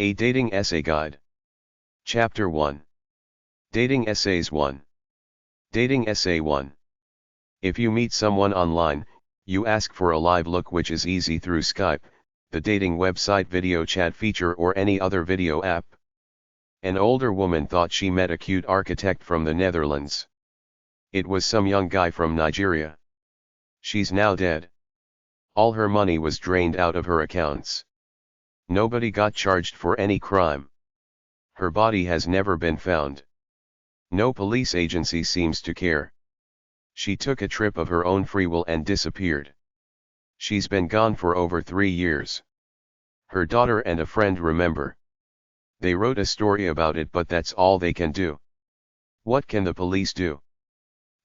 A Dating Essay Guide. Chapter 1. Dating Essays 1. Dating Essay 1. If you meet someone online, you ask for a live look, which is easy through Skype, the dating website video chat feature, or any other video app. An older woman thought she met a cute architect from the Netherlands. It was some young guy from Nigeria. She's now dead. All her money was drained out of her accounts. Nobody got charged for any crime. Her body has never been found. No police agency seems to care. She took a trip of her own free will and disappeared. She's been gone for over 3 years. Her daughter and a friend remember. They wrote a story about it, but that's all they can do. What can the police do?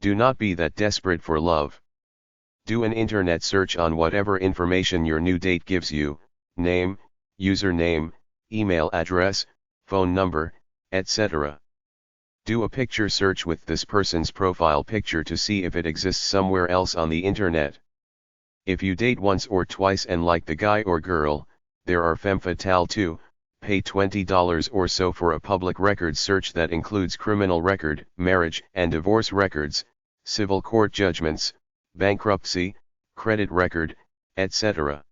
Do not be that desperate for love. Do an internet search on whatever information your new date gives you: name, username, email address, phone number, etc. Do a picture search with this person's profile picture to see if it exists somewhere else on the internet. If you date once or twice and like the guy or girl, there are femme fatale too. Pay $20 or so for a public records search that includes criminal record, marriage and divorce records, civil court judgments, bankruptcy, credit record, etc.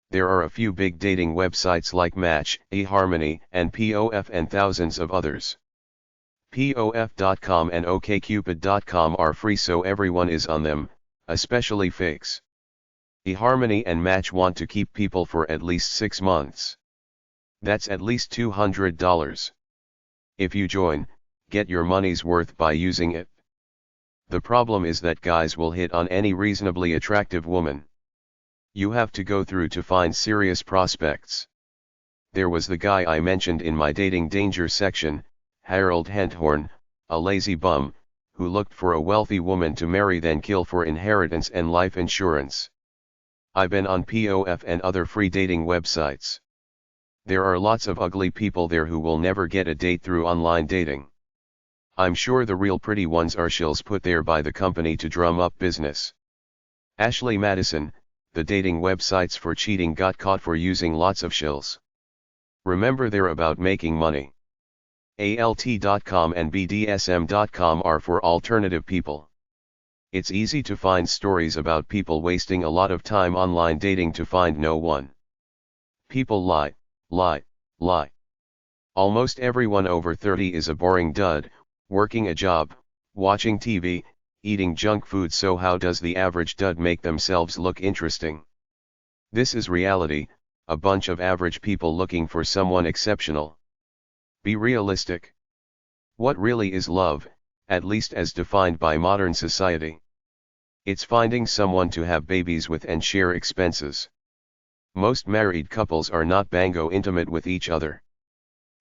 There are a few big dating websites like Match, eHarmony, and POF, and thousands of others. POF.com and OkCupid.com are free, so everyone is on them, especially fakes. eHarmony and Match want to keep people for at least 6 months. That's at least $200. If you join, get your money's worth by using it. The problem is that guys will hit on any reasonably attractive woman. You have to go through to find serious prospects. There was the guy I mentioned in my dating danger section, Harold Henthorn, a lazy bum, who looked for a wealthy woman to marry then kill for inheritance and life insurance. I've been on POF and other free dating websites. There are lots of ugly people there who will never get a date through online dating. I'm sure the real pretty ones are shills put there by the company to drum up business. Ashley Madison, the dating websites for cheating, got caught for using lots of shills. Remember, they're about making money. ALT.com and BDSM.com are for alternative people. It's easy to find stories about people wasting a lot of time online dating to find no one. People lie, lie, lie. Almost everyone over 30 is a boring dud, working a job, watching TV, eating junk food. So how does the average dud make themselves look interesting? This is reality, a bunch of average people looking for someone exceptional. Be realistic. What really is love, at least as defined by modern society? It's finding someone to have babies with and share expenses. Most married couples are not bango intimate with each other.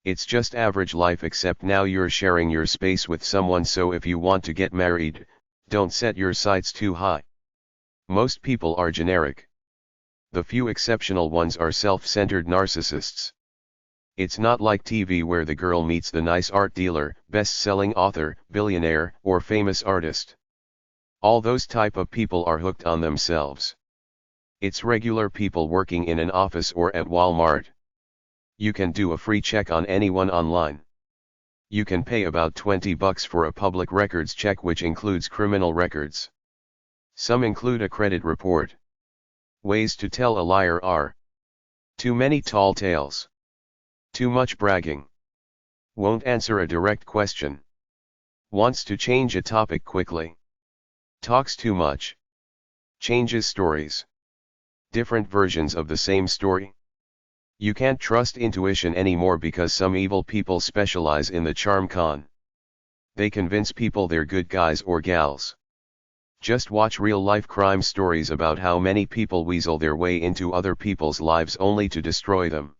It's just average life, except now you're sharing your space with someone, so if you want to get married, don't set your sights too high. Most people are generic. The few exceptional ones are self-centered narcissists. It's not like TV where the girl meets the nice art dealer, best-selling author, billionaire, or famous artist. All those type of people are hooked on themselves. It's regular people working in an office or at Walmart. You can do a free check on anyone online. You can pay about $20 for a public records check, which includes criminal records. Some include a credit report. Ways to tell a liar are: too many tall tales, too much bragging, won't answer a direct question, wants to change a topic quickly, talks too much, changes stories, different versions of the same story. You can't trust intuition anymore because some evil people specialize in the charm con. They convince people they're good guys or gals. Just watch real-life crime stories about how many people weasel their way into other people's lives only to destroy them.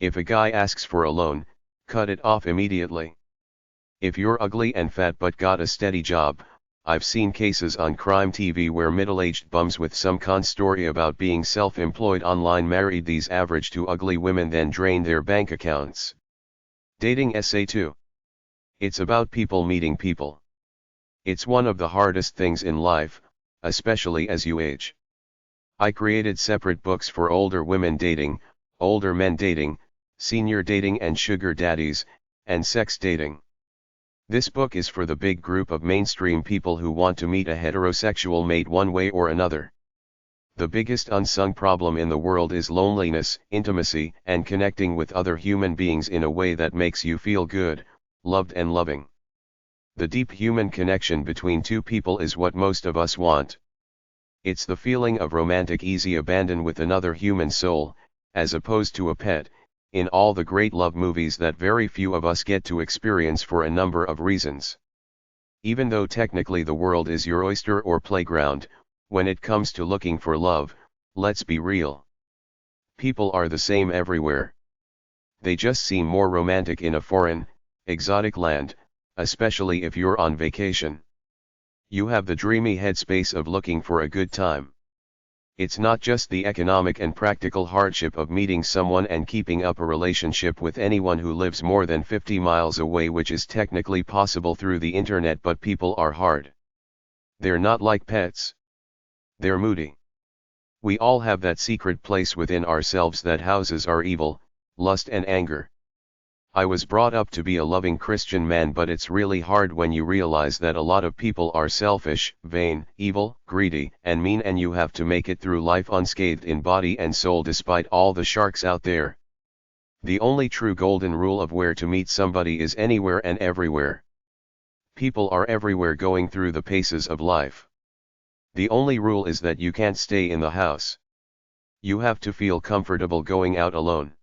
If a guy asks for a loan, cut it off immediately. If you're ugly and fat but got a steady job, I've seen cases on crime TV where middle-aged bums with some con story about being self-employed online married these average to ugly women, then drained their bank accounts. Dating Essay 2. It's about people meeting people. It's one of the hardest things in life, especially as you age. I created separate books for older women dating, older men dating, Senior Dating and Sugar Daddies, and Sex Dating. This book is for the big group of mainstream people who want to meet a heterosexual mate one way or another. The biggest unsung problem in the world is loneliness, intimacy, and connecting with other human beings in a way that makes you feel good, loved and loving. The deep human connection between two people is what most of us want. It's the feeling of romantic easy abandon with another human soul, as opposed to a pet, in all the great love movies that very few of us get to experience for a number of reasons. Even though technically the world is your oyster or playground, when it comes to looking for love, let's be real. People are the same everywhere. They just seem more romantic in a foreign, exotic land, especially if you're on vacation. You have the dreamy headspace of looking for a good time. It's not just the economic and practical hardship of meeting someone and keeping up a relationship with anyone who lives more than 50 miles away, which is technically possible through the internet, but people are hard. They're not like pets. They're moody. We all have that secret place within ourselves that houses our evil, lust and anger. I was brought up to be a loving Christian man, but it's really hard when you realize that a lot of people are selfish, vain, evil, greedy, and mean, and you have to make it through life unscathed in body and soul despite all the sharks out there. The only true golden rule of where to meet somebody is anywhere and everywhere. People are everywhere going through the paces of life. The only rule is that you can't stay in the house. You have to feel comfortable going out alone.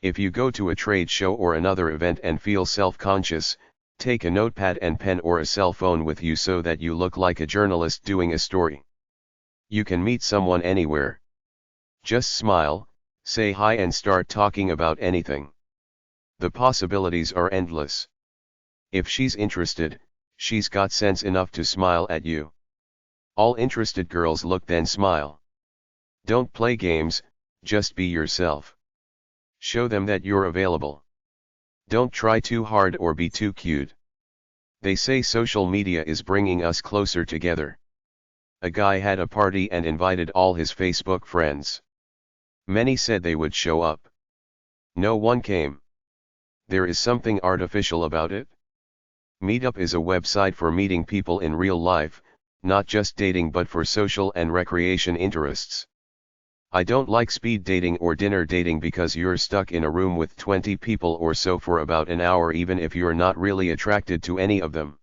If you go to a trade show or another event and feel self-conscious, take a notepad and pen or a cell phone with you so that you look like a journalist doing a story. You can meet someone anywhere. Just smile, say hi and start talking about anything. The possibilities are endless. If she's interested, she's got sense enough to smile at you. All interested girls look then smile. Don't play games, just be yourself. Show them that you're available. Don't try too hard or be too cute. They say social media is bringing us closer together. A guy had a party and invited all his Facebook friends. Many said they would show up. No one came. There is something artificial about it. Meetup is a website for meeting people in real life, not just dating but for social and recreation interests. I don't like speed dating or dinner dating because you're stuck in a room with 20 people or so for about an hour even if you're not really attracted to any of them.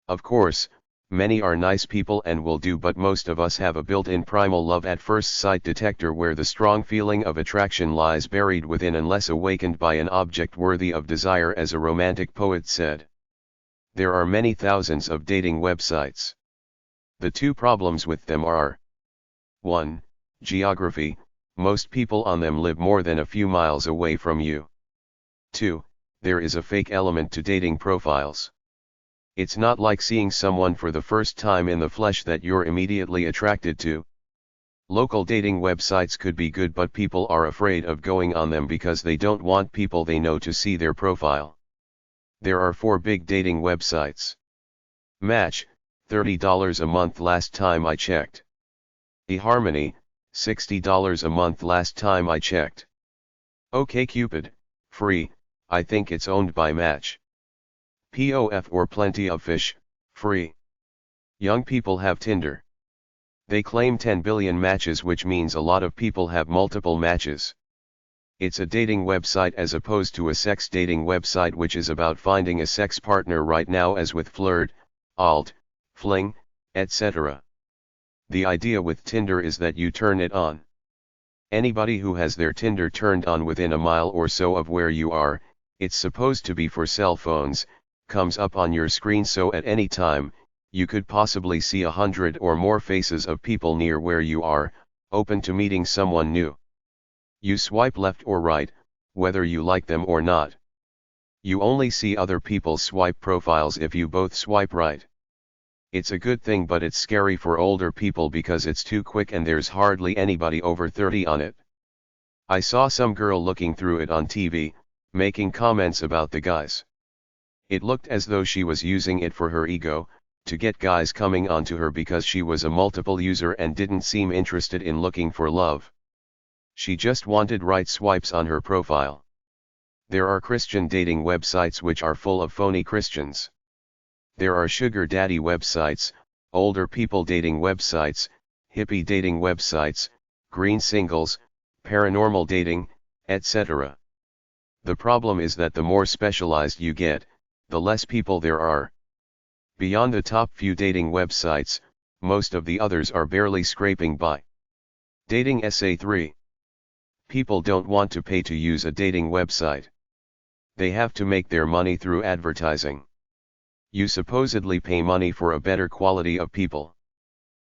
Of course, many are nice people and will do, but most of us have a built-in primal love at first sight detector where the strong feeling of attraction lies buried within unless awakened by an object worthy of desire, as a romantic poet said. There are many thousands of dating websites. The two problems with them are: 1. Geography, most people on them live more than a few miles away from you. 2. There is a fake element to dating profiles. It's not like seeing someone for the first time in the flesh that you're immediately attracted to. Local dating websites could be good, but people are afraid of going on them because they don't want people they know to see their profile. There are 4 big dating websites. Match, $30 a month last time I checked. eHarmony, $60 a month last time I checked. OkCupid, free, I think it's owned by Match. POF or Plenty of Fish, free. Young people have Tinder. They claim 10 billion matches, which means a lot of people have multiple matches. It's a dating website as opposed to a sex dating website, which is about finding a sex partner right now, as with Flirt, Alt, Fling, etc. The idea with Tinder is that you turn it on. Anybody who has their Tinder turned on within a mile or so of where you are, it's supposed to be for cell phones, comes up on your screen so at any time, you could possibly see 100 or more faces of people near where you are, open to meeting someone new. You swipe left or right, whether you like them or not. You only see other people's swipe profiles if you both swipe right. It's a good thing, but it's scary for older people because it's too quick and there's hardly anybody over 30 on it. I saw some girl looking through it on TV, making comments about the guys. It looked as though she was using it for her ego, to get guys coming onto her because she was a multiple user and didn't seem interested in looking for love. She just wanted right swipes on her profile. There are Christian dating websites which are full of phony Christians. There are sugar daddy websites, older people dating websites, hippie dating websites, green singles, paranormal dating, etc. The problem is that the more specialized you get, the less people there are. Beyond the top few dating websites, most of the others are barely scraping by. Dating Essay 3. People don't want to pay to use a dating website. They have to make their money through advertising. You supposedly pay money for a better quality of people.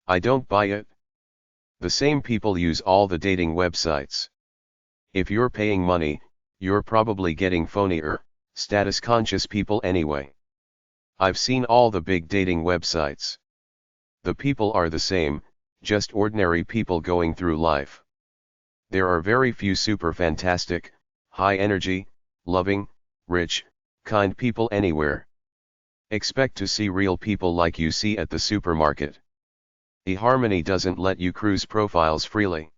I don't buy it. The same people use all the dating websites. If you're paying money, you're probably getting phonier, status-conscious people anyway. I've seen all the big dating websites. The people are the same, just ordinary people going through life. There are very few super fantastic, high energy, loving, rich, kind people anywhere. Expect to see real people like you see at the supermarket. eHarmony doesn't let you cruise profiles freely.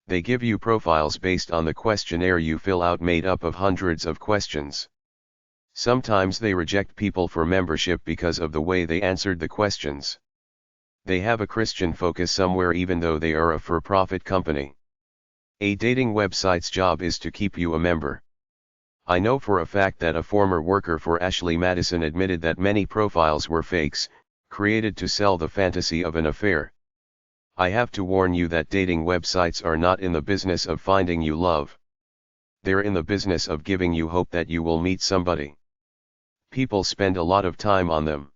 They give you profiles based on the questionnaire you fill out made up of hundreds of questions. Sometimes they reject people for membership because of the way they answered the questions. They have a Christian focus somewhere even though they are a for-profit company. A dating website's job is to keep you a member. I know for a fact that a former worker for Ashley Madison admitted that many profiles were fakes, created to sell the fantasy of an affair. I have to warn you that dating websites are not in the business of finding you love. They're in the business of giving you hope that you will meet somebody. People spend a lot of time on them.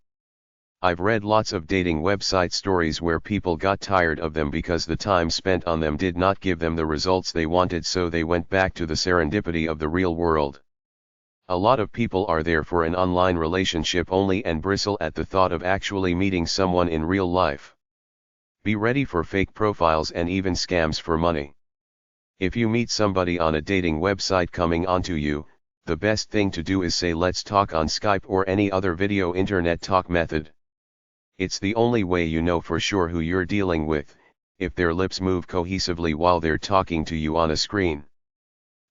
I've read lots of dating website stories where people got tired of them because the time spent on them did not give them the results they wanted, so they went back to the serendipity of the real world. A lot of people are there for an online relationship only and bristle at the thought of actually meeting someone in real life. Be ready for fake profiles and even scams for money. If you meet somebody on a dating website coming onto you, the best thing to do is say let's talk on Skype or any other video internet talk method. It's the only way you know for sure who you're dealing with, if their lips move cohesively while they're talking to you on a screen.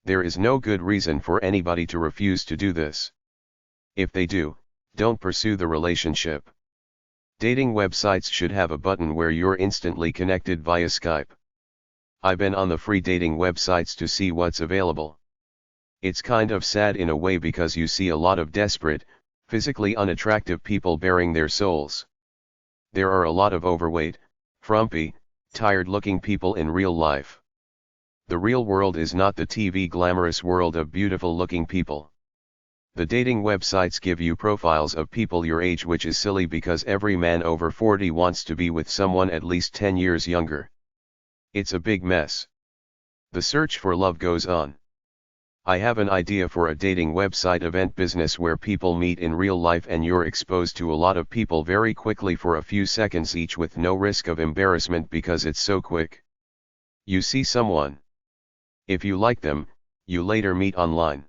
There is no good reason for anybody to refuse to do this. If they do, don't pursue the relationship. Dating websites should have a button where you're instantly connected via Skype. I've been on the free dating websites to see what's available. It's kind of sad in a way because you see a lot of desperate, physically unattractive people bearing their souls. There are a lot of overweight, frumpy, tired-looking people in real life. The real world is not the TV glamorous world of beautiful-looking people. The dating websites give you profiles of people your age, which is silly because every man over 40 wants to be with someone at least 10 years younger. It's a big mess. The search for love goes on. I have an idea for a dating website event business where people meet in real life and you're exposed to a lot of people very quickly for a few seconds each with no risk of embarrassment because it's so quick. You see someone. If you like them, you later meet online.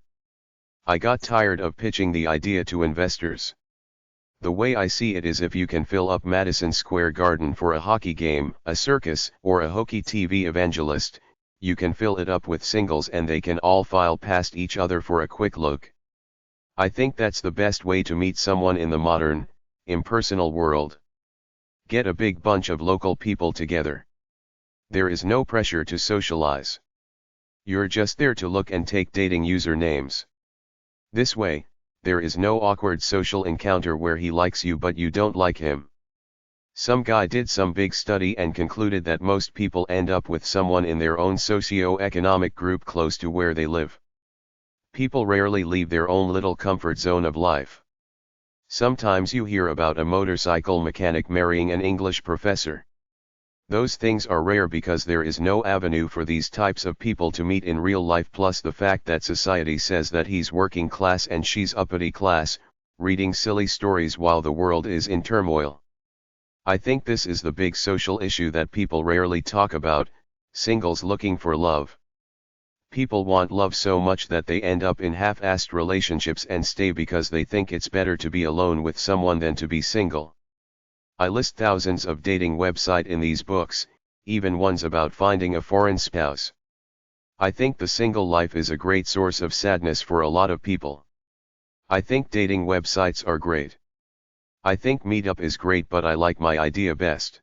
I got tired of pitching the idea to investors. The way I see it is if you can fill up Madison Square Garden for a hockey game, a circus, or a hokey TV evangelist, you can fill it up with singles and they can all file past each other for a quick look. I think that's the best way to meet someone in the modern, impersonal world. Get a big bunch of local people together. There is no pressure to socialize. You're just there to look and take dating usernames. This way, there is no awkward social encounter where he likes you but you don't like him. Some guy did some big study and concluded that most people end up with someone in their own socio-economic group close to where they live. People rarely leave their own little comfort zone of life. Sometimes you hear about a motorcycle mechanic marrying an English professor. Those things are rare because there is no avenue for these types of people to meet in real life, plus the fact that society says that he's working class and she's uppity class, reading silly stories while the world is in turmoil. I think this is the big social issue that people rarely talk about, singles looking for love. People want love so much that they end up in half-assed relationships and stay because they think it's better to be alone with someone than to be single. I list thousands of dating websites in these books, even ones about finding a foreign spouse. I think the single life is a great source of sadness for a lot of people. I think dating websites are great. I think Meetup is great, but I like my idea best.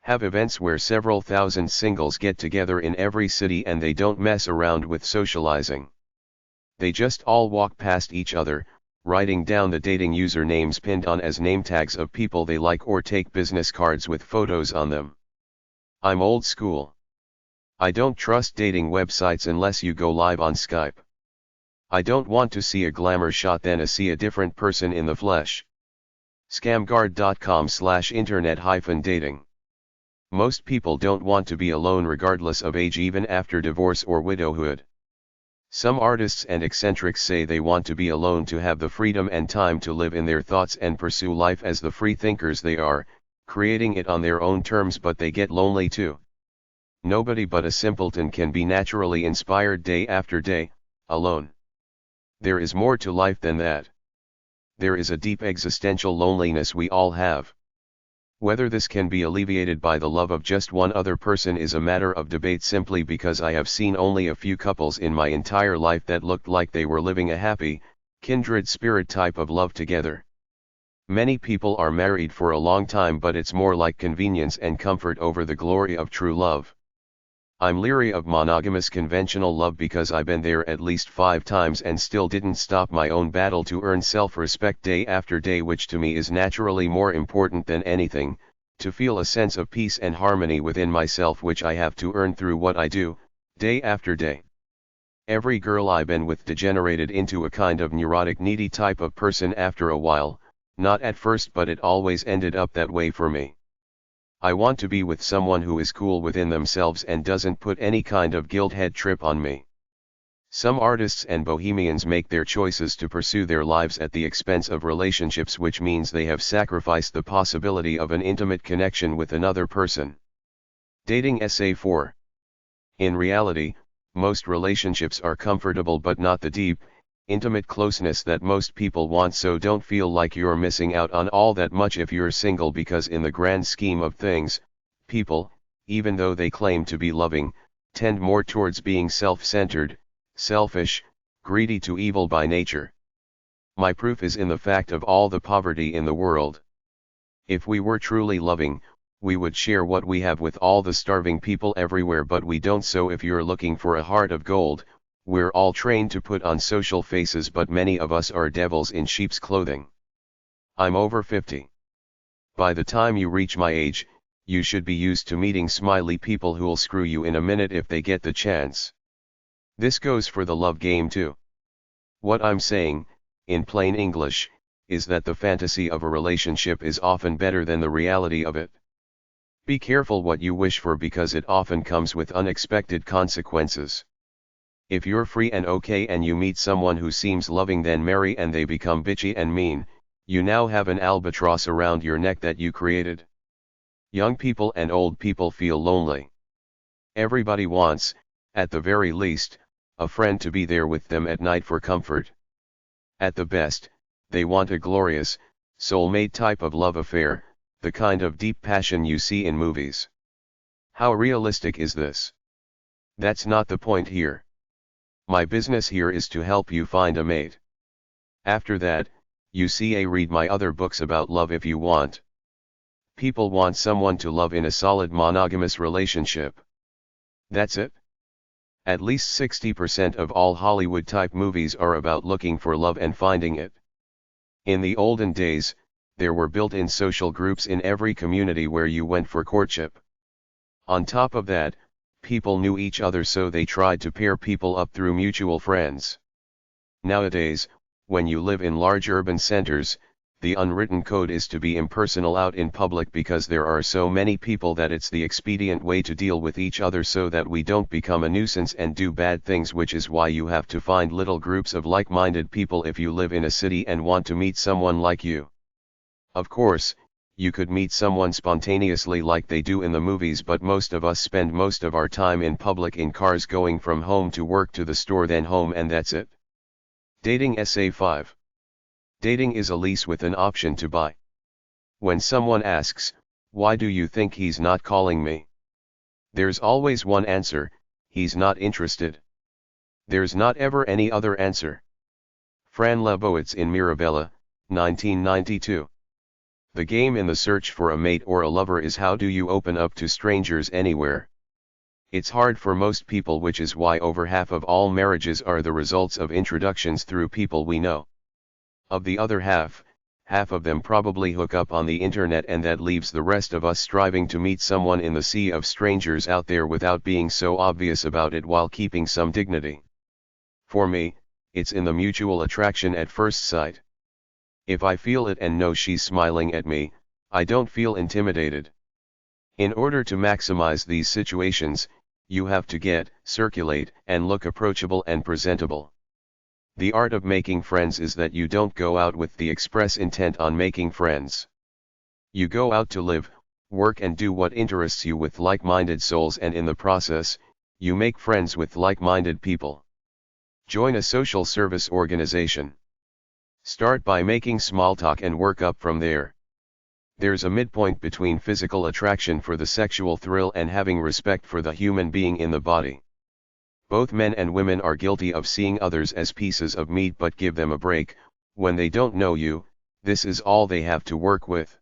Have events where several thousand singles get together in every city and they don't mess around with socializing. They just all walk past each other, writing down the dating usernames pinned on as name tags of people they like, or take business cards with photos on them. I'm old school. I don't trust dating websites unless you go live on Skype. I don't want to see a glamour shot then see a different person in the flesh. Scamguard.com/internet-dating. Most people don't want to be alone regardless of age, even after divorce or widowhood. Some artists and eccentrics say they want to be alone to have the freedom and time to live in their thoughts and pursue life as the free thinkers they are, creating it on their own terms, but they get lonely too. Nobody but a simpleton can be naturally inspired day after day, alone. There is more to life than that. There is a deep existential loneliness we all have. Whether this can be alleviated by the love of just one other person is a matter of debate, simply because I have seen only a few couples in my entire life that looked like they were living a happy, kindred spirit type of love together. Many people are married for a long time, but it's more like convenience and comfort over the glory of true love. I'm leery of monogamous conventional love because I've been there at least 5 times and still didn't stop my own battle to earn self-respect day after day, which to me is naturally more important than anything, to feel a sense of peace and harmony within myself, which I have to earn through what I do, day after day. Every girl I've been with degenerated into a kind of neurotic, needy type of person after a while, not at first, but it always ended up that way for me. I want to be with someone who is cool within themselves and doesn't put any kind of guilt-head trip on me. Some artists and bohemians make their choices to pursue their lives at the expense of relationships, which means they have sacrificed the possibility of an intimate connection with another person. Dating Essay 4. In reality, most relationships are comfortable but not the deep, intimate closeness that most people want, so don't feel like you're missing out on all that much if you're single, because in the grand scheme of things, people, even though they claim to be loving, tend more towards being self-centered, selfish, greedy to evil by nature. My proof is in the fact of all the poverty in the world. If we were truly loving, we would share what we have with all the starving people everywhere, but we don't. So if you're looking for a heart of gold, we're all trained to put on social faces, but many of us are devils in sheep's clothing. I'm over 50. By the time you reach my age, you should be used to meeting smiley people who'll screw you in a minute if they get the chance. This goes for the love game too. What I'm saying, in plain English, is that the fantasy of a relationship is often better than the reality of it. Be careful what you wish for, because it often comes with unexpected consequences. If you're free and okay and you meet someone who seems loving, then marry, and they become bitchy and mean, you now have an albatross around your neck that you created. Young people and old people feel lonely. Everybody wants, at the very least, a friend to be there with them at night for comfort. At the best, they want a glorious, soulmate type of love affair, the kind of deep passion you see in movies. How realistic is this? That's not the point here. My business here is to help you find a mate. After that, read my other books about love if you want. People want someone to love in a solid monogamous relationship. That's it. At least 60% of all Hollywood-type movies are about looking for love and finding it. In the olden days, there were built-in social groups in every community where you went for courtship. On top of that, people knew each other, so they tried to pair people up through mutual friends. Nowadays, when you live in large urban centers, the unwritten code is to be impersonal out in public, because there are so many people that it's the expedient way to deal with each other so that we don't become a nuisance and do bad things, which is why you have to find little groups of like-minded people if you live in a city and want to meet someone like you. Of course, you could meet someone spontaneously like they do in the movies, but most of us spend most of our time in public in cars, going from home to work to the store, then home, and that's it. Dating Essay 5. Dating is a lease with an option to buy. When someone asks, "Why do you think he's not calling me?" there's always one answer: he's not interested. There's not ever any other answer. Fran Lebowitz in Mirabella, 1992. The game in the search for a mate or a lover is how do you open up to strangers anywhere. It's hard for most people, which is why over half of all marriages are the results of introductions through people we know. Of the other half of them probably hook up on the internet, and that leaves the rest of us striving to meet someone in the sea of strangers out there without being so obvious about it while keeping some dignity. For me, it's in the mutual attraction at first sight. If I feel it and know she's smiling at me, I don't feel intimidated. In order to maximize these situations, you have to circulate, and look approachable and presentable. The art of making friends is that you don't go out with the express intent on making friends. You go out to live, work and do what interests you with like-minded souls, and in the process, you make friends with like-minded people. Join a social service organization. Start by making small talk and work up from there. There's a midpoint between physical attraction for the sexual thrill and having respect for the human being in the body. Both men and women are guilty of seeing others as pieces of meat, but give them a break. When they don't know you, this is all they have to work with.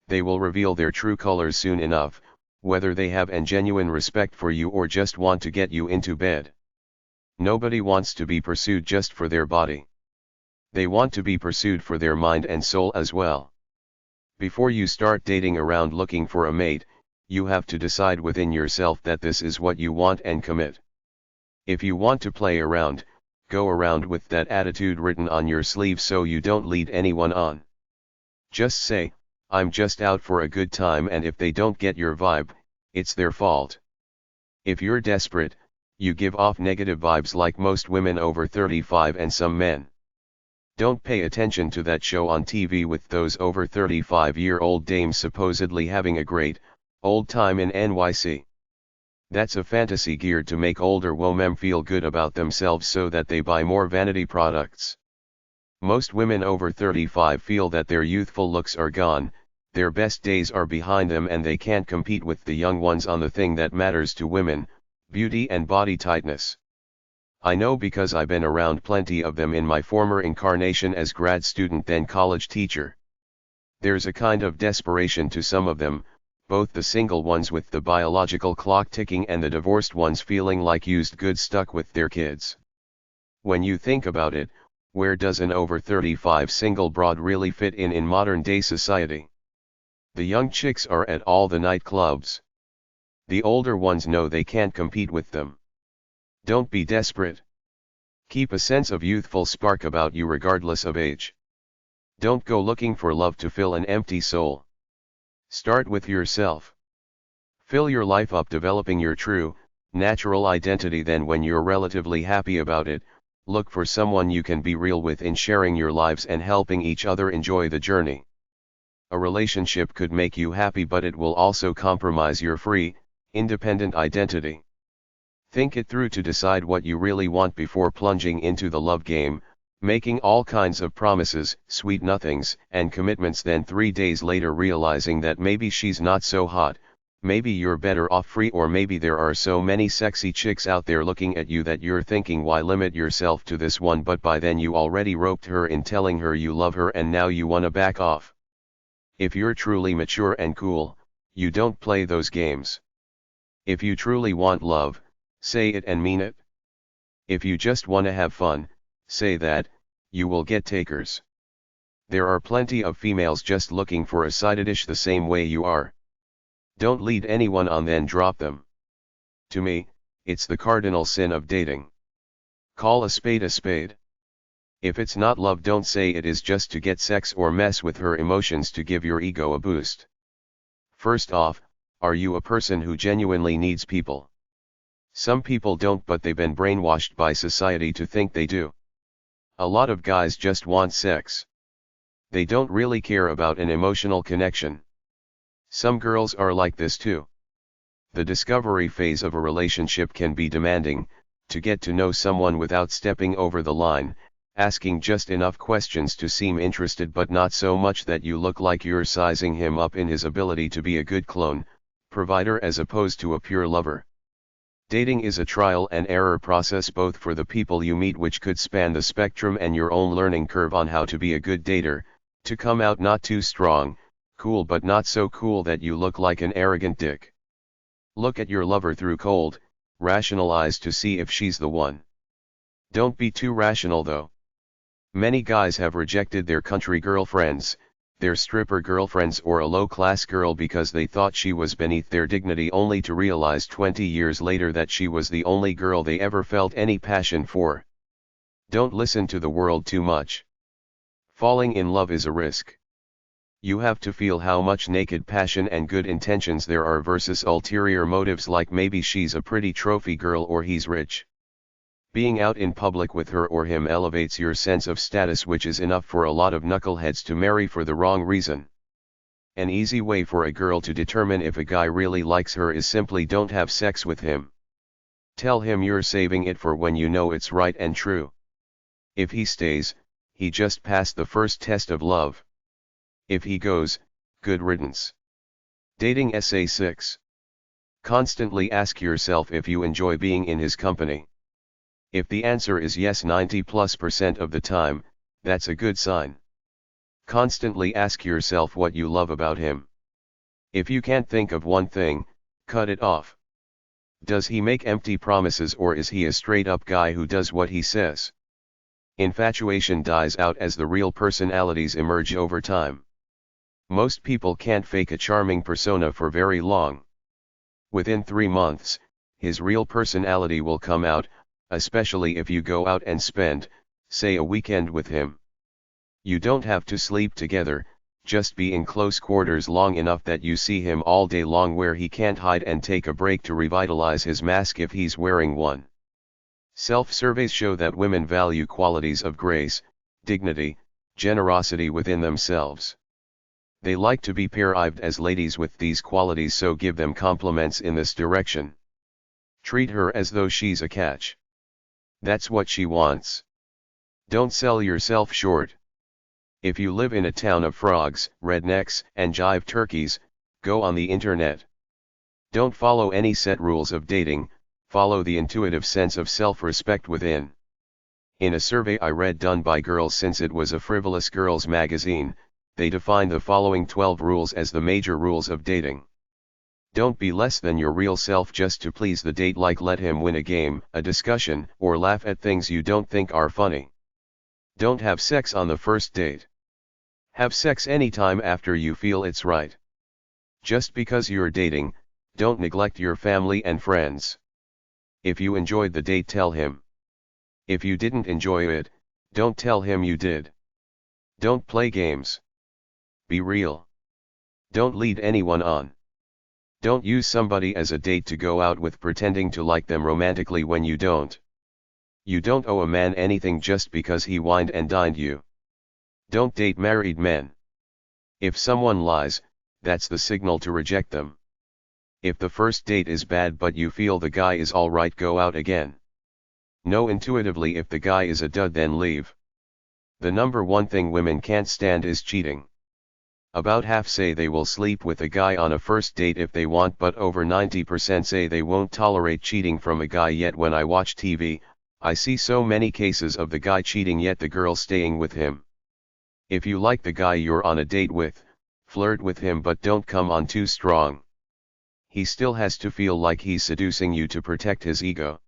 They will reveal their true colors soon enough, whether they have a genuine respect for you or just want to get you into bed. Nobody wants to be pursued just for their body. They want to be pursued for their mind and soul as well. Before you start dating around looking for a mate, you have to decide within yourself that this is what you want and commit. If you want to play around, go around with that attitude written on your sleeve so you don't lead anyone on. Just say, I'm just out for a good time, and if they don't get your vibe, it's their fault. If you're desperate, you give off negative vibes like most women over 35 and some men. Don't pay attention to that show on TV with those over 35-year-old dames supposedly having a great, old time in NYC. That's a fantasy geared to make older women feel good about themselves so that they buy more vanity products. Most women over 35 feel that their youthful looks are gone, their best days are behind them, and they can't compete with the young ones on the thing that matters to women, beauty and body tightness. I know because I've been around plenty of them in my former incarnation as grad student then college teacher. There's a kind of desperation to some of them, both the single ones with the biological clock ticking and the divorced ones feeling like used goods stuck with their kids. When you think about it, where does an over 35 single broad really fit in modern day society? The young chicks are at all the nightclubs. The older ones know they can't compete with them. Don't be desperate. Keep a sense of youthful spark about you regardless of age. Don't go looking for love to fill an empty soul. Start with yourself. Fill your life up developing your true, natural identity. Then when you're relatively happy about it, look for someone you can be real with in sharing your lives and helping each other enjoy the journey. A relationship could make you happy, but it will also compromise your free, independent identity. Think it through to decide what you really want before plunging into the love game, making all kinds of promises, sweet nothings, and commitments, then 3 days later realizing that maybe she's not so hot, maybe you're better off free, or maybe there are so many sexy chicks out there looking at you that you're thinking why limit yourself to this one, but by then you already roped her in telling her you love her and now you wanna back off. If you're truly mature and cool, you don't play those games. If you truly want love, say it and mean it. If you just wanna have fun, say that, you will get takers. There are plenty of females just looking for a side dish the same way you are. Don't lead anyone on then drop them. To me, it's the cardinal sin of dating. Call a spade a spade. If it's not love, don't say it is just to get sex or mess with her emotions to give your ego a boost. First off, are you a person who genuinely needs people? Some people don't, but they've been brainwashed by society to think they do. A lot of guys just want sex. They don't really care about an emotional connection. Some girls are like this too. The discovery phase of a relationship can be demanding, to get to know someone without stepping over the line, asking just enough questions to seem interested but not so much that you look like you're sizing him up in his ability to be a good clone, provider as opposed to a pure lover. Dating is a trial and error process both for the people you meet, which could span the spectrum, and your own learning curve on how to be a good dater, to come out not too strong, cool but not so cool that you look like an arrogant dick. Look at your lover through cold, rationalize to see if she's the one. Don't be too rational though. Many guys have rejected their country girlfriends, their stripper girlfriends, or a low-class girl because they thought she was beneath their dignity, only to realize 20 years later that she was the only girl they ever felt any passion for. Don't listen to the world too much. Falling in love is a risk. You have to feel how much naked passion and good intentions there are versus ulterior motives like maybe she's a pretty trophy girl or he's rich. Being out in public with her or him elevates your sense of status, which is enough for a lot of knuckleheads to marry for the wrong reason. An easy way for a girl to determine if a guy really likes her is simply don't have sex with him. Tell him you're saving it for when you know it's right and true. If he stays, he just passed the first test of love. If he goes, good riddance. Dating Essay 6. Constantly ask yourself if you enjoy being in his company. If the answer is yes 90+% of the time, that's a good sign. Constantly ask yourself what you love about him. If you can't think of one thing, cut it off. Does he make empty promises, or is he a straight-up guy who does what he says? Infatuation dies out as the real personalities emerge over time. Most people can't fake a charming persona for very long. Within 3 months, his real personality will come out, especially if you go out and spend, say, a weekend with him. You don't have to sleep together, just be in close quarters long enough that you see him all day long, where he can't hide, and take a break to revitalize his mask if he's wearing one. Self-surveys show that women value qualities of grace, dignity, generosity within themselves. They like to be perceived as ladies with these qualities, so give them compliments in this direction. Treat her as though she's a catch. That's what she wants. Don't sell yourself short. If you live in a town of frogs, rednecks, and jive turkeys, go on the internet. Don't follow any set rules of dating, follow the intuitive sense of self-respect within. In a survey I read done by Girls, since it was a frivolous girls magazine, they defined the following 12 rules as the major rules of dating. Don't be less than your real self just to please the date, like let him win a game, a discussion, or laugh at things you don't think are funny. Don't have sex on the first date. Have sex anytime after you feel it's right. Just because you're dating, don't neglect your family and friends. If you enjoyed the date, tell him. If you didn't enjoy it, don't tell him you did. Don't play games. Be real. Don't lead anyone on. Don't use somebody as a date to go out with, pretending to like them romantically when you don't. You don't owe a man anything just because he wined and dined you. Don't date married men. If someone lies, that's the signal to reject them. If the first date is bad but you feel the guy is alright, go out again. Know intuitively if the guy is a dud, then leave. The number one thing women can't stand is cheating. About half say they will sleep with a guy on a first date if they want, but over 90% say they won't tolerate cheating from a guy. Yet when I watch TV, I see so many cases of the guy cheating yet the girl staying with him. If you like the guy you're on a date with, flirt with him, but don't come on too strong. He still has to feel like he's seducing you to protect his ego.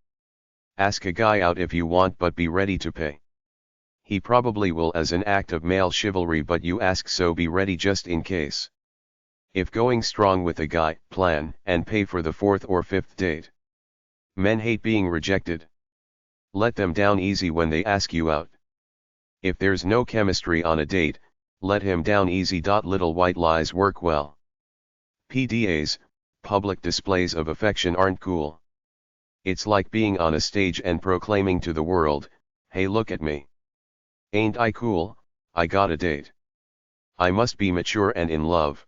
Ask a guy out if you want, but be ready to pay. He probably will as an act of male chivalry, but you ask, so be ready just in case. If going strong with a guy, plan and pay for the 4th or 5th date. Men hate being rejected. Let them down easy when they ask you out. If there's no chemistry on a date, let him down easy. Little white lies work well. PDAs, public displays of affection, aren't cool. It's like being on a stage and proclaiming to the world, hey, look at me. Ain't I cool, I got a date. I must be mature and in love.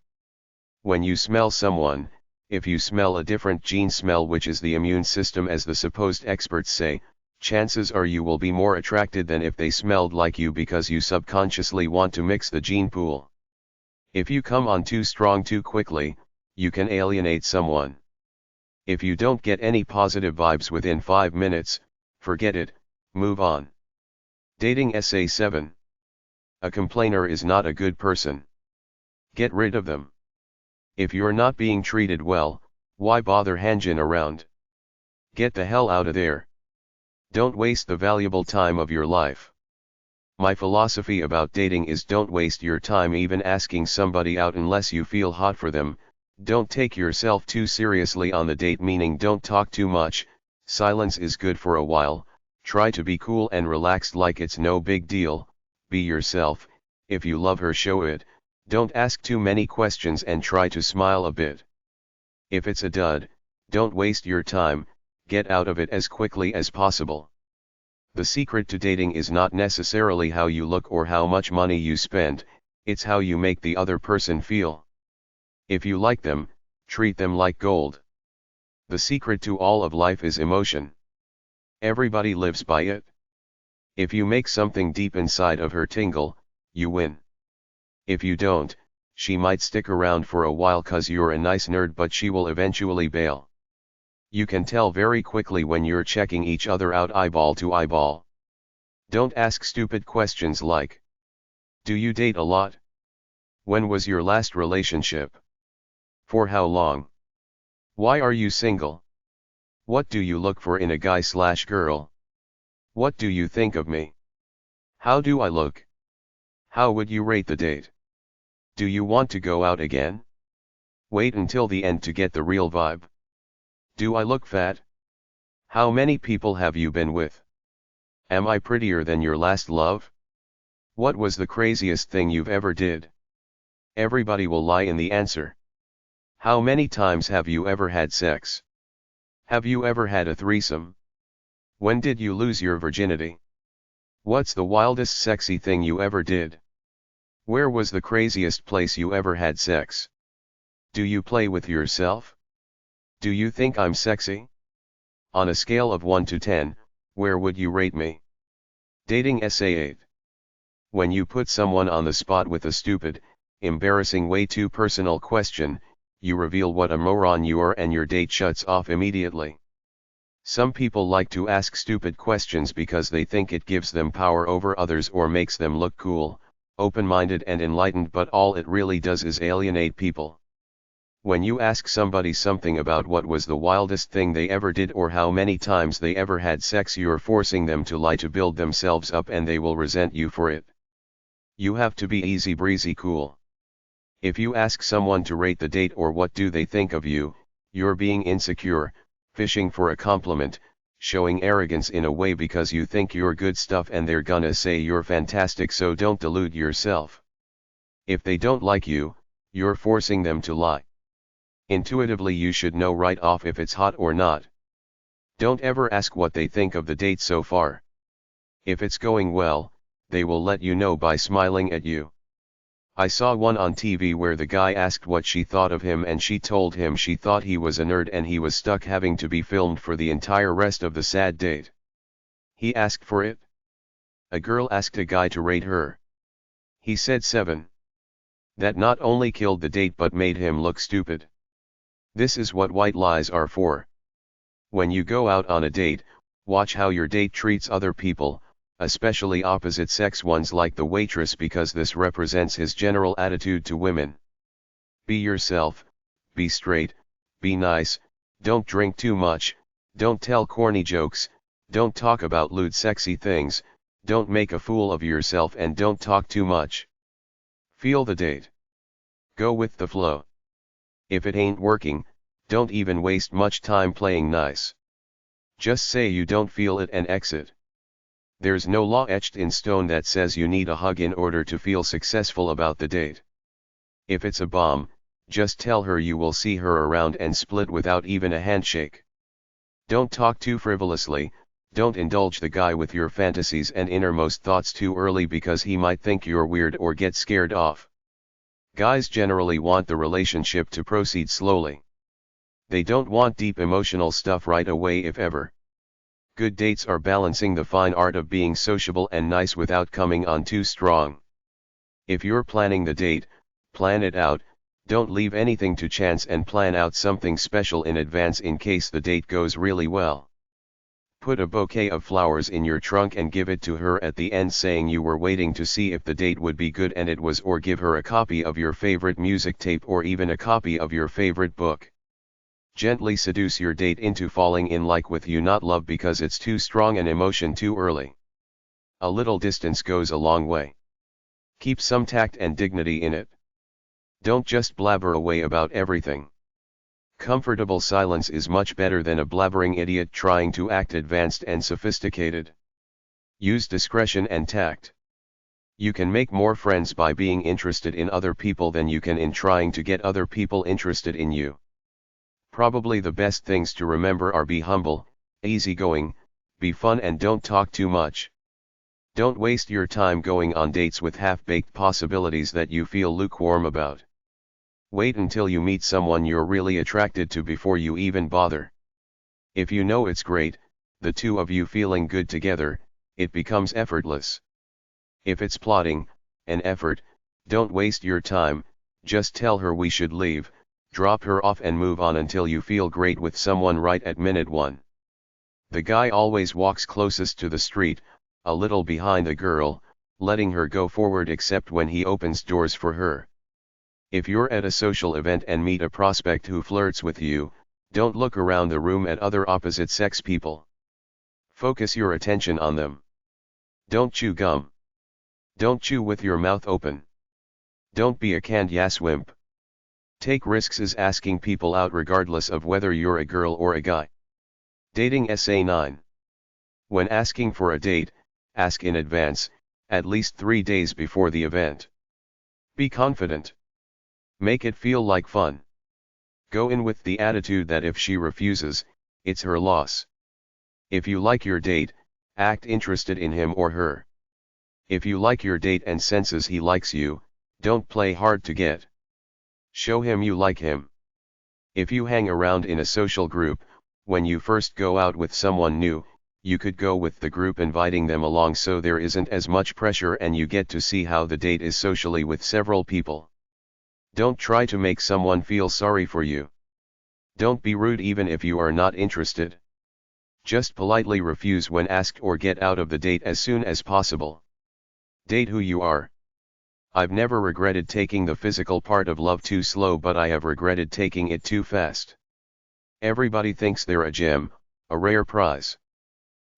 When you smell someone, if you smell a different gene smell, which is the immune system as the supposed experts say, chances are you will be more attracted than if they smelled like you, because you subconsciously want to mix the gene pool. If you come on too strong too quickly, you can alienate someone. If you don't get any positive vibes within 5 minutes, forget it, move on. Dating Essay 7. A complainer is not a good person. Get rid of them. If you're not being treated well, why bother hanging around? Get the hell out of there. Don't waste the valuable time of your life. My philosophy about dating is don't waste your time even asking somebody out unless you feel hot for them. Don't take yourself too seriously on the date, meaning don't talk too much. Silence is good for a while. Try to be cool and relaxed like it's no big deal. Be yourself. If you love her, show it. Don't ask too many questions and try to smile a bit. If it's a dud, don't waste your time, get out of it as quickly as possible. The secret to dating is not necessarily how you look or how much money you spend, it's how you make the other person feel. If you like them, treat them like gold. The secret to all of life is emotion. Everybody lives by it. If you make something deep inside of her tingle, you win. If you don't, she might stick around for a while 'cause you're a nice nerd, but she will eventually bail. You can tell very quickly when you're checking each other out eyeball to eyeball. Don't ask stupid questions like, do you date a lot? When was your last relationship? For how long? Why are you single? What do you look for in a guy/girl? What do you think of me? How do I look? How would you rate the date? Do you want to go out again? Wait until the end to get the real vibe. Do I look fat? How many people have you been with? Am I prettier than your last love? What was the craziest thing you've ever did? Everybody will lie in the answer. How many times have you ever had sex? Have you ever had a threesome? When did you lose your virginity? What's the wildest sexy thing you ever did? Where was the craziest place you ever had sex? Do you play with yourself? Do you think I'm sexy? On a scale of 1 to 10, where would you rate me? Dating Essay 8. When you put someone on the spot with a stupid, embarrassing, way too personal question, you reveal what a moron you are and your date shuts off immediately. Some people like to ask stupid questions because they think it gives them power over others or makes them look cool, open-minded and enlightened, but all it really does is alienate people. When you ask somebody something about what was the wildest thing they ever did or how many times they ever had sex, you're forcing them to lie to build themselves up, and they will resent you for it. You have to be easy breezy cool. If you ask someone to rate the date or what do they think of you, you're being insecure, fishing for a compliment, showing arrogance in a way because you think you're good stuff and they're gonna say you're fantastic, so don't delude yourself. If they don't like you, you're forcing them to lie. Intuitively you should know right off if it's hot or not. Don't ever ask what they think of the date so far. If it's going well, they will let you know by smiling at you. I saw one on TV where the guy asked what she thought of him and she told him she thought he was a nerd and he was stuck having to be filmed for the entire rest of the sad date. He asked for it. A girl asked a guy to rate her. He said 7. That not only killed the date but made him look stupid. This is what white lies are for. When you go out on a date, watch how your date treats other people, especially opposite sex ones like the waitress, because this represents his general attitude to women. Be yourself, be straight, be nice, don't drink too much, don't tell corny jokes, don't talk about lewd sexy things, don't make a fool of yourself, and don't talk too much. Feel the date. Go with the flow. If it ain't working, don't even waste much time playing nice. Just say you don't feel it and exit. There's no law etched in stone that says you need a hug in order to feel successful about the date. If it's a bomb, just tell her you will see her around and split without even a handshake. Don't talk too frivolously, don't indulge the guy with your fantasies and innermost thoughts too early because he might think you're weird or get scared off. Guys generally want the relationship to proceed slowly. They don't want deep emotional stuff right away if ever. Good dates are balancing the fine art of being sociable and nice without coming on too strong. If you're planning the date, plan it out, Don't leave anything to chance and plan out something special in advance in case the date goes really well. Put a bouquet of flowers in your trunk and give it to her at the end saying you were waiting to see if the date would be good and it was, or give her a copy of your favorite music tape or even a copy of your favorite book. Gently seduce your date into falling in like with you, not love, because it's too strong an emotion too early. A little distance goes a long way. Keep some tact and dignity in it. Don't just blabber away about everything. Comfortable silence is much better than a blabbering idiot trying to act advanced and sophisticated. Use discretion and tact. You can make more friends by being interested in other people than you can in trying to get other people interested in you. Probably the best things to remember are: be humble, easygoing, be fun, and don't talk too much. Don't waste your time going on dates with half-baked possibilities that you feel lukewarm about. Wait until you meet someone you're really attracted to before you even bother. If you know it's great, the two of you feeling good together, it becomes effortless. If it's plotting, an effort, don't waste your time, just tell her we should leave, drop her off and move on until you feel great with someone right at minute one. The guy always walks closest to the street, a little behind the girl, letting her go forward except when he opens doors for her. If you're at a social event and meet a prospect who flirts with you, don't look around the room at other opposite-sex people. Focus your attention on them. Don't chew gum. Don't chew with your mouth open. Don't be a canned yass wimp. Take risks is asking people out regardless of whether you're a girl or a guy. Dating Essay 9. When asking for a date, ask in advance, at least 3 days before the event. Be confident. Make it feel like fun. Go in with the attitude that if she refuses, it's her loss. If you like your date, act interested in him or her. If you like your date and senses he likes you, don't play hard to get. Show him you like him. If you hang around in a social group, when you first go out with someone new, you could go with the group inviting them along so there isn't as much pressure and you get to see how the date is socially with several people. Don't try to make someone feel sorry for you. Don't be rude even if you are not interested. Just politely refuse when asked or get out of the date as soon as possible. Date who you are. I've never regretted taking the physical part of love too slow, but I have regretted taking it too fast. Everybody thinks they're a gem, a rare prize.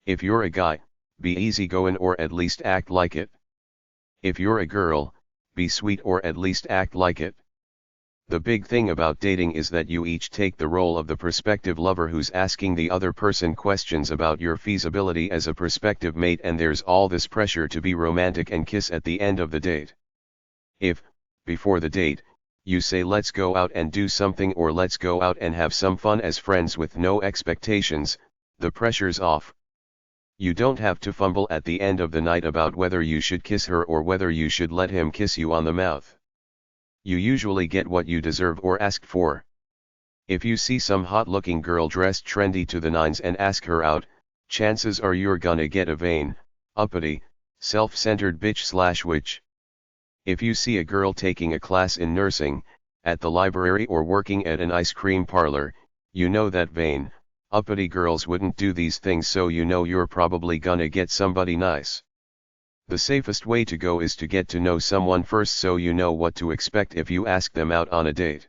If you're a guy, be easygoing or at least act like it. If you're a girl, be sweet or at least act like it. The big thing about dating is that you each take the role of the prospective lover who's asking the other person questions about your feasibility as a prospective mate, and there's all this pressure to be romantic and kiss at the end of the date. If, before the date, you say let's go out and do something or let's go out and have some fun as friends with no expectations, the pressure's off. You don't have to fumble at the end of the night about whether you should kiss her or whether you should let him kiss you on the mouth. You usually get what you deserve or asked for. If you see some hot-looking girl dressed trendy to the nines and ask her out, chances are you're gonna get a vain, uppity, self-centered bitch/witch. If you see a girl taking a class in nursing, at the library or working at an ice cream parlor, you know that vain, uppity girls wouldn't do these things, so you know you're probably gonna get somebody nice. The safest way to go is to get to know someone first so you know what to expect if you ask them out on a date.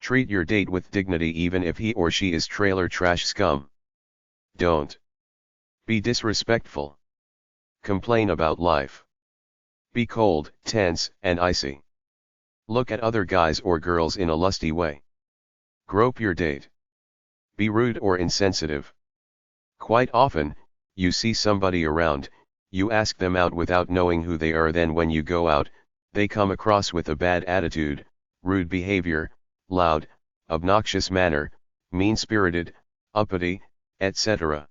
Treat your date with dignity even if he or she is trailer trash scum. Don't be disrespectful. Complain about life. Be cold, tense, and icy. Look at other guys or girls in a lusty way. Grope your date. Be rude or insensitive. Quite often, you see somebody around, you ask them out without knowing who they are, then when you go out, they come across with a bad attitude, rude behavior, loud, obnoxious manner, mean-spirited, uppity, etc.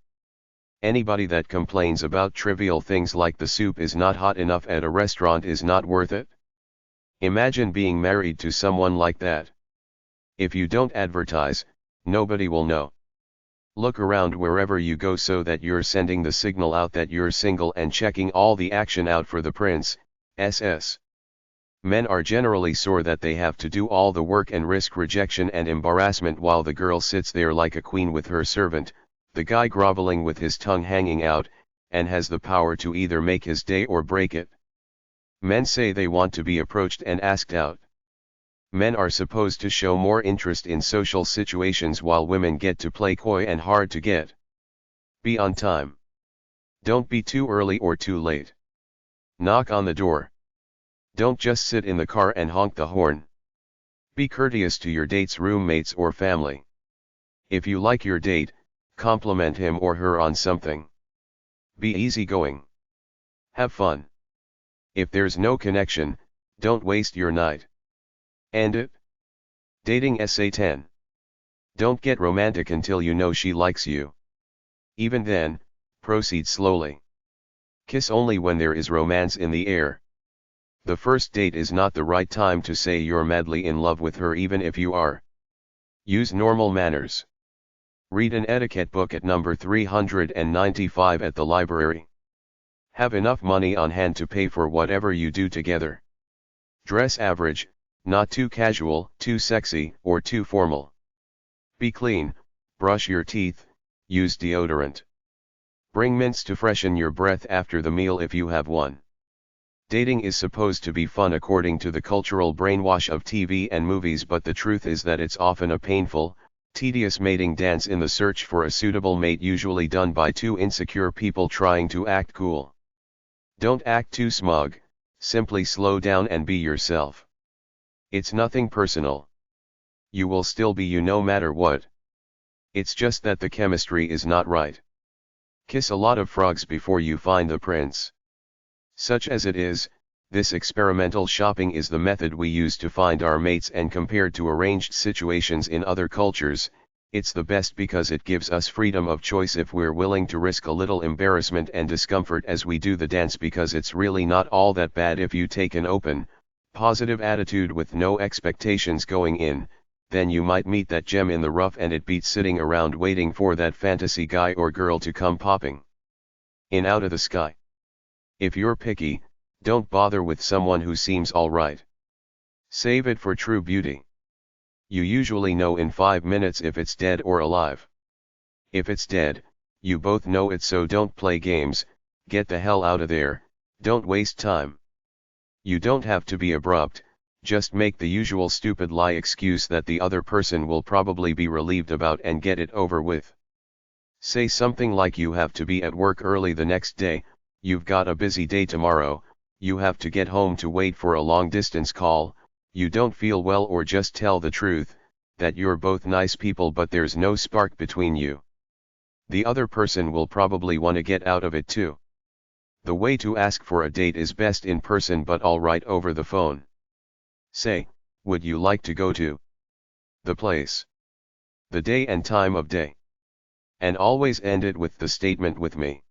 Anybody that complains about trivial things like the soup is not hot enough at a restaurant is not worth it. Imagine being married to someone like that. If you don't advertise, nobody will know. Look around wherever you go so that you're sending the signal out that you're single and checking all the action out for the prince, SS. Men are generally sore that they have to do all the work and risk rejection and embarrassment while the girl sits there like a queen with her servant, the guy groveling with his tongue hanging out, and has the power to either make his day or break it. Men say they want to be approached and asked out. Men are supposed to show more interest in social situations while women get to play coy and hard to get. Be on time. Don't be too early or too late. Knock on the door. Don't just sit in the car and honk the horn. Be courteous to your date's roommates or family. If you like your date, compliment him or her on something. Be easygoing. Have fun. If there's no connection, don't waste your night. End it. Dating Essay 10. Don't get romantic until you know she likes you. Even then, proceed slowly. Kiss only when there is romance in the air. The first date is not the right time to say you're madly in love with her even if you are. Use normal manners. Read an etiquette book at number 395 at the library. Have enough money on hand to pay for whatever you do together. Dress average, not too casual, too sexy, or too formal. Be clean, brush your teeth, use deodorant. Bring mints to freshen your breath after the meal if you have one. Dating is supposed to be fun according to the cultural brainwash of TV and movies, but the truth is that it's often a painful, tedious mating dance in the search for a suitable mate, usually done by two insecure people trying to act cool. Don't act too smug, simply slow down and be yourself. It's nothing personal. You will still be you no matter what. It's just that the chemistry is not right. Kiss a lot of frogs before you find the prince. Such as it is, this experimental shopping is the method we use to find our mates, and compared to arranged situations in other cultures, it's the best because it gives us freedom of choice if we're willing to risk a little embarrassment and discomfort as we do the dance, because it's really not all that bad if you take an open, positive attitude with no expectations going in. Then you might meet that gem in the rough and it beats sitting around waiting for that fantasy guy or girl to come popping in out of the sky. If you're picky, don't bother with someone who seems alright. Save it for true beauty. You usually know in 5 minutes if it's dead or alive. If it's dead, you both know it, so don't play games, get the hell out of there, don't waste time. You don't have to be abrupt, just make the usual stupid lie excuse that the other person will probably be relieved about and get it over with. Say something like you have to be at work early the next day, you've got a busy day tomorrow, you have to get home to wait for a long-distance call, you don't feel well, or just tell the truth, that you're both nice people but there's no spark between you. The other person will probably want to get out of it too. The way to ask for a date is best in person, but alright over the phone. Say, would you like to go to the place, the day and time of day? And always end it with the statement "with me."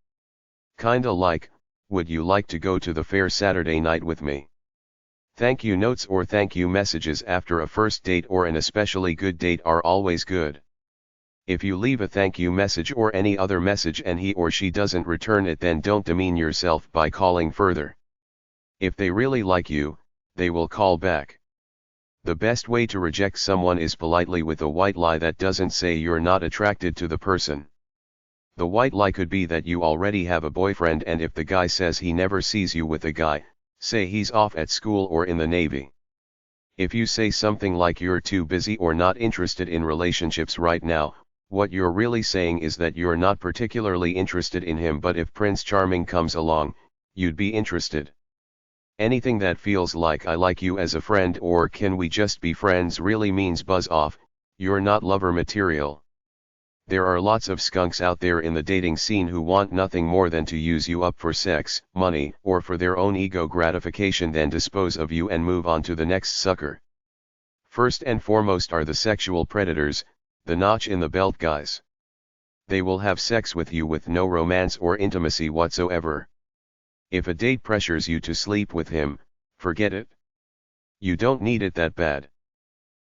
Kinda like, would you like to go to the fair Saturday night with me? Thank you notes or thank you messages after a first date or an especially good date are always good. If you leave a thank you message or any other message and he or she doesn't return it, then don't demean yourself by calling further. If they really like you, they will call back. The best way to reject someone is politely with a white lie that doesn't say you're not attracted to the person. The white lie could be that you already have a boyfriend, and if the guy says he never sees you with a guy, say he's off at school or in the Navy. If you say something like you're too busy or not interested in relationships right now, what you're really saying is that you're not particularly interested in him, but if Prince Charming comes along, you'd be interested. Anything that feels like "I like you as a friend" or "can we just be friends" really means buzz off, you're not lover material. There are lots of skunks out there in the dating scene who want nothing more than to use you up for sex, money, or for their own ego gratification, then dispose of you and move on to the next sucker. First and foremost are the sexual predators, the notch in the belt guys. They will have sex with you with no romance or intimacy whatsoever. If a date pressures you to sleep with him, forget it. You don't need it that bad.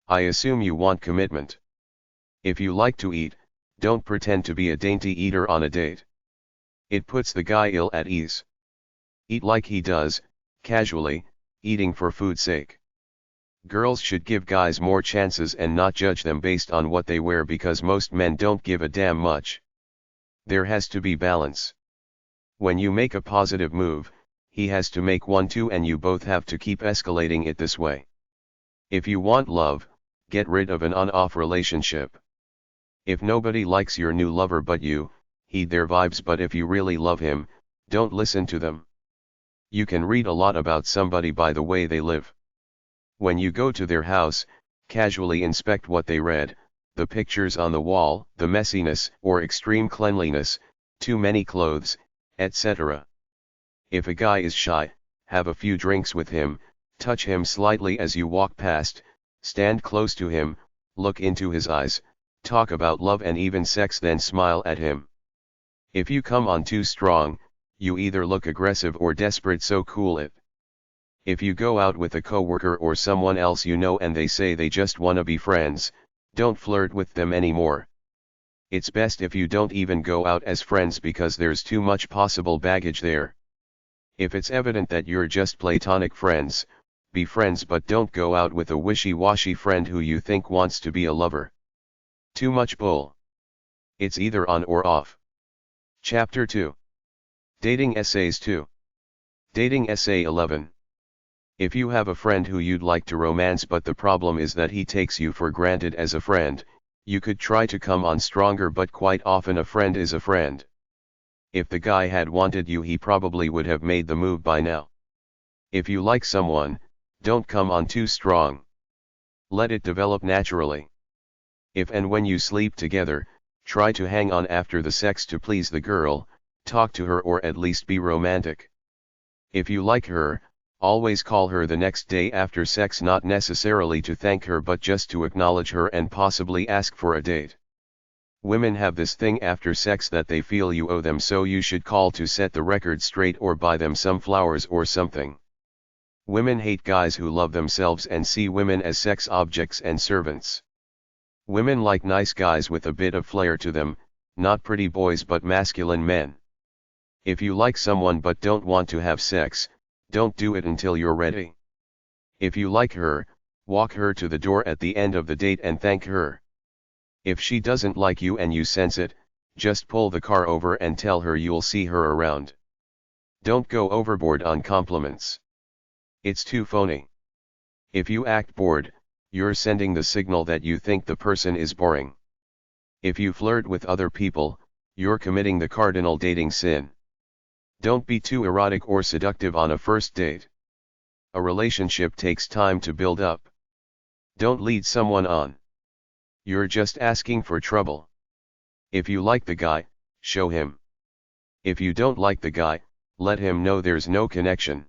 I assume you want commitment. If you like to eat, don't pretend to be a dainty eater on a date. It puts the guy ill at ease. Eat like he does, casually, eating for food's sake. Girls should give guys more chances and not judge them based on what they wear because most men don't give a damn much. There has to be balance. When you make a positive move, he has to make one too, and you both have to keep escalating it this way. If you want love, get rid of an on-off relationship. If nobody likes your new lover but you, heed their vibes, but if you really love him, don't listen to them. You can read a lot about somebody by the way they live. When you go to their house, casually inspect what they read, the pictures on the wall, the messiness or extreme cleanliness, too many clothes, etc. If a guy is shy, have a few drinks with him, touch him slightly as you walk past, stand close to him, look into his eyes, talk about love and even sex, then smile at him. If you come on too strong, you either look aggressive or desperate, so cool it. If you go out with a coworker or someone else you know and they say they just wanna be friends, don't flirt with them anymore. It's best if you don't even go out as friends because there's too much possible baggage there. If it's evident that you're just platonic friends, be friends, but don't go out with a wishy-washy friend who you think wants to be a lover. Too much bull. It's either on or off. Chapter 2. Dating Essays 2. Dating Essay 11. If you have a friend who you'd like to romance but the problem is that he takes you for granted as a friend, you could try to come on stronger, but quite often a friend is a friend. If the guy had wanted you, he probably would have made the move by now. If you like someone, don't come on too strong. Let it develop naturally. If and when you sleep together, try to hang on after the sex to please the girl, talk to her or at least be romantic. If you like her, always call her the next day after sex, not necessarily to thank her but just to acknowledge her and possibly ask for a date. Women have this thing after sex that they feel you owe them, so you should call to set the record straight or buy them some flowers or something. Women hate guys who love themselves and see women as sex objects and servants. Women like nice guys with a bit of flair to them, not pretty boys but masculine men. If you like someone but don't want to have sex, don't do it until you're ready. If you like her, walk her to the door at the end of the date and thank her. If she doesn't like you and you sense it, just pull the car over and tell her you'll see her around. Don't go overboard on compliments. It's too phony. If you act bored, you're sending the signal that you think the person is boring. If you flirt with other people, you're committing the cardinal dating sin. Don't be too erotic or seductive on a first date. A relationship takes time to build up. Don't lead someone on. You're just asking for trouble. If you like the guy, show him. If you don't like the guy, let him know there's no connection.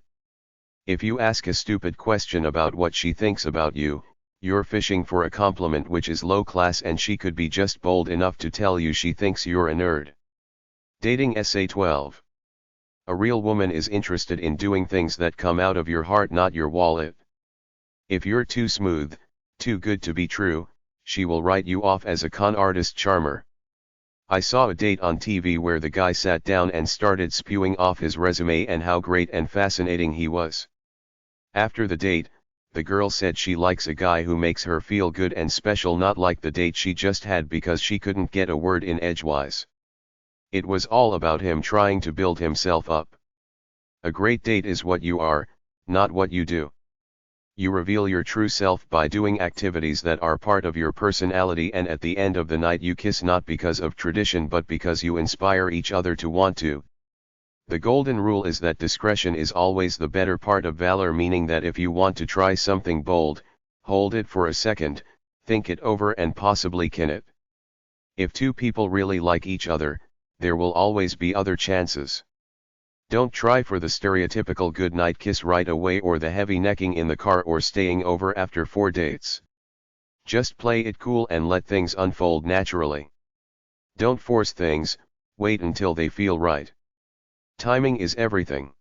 If you ask a stupid question about what she thinks about you, you're fishing for a compliment which is low class, and she could be just bold enough to tell you she thinks you're a nerd. Dating Essay 12. A real woman is interested in doing things that come out of your heart, not your wallet. If you're too smooth, too good to be true, she will write you off as a con artist charmer. I saw a date on TV where the guy sat down and started spewing off his resume and how great and fascinating he was. After the date, the girl said she likes a guy who makes her feel good and special, not like the date she just had because she couldn't get a word in edgewise. It was all about him trying to build himself up. A great date is what you are, not what you do. You reveal your true self by doing activities that are part of your personality, and at the end of the night you kiss, not because of tradition but because you inspire each other to want to. The golden rule is that discretion is always the better part of valor, meaning that if you want to try something bold, hold it for a second, think it over and possibly can it. If two people really like each other, there will always be other chances. Don't try for the stereotypical goodnight kiss right away, or the heavy necking in the car, or staying over after 4 dates. Just play it cool and let things unfold naturally. Don't force things, wait until they feel right. Timing is everything.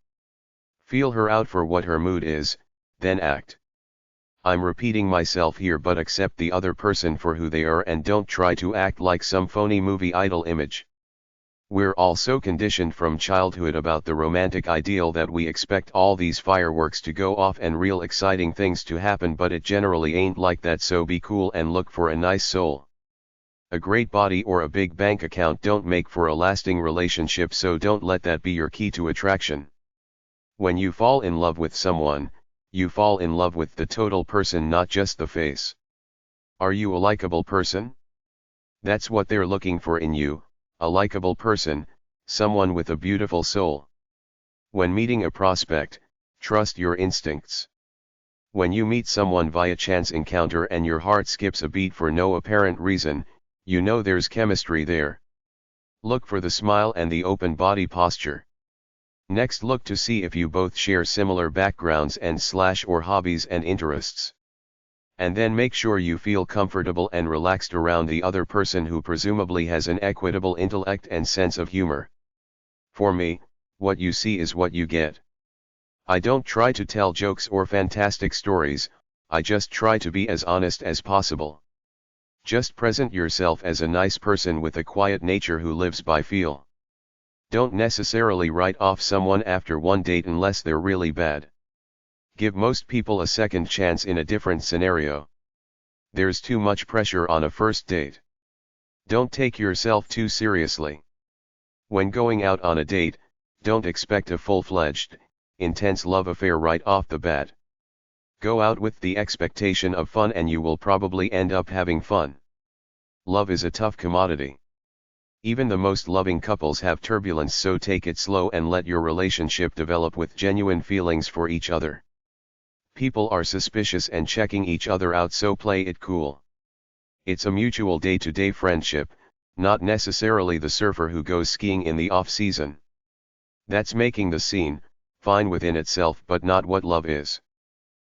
Feel her out for what her mood is, then act. I'm repeating myself here, but accept the other person for who they are and don't try to act like some phony movie idol image. We're all so conditioned from childhood about the romantic ideal that we expect all these fireworks to go off and real exciting things to happen, but it generally ain't like that, so be cool and look for a nice soul. A great body or a big bank account don't make for a lasting relationship, so don't let that be your key to attraction. When you fall in love with someone, you fall in love with the total person, not just the face. Are you a likable person? That's what they're looking for in you, a likable person, someone with a beautiful soul. When meeting a prospect, trust your instincts. When you meet someone via chance encounter and your heart skips a beat for no apparent reason, you know there's chemistry there. Look for the smile and the open body posture. Next, look to see if you both share similar backgrounds and/or hobbies and interests. And then make sure you feel comfortable and relaxed around the other person, who presumably has an equitable intellect and sense of humor. For me, what you see is what you get. I don't try to tell jokes or fantastic stories, I just try to be as honest as possible. Just present yourself as a nice person with a quiet nature who lives by feel. Don't necessarily write off someone after one date unless they're really bad. Give most people a second chance in a different scenario. There's too much pressure on a first date. Don't take yourself too seriously. When going out on a date, don't expect a full-fledged, intense love affair right off the bat. Go out with the expectation of fun and you will probably end up having fun. Love is a tough commodity. Even the most loving couples have turbulence, so take it slow and let your relationship develop with genuine feelings for each other. People are suspicious and checking each other out, so play it cool. It's a mutual day-to-day friendship, not necessarily the surfer who goes skiing in the off-season. That's making the scene, fine within itself, but not what love is.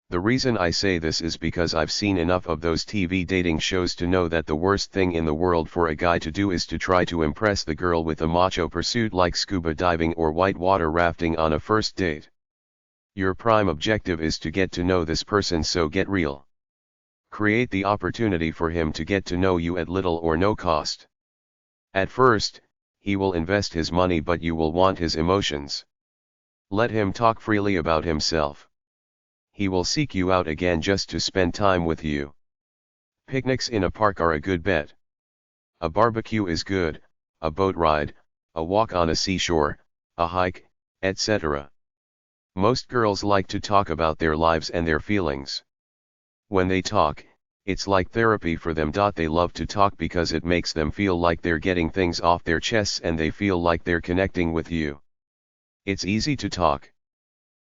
The reason I say this is because I've seen enough of those TV dating shows to know that the worst thing in the world for a guy to do is to try to impress the girl with a macho pursuit like scuba diving or whitewater rafting on a first date. Your prime objective is to get to know this person, so get real. Create the opportunity for him to get to know you at little or no cost. At first, he will invest his money, but you will want his emotions. Let him talk freely about himself. He will seek you out again just to spend time with you. Picnics in a park are a good bet. A barbecue is good, a boat ride, a walk on a seashore, a hike, etc. Most girls like to talk about their lives and their feelings. When they talk, it's like therapy for them. They love to talk because it makes them feel like they're getting things off their chests and they feel like they're connecting with you. It's easy to talk.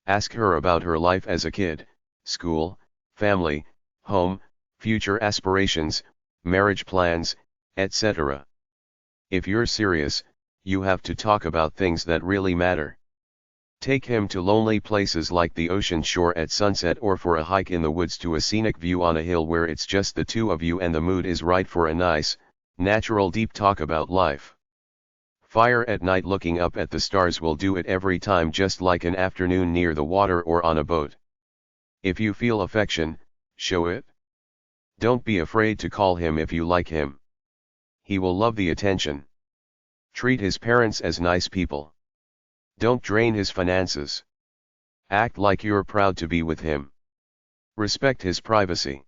Ask her about her life as a kid, school, family, home, future aspirations, marriage plans, etc. If you're serious, you have to talk about things that really matter. Take him to lonely places like the ocean shore at sunset, or for a hike in the woods to a scenic view on a hill where it's just the two of you and the mood is right for a nice, natural deep talk about life. Fire at night looking up at the stars will do it every time, just like an afternoon near the water or on a boat. If you feel affection, show it. Don't be afraid to call him if you like him. He will love the attention. Treat his parents as nice people. Don't drain his finances. Act like you're proud to be with him. Respect his privacy.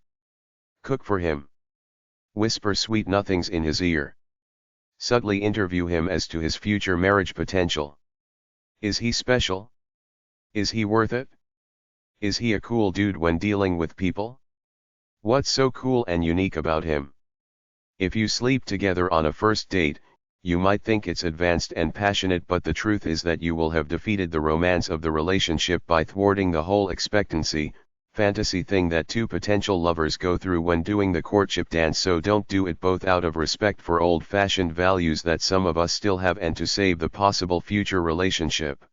Cook for him. Whisper sweet nothings in his ear. Subtly interview him as to his future marriage potential. Is he special? Is he worth it? Is he a cool dude when dealing with people? What's so cool and unique about him? If you sleep together on a first date, you might think it's advanced and passionate, but the truth is that you will have defeated the romance of the relationship by thwarting the whole expectancy, fantasy thing that two potential lovers go through when doing the courtship dance. So don't do it, both out of respect for old-fashioned values that some of us still have and to save the possible future relationship.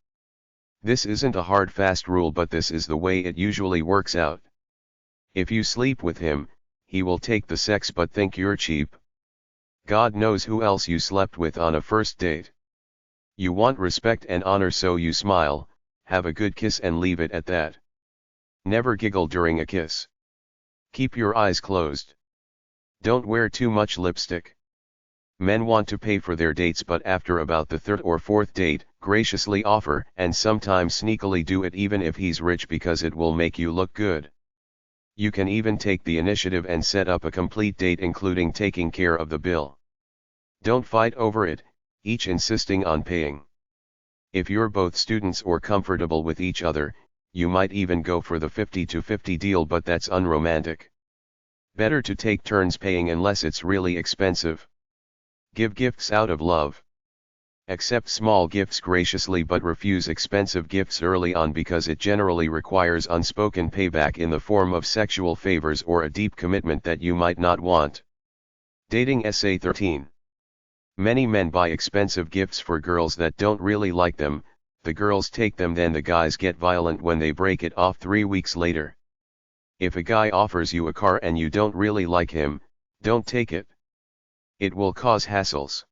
This isn't a hard fast rule, but this is the way it usually works out. If you sleep with him, he will take the sex but think you're cheap. God knows who else you slept with on a first date. You want respect and honor, so you smile, have a good kiss and leave it at that. Never giggle during a kiss. Keep your eyes closed. Don't wear too much lipstick. Men want to pay for their dates, but after about the third or fourth date, graciously offer and sometimes sneakily do it even if he's rich because it will make you look good. You can even take the initiative and set up a complete date including taking care of the bill. Don't fight over it, each insisting on paying. If you're both students or comfortable with each other, you might even go for the 50-50 deal, but that's unromantic. Better to take turns paying unless it's really expensive. Give gifts out of love. Accept small gifts graciously but refuse expensive gifts early on because it generally requires unspoken payback in the form of sexual favors or a deep commitment that you might not want. Dating Essay 13. Many men buy expensive gifts for girls that don't really like them, the girls take them, then the guys get violent when they break it off 3 weeks later. If a guy offers you a car and you don't really like him, don't take it. It will cause hassles.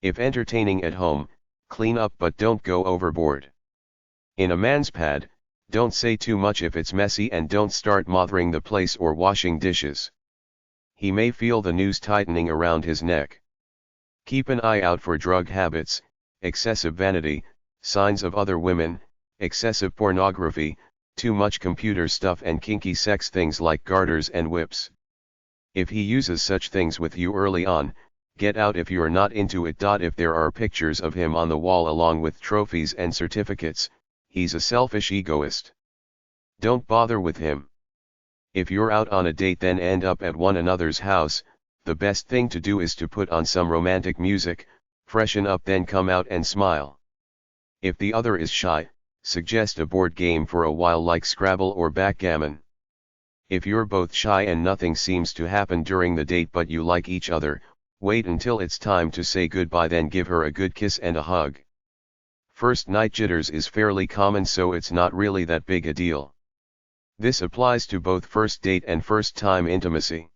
If entertaining at home, clean up but don't go overboard. In a man's pad, don't say too much if it's messy, and don't start mothering the place or washing dishes. He may feel the noose tightening around his neck. Keep an eye out for drug habits, excessive vanity, signs of other women, excessive pornography, too much computer stuff and kinky sex things like garters and whips. If he uses such things with you early on, get out if you're not into it. If there are pictures of him on the wall along with trophies and certificates, he's a selfish egoist. Don't bother with him. If you're out on a date then end up at one another's house, the best thing to do is to put on some romantic music, freshen up, then come out and smile. If the other is shy, suggest a board game for a while like Scrabble or backgammon. If you're both shy and nothing seems to happen during the date but you like each other, wait until it's time to say goodbye, then give her a good kiss and a hug. First night jitters is fairly common, so it's not really that big a deal. This applies to both first date and first time intimacy.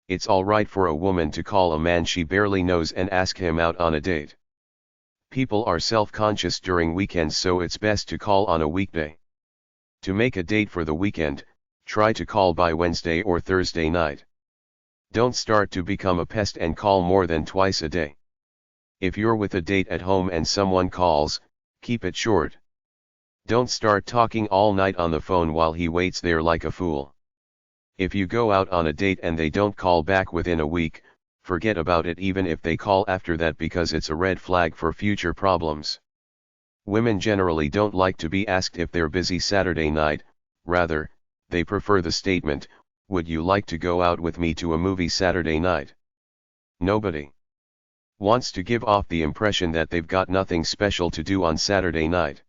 It's alright for a woman to call a man she barely knows and ask him out on a date. People are self-conscious during weekends, so it's best to call on a weekday. To make a date for the weekend, try to call by Wednesday or Thursday night. Don't start to become a pest and call more than twice a day. If you're with a date at home and someone calls, keep it short. Don't start talking all night on the phone while he waits there like a fool. If you go out on a date and they don't call back within a week, forget about it even if they call after that, because it's a red flag for future problems. Women generally don't like to be asked if they're busy Saturday night, rather, they prefer the statement, "Would you like to go out with me to a movie Saturday night?" Nobody wants to give off the impression that they've got nothing special to do on Saturday night.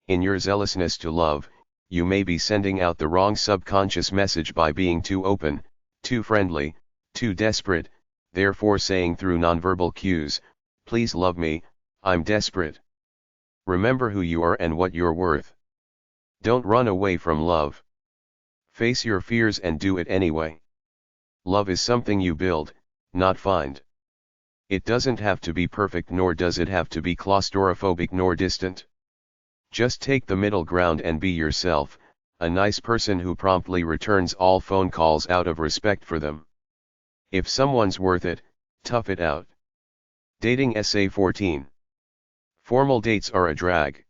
In your zealousness to love, you may be sending out the wrong subconscious message by being too open, too friendly, too desperate, therefore saying through nonverbal cues, "Please love me, I'm desperate." Remember who you are and what you're worth. Don't run away from love. Face your fears and do it anyway. Love is something you build, not find. It doesn't have to be perfect, nor does it have to be claustrophobic nor distant. Just take the middle ground and be yourself, a nice person who promptly returns all phone calls out of respect for them. If someone's worth it, tough it out. Dating Essay 14. Formal dates are a drag.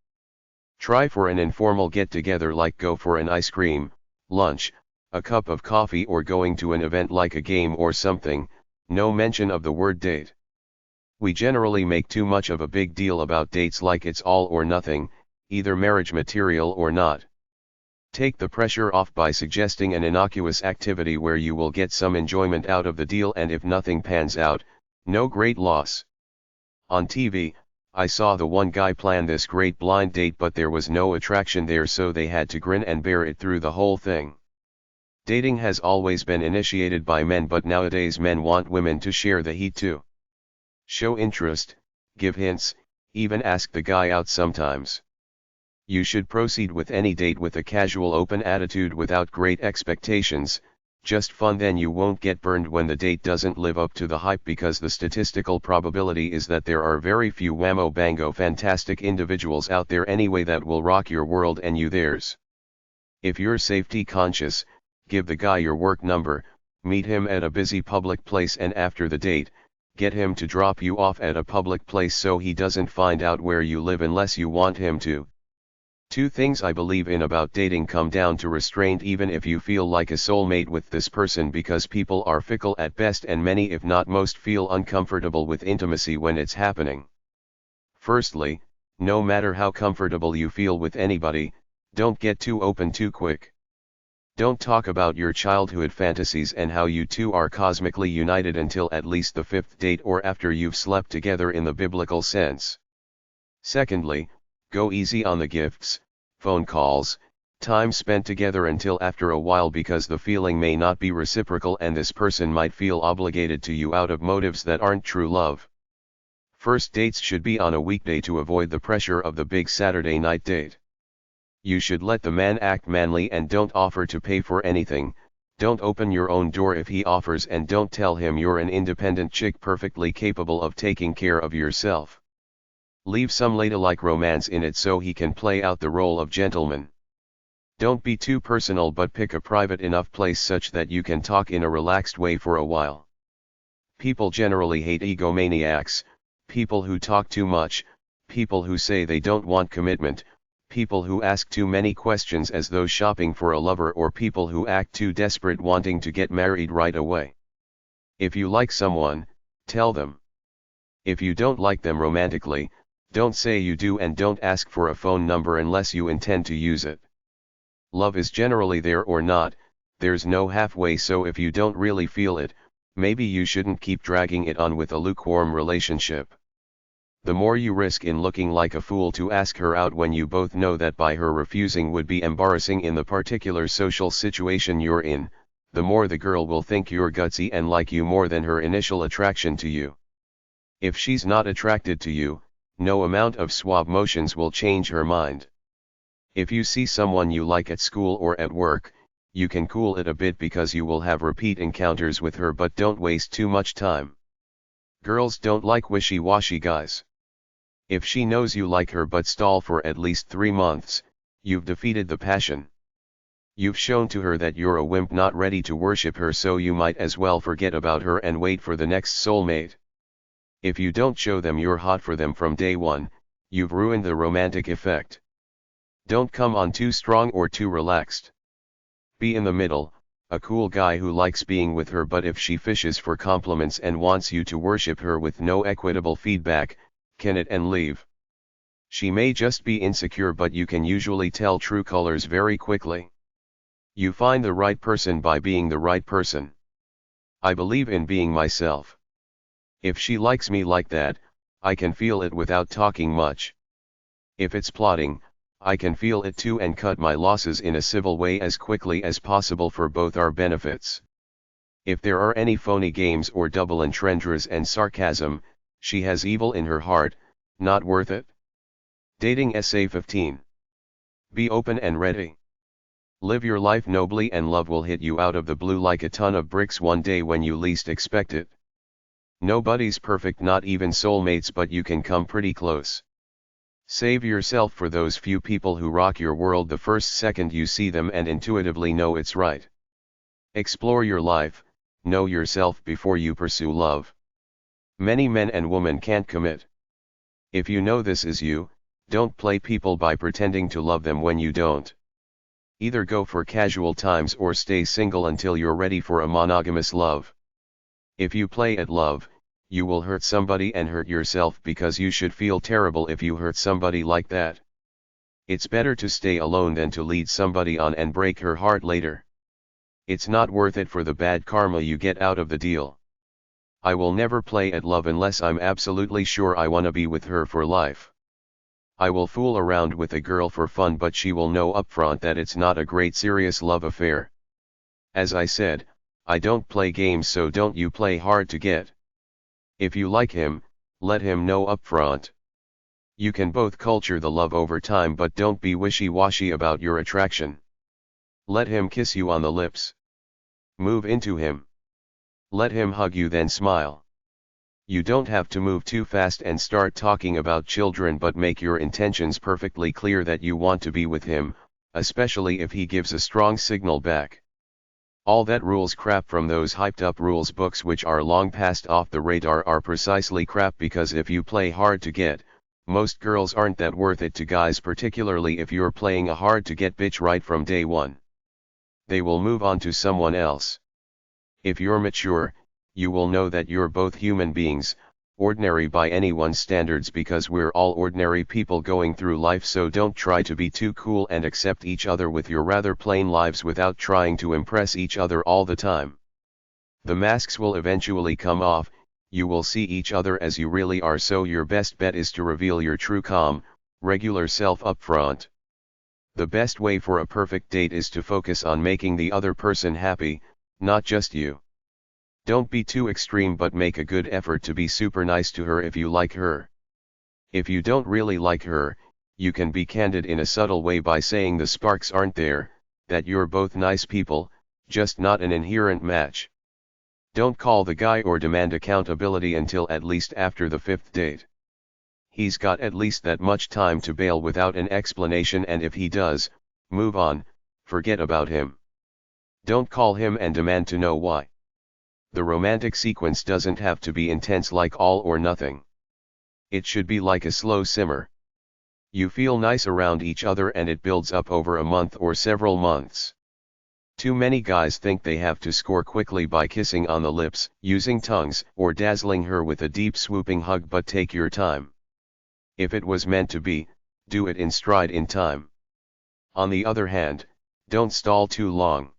Try for an informal get-together, like go for an ice cream, lunch, a cup of coffee, or going to an event like a game or something. No mention of the word date. We generally make too much of a big deal about dates, like it's all or nothing, either marriage material or not. Take the pressure off by suggesting an innocuous activity where you will get some enjoyment out of the deal, and if nothing pans out, no great loss. On TV, I saw the one guy plan this great blind date, but there was no attraction there, so they had to grin and bear it through the whole thing. Dating has always been initiated by men, but nowadays men want women to share the heat too. Show interest, give hints, even ask the guy out sometimes. You should proceed with any date with a casual, open attitude without great expectations, just fun. Then you won't get burned when the date doesn't live up to the hype, because the statistical probability is that there are very few whammo bango fantastic individuals out there anyway that will rock your world and you theirs. If you're safety conscious, give the guy your work number, meet him at a busy public place, and after the date, get him to drop you off at a public place so he doesn't find out where you live unless you want him to. 2 things I believe in about dating come down to restraint even if you feel like a soulmate with this person, because people are fickle at best and many if not most feel uncomfortable with intimacy when it's happening. Firstly, no matter how comfortable you feel with anybody, don't get too open too quick. Don't talk about your childhood fantasies and how you two are cosmically united until at least the 5th date or after you've slept together in the biblical sense. Secondly, go easy on the gifts, phone calls, time spent together until after a while, because the feeling may not be reciprocal and this person might feel obligated to you out of motives that aren't true love. First dates should be on a weekday to avoid the pressure of the big Saturday night date. You should let the man act manly and don't offer to pay for anything, don't open your own door if he offers, and don't tell him you're an independent chick perfectly capable of taking care of yourself. Leave some ladylike romance in it so he can play out the role of gentleman. Don't be too personal, but pick a private enough place such that you can talk in a relaxed way for a while. People generally hate egomaniacs, people who talk too much, people who say they don't want commitment, people who ask too many questions as though shopping for a lover, or people who act too desperate wanting to get married right away. If you like someone, tell them. If you don't like them romantically, don't say you do, and don't ask for a phone number unless you intend to use it. Love is generally there or not, there's no halfway, so if you don't really feel it, maybe you shouldn't keep dragging it on with a lukewarm relationship. The more you risk in looking like a fool to ask her out when you both know that by her refusing would be embarrassing in the particular social situation you're in, the more the girl will think you're gutsy and like you more than her initial attraction to you. If she's not attracted to you, no amount of suave motions will change her mind. If you see someone you like at school or at work, you can cool it a bit because you will have repeat encounters with her, but don't waste too much time. Girls don't like wishy-washy guys. If she knows you like her but stall for at least 3 months, you've defeated the passion. You've shown to her that you're a wimp not ready to worship her, so you might as well forget about her and wait for the next soulmate. If you don't show them you're hot for them from day one, you've ruined the romantic effect. Don't come on too strong or too relaxed. Be in the middle, a cool guy who likes being with her, but if she fishes for compliments and wants you to worship her with no equitable feedback, can it and leave. She may just be insecure, but you can usually tell true colors very quickly. You find the right person by being the right person. I believe in being myself. If she likes me like that, I can feel it without talking much. If it's plotting, I can feel it too and cut my losses in a civil way as quickly as possible for both our benefits. If there are any phony games or double entendres and sarcasm, she has evil in her heart, not worth it. Dating Essay 15. Be open and ready. Live your life nobly and love will hit you out of the blue like a ton of bricks one day when you least expect it. Nobody's perfect, not even soulmates, but you can come pretty close. Save yourself for those few people who rock your world the first second you see them and intuitively know it's right. Explore your life, know yourself before you pursue love. Many men and women can't commit. If you know this is you, don't play people by pretending to love them when you don't. Either go for casual times or stay single until you're ready for a monogamous love. If you play at love, you will hurt somebody and hurt yourself, because you should feel terrible if you hurt somebody like that. It's better to stay alone than to lead somebody on and break her heart later. It's not worth it for the bad karma you get out of the deal. I will never play at love unless I'm absolutely sure I wanna be with her for life. I will fool around with a girl for fun, but she will know upfront that it's not a great serious love affair. As I said, I don't play games, so don't you play hard to get. If you like him, let him know upfront. You can both culture the love over time, but don't be wishy-washy about your attraction. Let him kiss you on the lips. Move into him. Let him hug you, then smile. You don't have to move too fast and start talking about children, but make your intentions perfectly clear that you want to be with him, especially if he gives a strong signal back. All that rules crap from those hyped up rules books which are long past off the radar are precisely crap, because if you play hard to get, most girls aren't that worth it to guys, particularly if you're playing a hard to get bitch right from day one. They will move on to someone else. If you're mature, you will know that you're both human beings, ordinary by anyone's standards, because we're all ordinary people going through life, so don't try to be too cool and accept each other with your rather plain lives without trying to impress each other all the time. The masks will eventually come off, you will see each other as you really are, so your best bet is to reveal your true calm, regular self up front. The best way for a perfect date is to focus on making the other person happy, not just you. Don't be too extreme, but make a good effort to be super nice to her if you like her. If you don't really like her, you can be candid in a subtle way by saying the sparks aren't there, that you're both nice people, just not an inherent match. Don't call the guy or demand accountability until at least after the 5th date. He's got at least that much time to bail without an explanation, and if he does, move on, forget about him. Don't call him and demand to know why. The romantic sequence doesn't have to be intense like All or Nothing. It should be like a slow simmer. You feel nice around each other and it builds up over a month or several months. Too many guys think they have to score quickly by kissing on the lips, using tongues, or dazzling her with a deep swooping hug, but take your time. If it was meant to be, do it in stride in time. On the other hand, don't stall too long.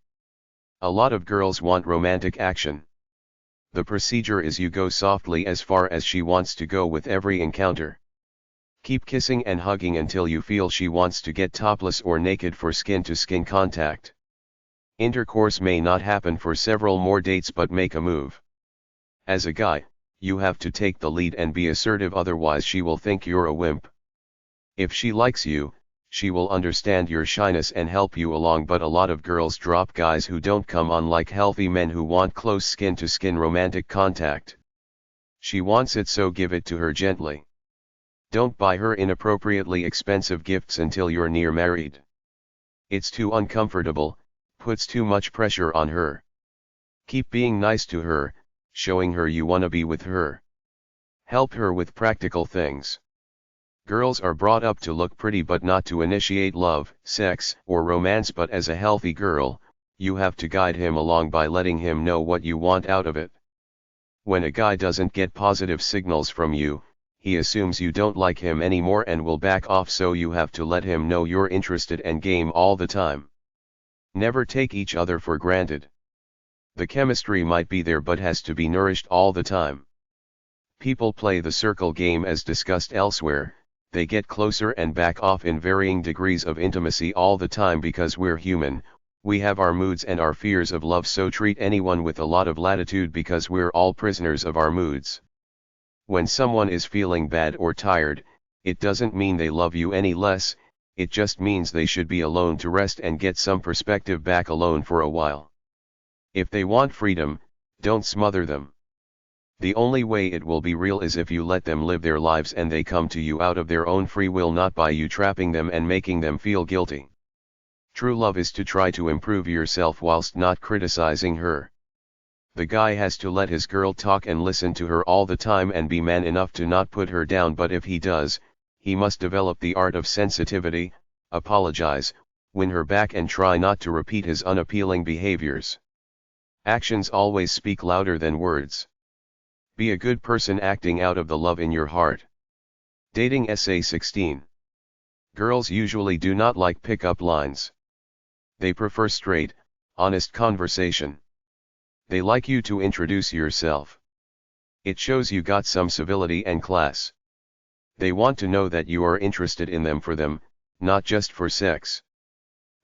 A lot of girls want romantic action. The procedure is you go softly as far as she wants to go with every encounter. Keep kissing and hugging until you feel she wants to get topless or naked for skin-to-skin contact. Intercourse may not happen for several more dates, but make a move. As a guy, you have to take the lead and be assertive, otherwise she will think you're a wimp. If she likes you, she will understand your shyness and help you along, but a lot of girls drop guys who don't come on like healthy men who want close skin-to-skin romantic contact. She wants it, so give it to her gently. Don't buy her inappropriately expensive gifts until you're near married. It's too uncomfortable, puts too much pressure on her. Keep being nice to her, showing her you wanna be with her. Help her with practical things. Girls are brought up to look pretty but not to initiate love, sex, or romance, but as a healthy girl, you have to guide him along by letting him know what you want out of it. When a guy doesn't get positive signals from you, he assumes you don't like him anymore and will back off, so you have to let him know you're interested and game all the time. Never take each other for granted. The chemistry might be there but has to be nourished all the time. People play the circle game as discussed elsewhere. They get closer and back off in varying degrees of intimacy all the time because we're human, we have our moods and our fears of love, so treat anyone with a lot of latitude because we're all prisoners of our moods. When someone is feeling bad or tired, it doesn't mean they love you any less, it just means they should be alone to rest and get some perspective back alone for a while. If they want freedom, don't smother them. The only way it will be real is if you let them live their lives and they come to you out of their own free will, not by you trapping them and making them feel guilty. True love is to try to improve yourself whilst not criticizing her. The guy has to let his girl talk and listen to her all the time and be man enough to not put her down, but if he does, he must develop the art of sensitivity, apologize, win her back, and try not to repeat his unappealing behaviors. Actions always speak louder than words. Be a good person acting out of the love in your heart. Dating Essay 16. Girls usually do not like pickup lines. They prefer straight, honest conversation. They like you to introduce yourself. It shows you got some civility and class. They want to know that you are interested in them for them, not just for sex.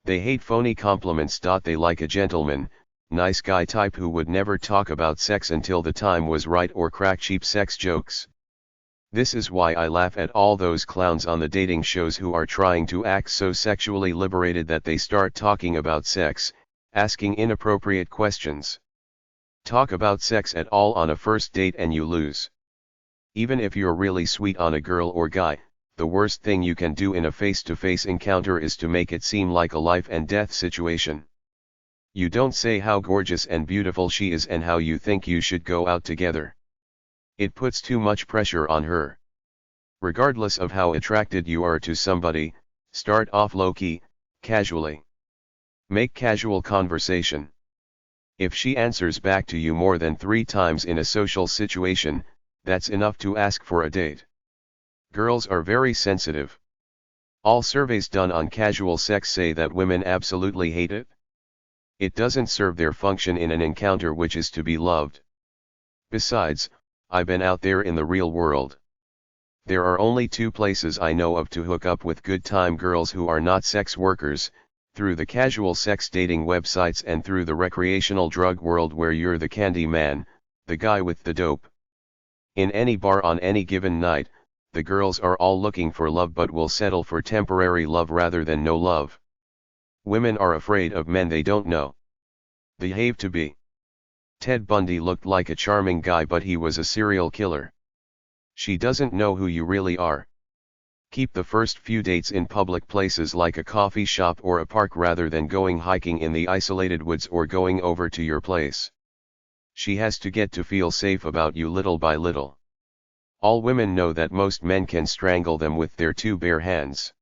They hate phony compliments. They like a gentleman, nice guy type who would never talk about sex until the time was right or crack cheap sex jokes. This is why I laugh at all those clowns on the dating shows who are trying to act so sexually liberated that they start talking about sex, asking inappropriate questions. Talk about sex at all on a first date and you lose. Even if you're really sweet on a girl or guy, the worst thing you can do in a face-to-face encounter is to make it seem like a life and death situation. You don't say how gorgeous and beautiful she is and how you think you should go out together. It puts too much pressure on her. Regardless of how attracted you are to somebody, start off low-key, casually. Make casual conversation. If she answers back to you more than 3 times in a social situation, that's enough to ask for a date. Girls are very sensitive. All surveys done on casual sex say that women absolutely hate it. It doesn't serve their function in an encounter, which is to be loved. Besides, I've been out there in the real world. There are only 2 places I know of to hook up with good-time girls who are not sex workers, through the casual sex dating websites and through the recreational drug world where you're the candy man, the guy with the dope. In any bar on any given night, the girls are all looking for love but will settle for temporary love rather than no love. Women are afraid of men they don't know. Behave to be. Ted Bundy looked like a charming guy but he was a serial killer. She doesn't know who you really are. Keep the first few dates in public places like a coffee shop or a park rather than going hiking in the isolated woods or going over to your place. She has to get to feel safe about you little by little. All women know that most men can strangle them with their 2 bare hands.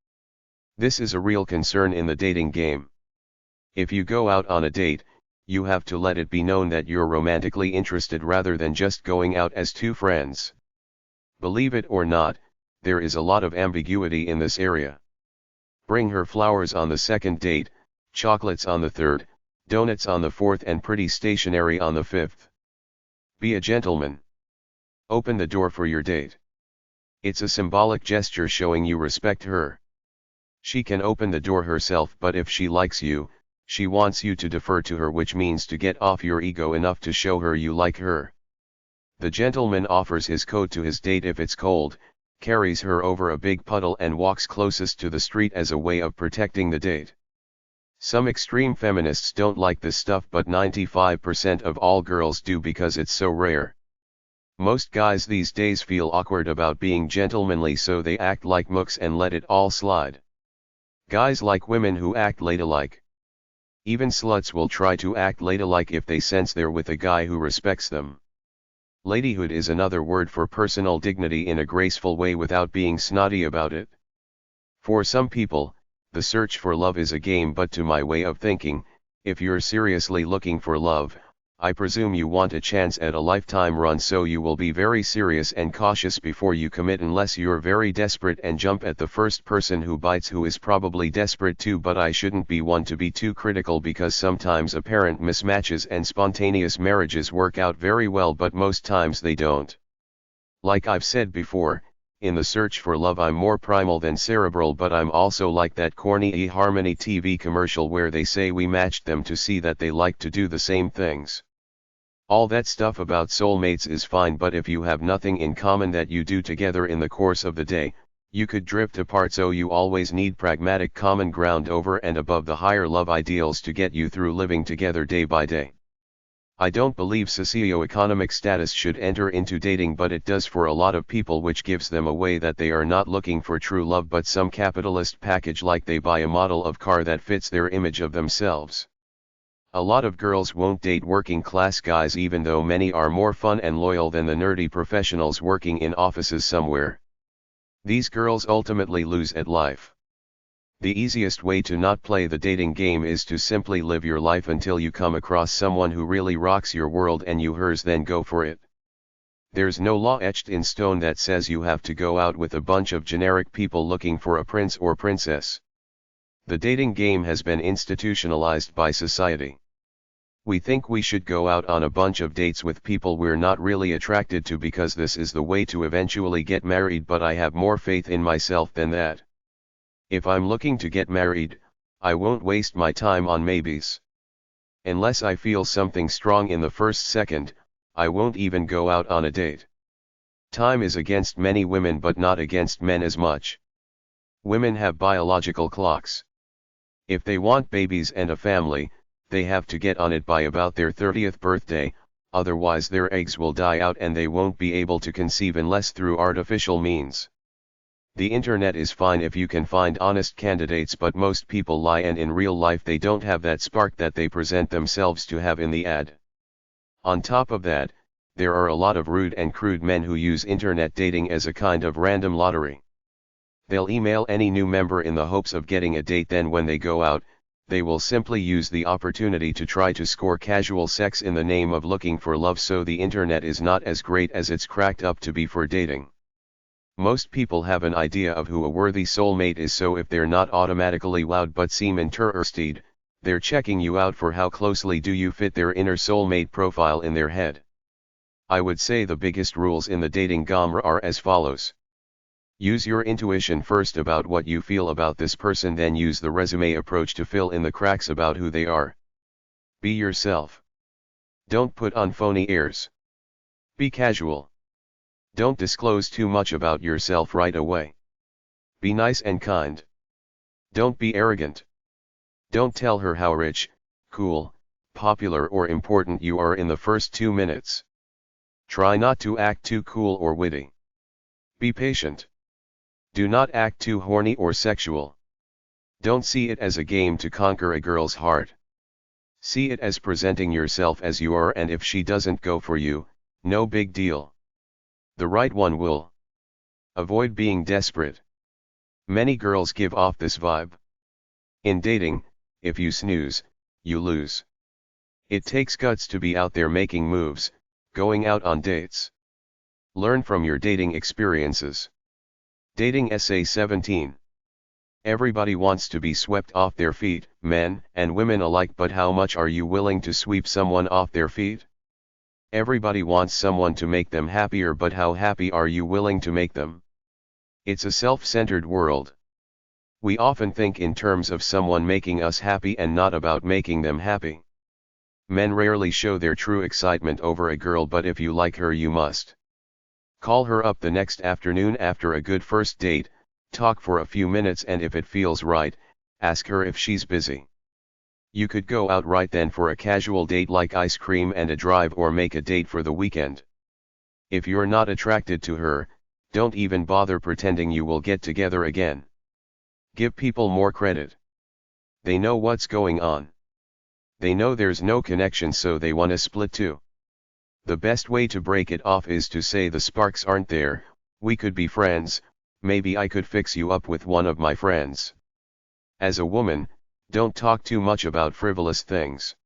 This is a real concern in the dating game. If you go out on a date, you have to let it be known that you're romantically interested rather than just going out as 2 friends. Believe it or not, there is a lot of ambiguity in this area. Bring her flowers on the 2nd date, chocolates on the 3rd, donuts on the 4th and pretty stationery on the 5th. Be a gentleman. Open the door for your date. It's a symbolic gesture showing you respect her. She can open the door herself, but if she likes you, she wants you to defer to her, which means to get off your ego enough to show her you like her. The gentleman offers his coat to his date if it's cold, carries her over a big puddle and walks closest to the street as a way of protecting the date. Some extreme feminists don't like this stuff, but 95% of all girls do because it's so rare. Most guys these days feel awkward about being gentlemanly, so they act like mooks and let it all slide. Guys like women who act ladylike. Even sluts will try to act ladylike if they sense they're with a guy who respects them. Ladyhood is another word for personal dignity in a graceful way without being snotty about it. For some people, the search for love is a game, but to my way of thinking, if you're seriously looking for love, I presume you want a chance at a lifetime run, so you will be very serious and cautious before you commit unless you're very desperate and jump at the first person who bites, who is probably desperate too, but I shouldn't be one to be too critical because sometimes apparent mismatches and spontaneous marriages work out very well, but most times they don't. Like I've said before, in the search for love I'm more primal than cerebral, but I'm also like that corny eHarmony TV commercial where they say we matched them to see that they like to do the same things. All that stuff about soulmates is fine, but if you have nothing in common that you do together in the course of the day, you could drift apart, so you always need pragmatic common ground over and above the higher love ideals to get you through living together day by day. I don't believe socioeconomic status should enter into dating, but it does for a lot of people, which gives them away that they are not looking for true love but some capitalist package, like they buy a model of car that fits their image of themselves. A lot of girls won't date working class guys, even though many are more fun and loyal than the nerdy professionals working in offices somewhere. These girls ultimately lose at life. The easiest way to not play the dating game is to simply live your life until you come across someone who really rocks your world and you hers, then go for it. There's no law etched in stone that says you have to go out with a bunch of generic people looking for a prince or princess. The dating game has been institutionalized by society. We think we should go out on a bunch of dates with people we're not really attracted to because this is the way to eventually get married, but I have more faith in myself than that. If I'm looking to get married, I won't waste my time on maybes. Unless I feel something strong in the first second, I won't even go out on a date. Time is against many women but not against men as much. Women have biological clocks. If they want babies and a family, they have to get on it by about their 30th birthday, otherwise their eggs will die out and they won't be able to conceive unless through artificial means. The internet is fine if you can find honest candidates, but most people lie, and in real life they don't have that spark that they present themselves to have in the ad. On top of that, there are a lot of rude and crude men who use internet dating as a kind of random lottery. They'll email any new member in the hopes of getting a date, then when they go out, they will simply use the opportunity to try to score casual sex in the name of looking for love. So the internet is not as great as it's cracked up to be for dating. Most people have an idea of who a worthy soulmate is, so if they're not automatically wowed but seem interested, they're checking you out for how closely do you fit their inner soulmate profile in their head. I would say the biggest rules in the dating game are as follows. Use your intuition first about what you feel about this person, then use the resume approach to fill in the cracks about who they are. Be yourself. Don't put on phony airs. Be casual. Don't disclose too much about yourself right away. Be nice and kind. Don't be arrogant. Don't tell her how rich, cool, popular or important you are in the first 2 minutes. Try not to act too cool or witty. Be patient. Do not act too horny or sexual. Don't see it as a game to conquer a girl's heart. See it as presenting yourself as you are, and if she doesn't go for you, no big deal. The right one will. Avoid being desperate. Many girls give off this vibe. In dating, if you snooze, you lose. It takes guts to be out there making moves, going out on dates. Learn from your dating experiences. Dating Essay 17. Everybody wants to be swept off their feet, men and women alike, but how much are you willing to sweep someone off their feet? Everybody wants someone to make them happier, but how happy are you willing to make them? It's a self-centered world. We often think in terms of someone making us happy and not about making them happy. Men rarely show their true excitement over a girl, but if you like her, you must. Call her up the next afternoon after a good first date, talk for a few minutes, and if it feels right, ask her if she's busy. You could go out right then for a casual date like ice cream and a drive, or make a date for the weekend. If you're not attracted to her, don't even bother pretending you will get together again. Give people more credit. They know what's going on. They know there's no connection, so they wanna split too. The best way to break it off is to say the sparks aren't there, we could be friends, maybe I could fix you up with one of my friends. As a woman, don't talk too much about frivolous things.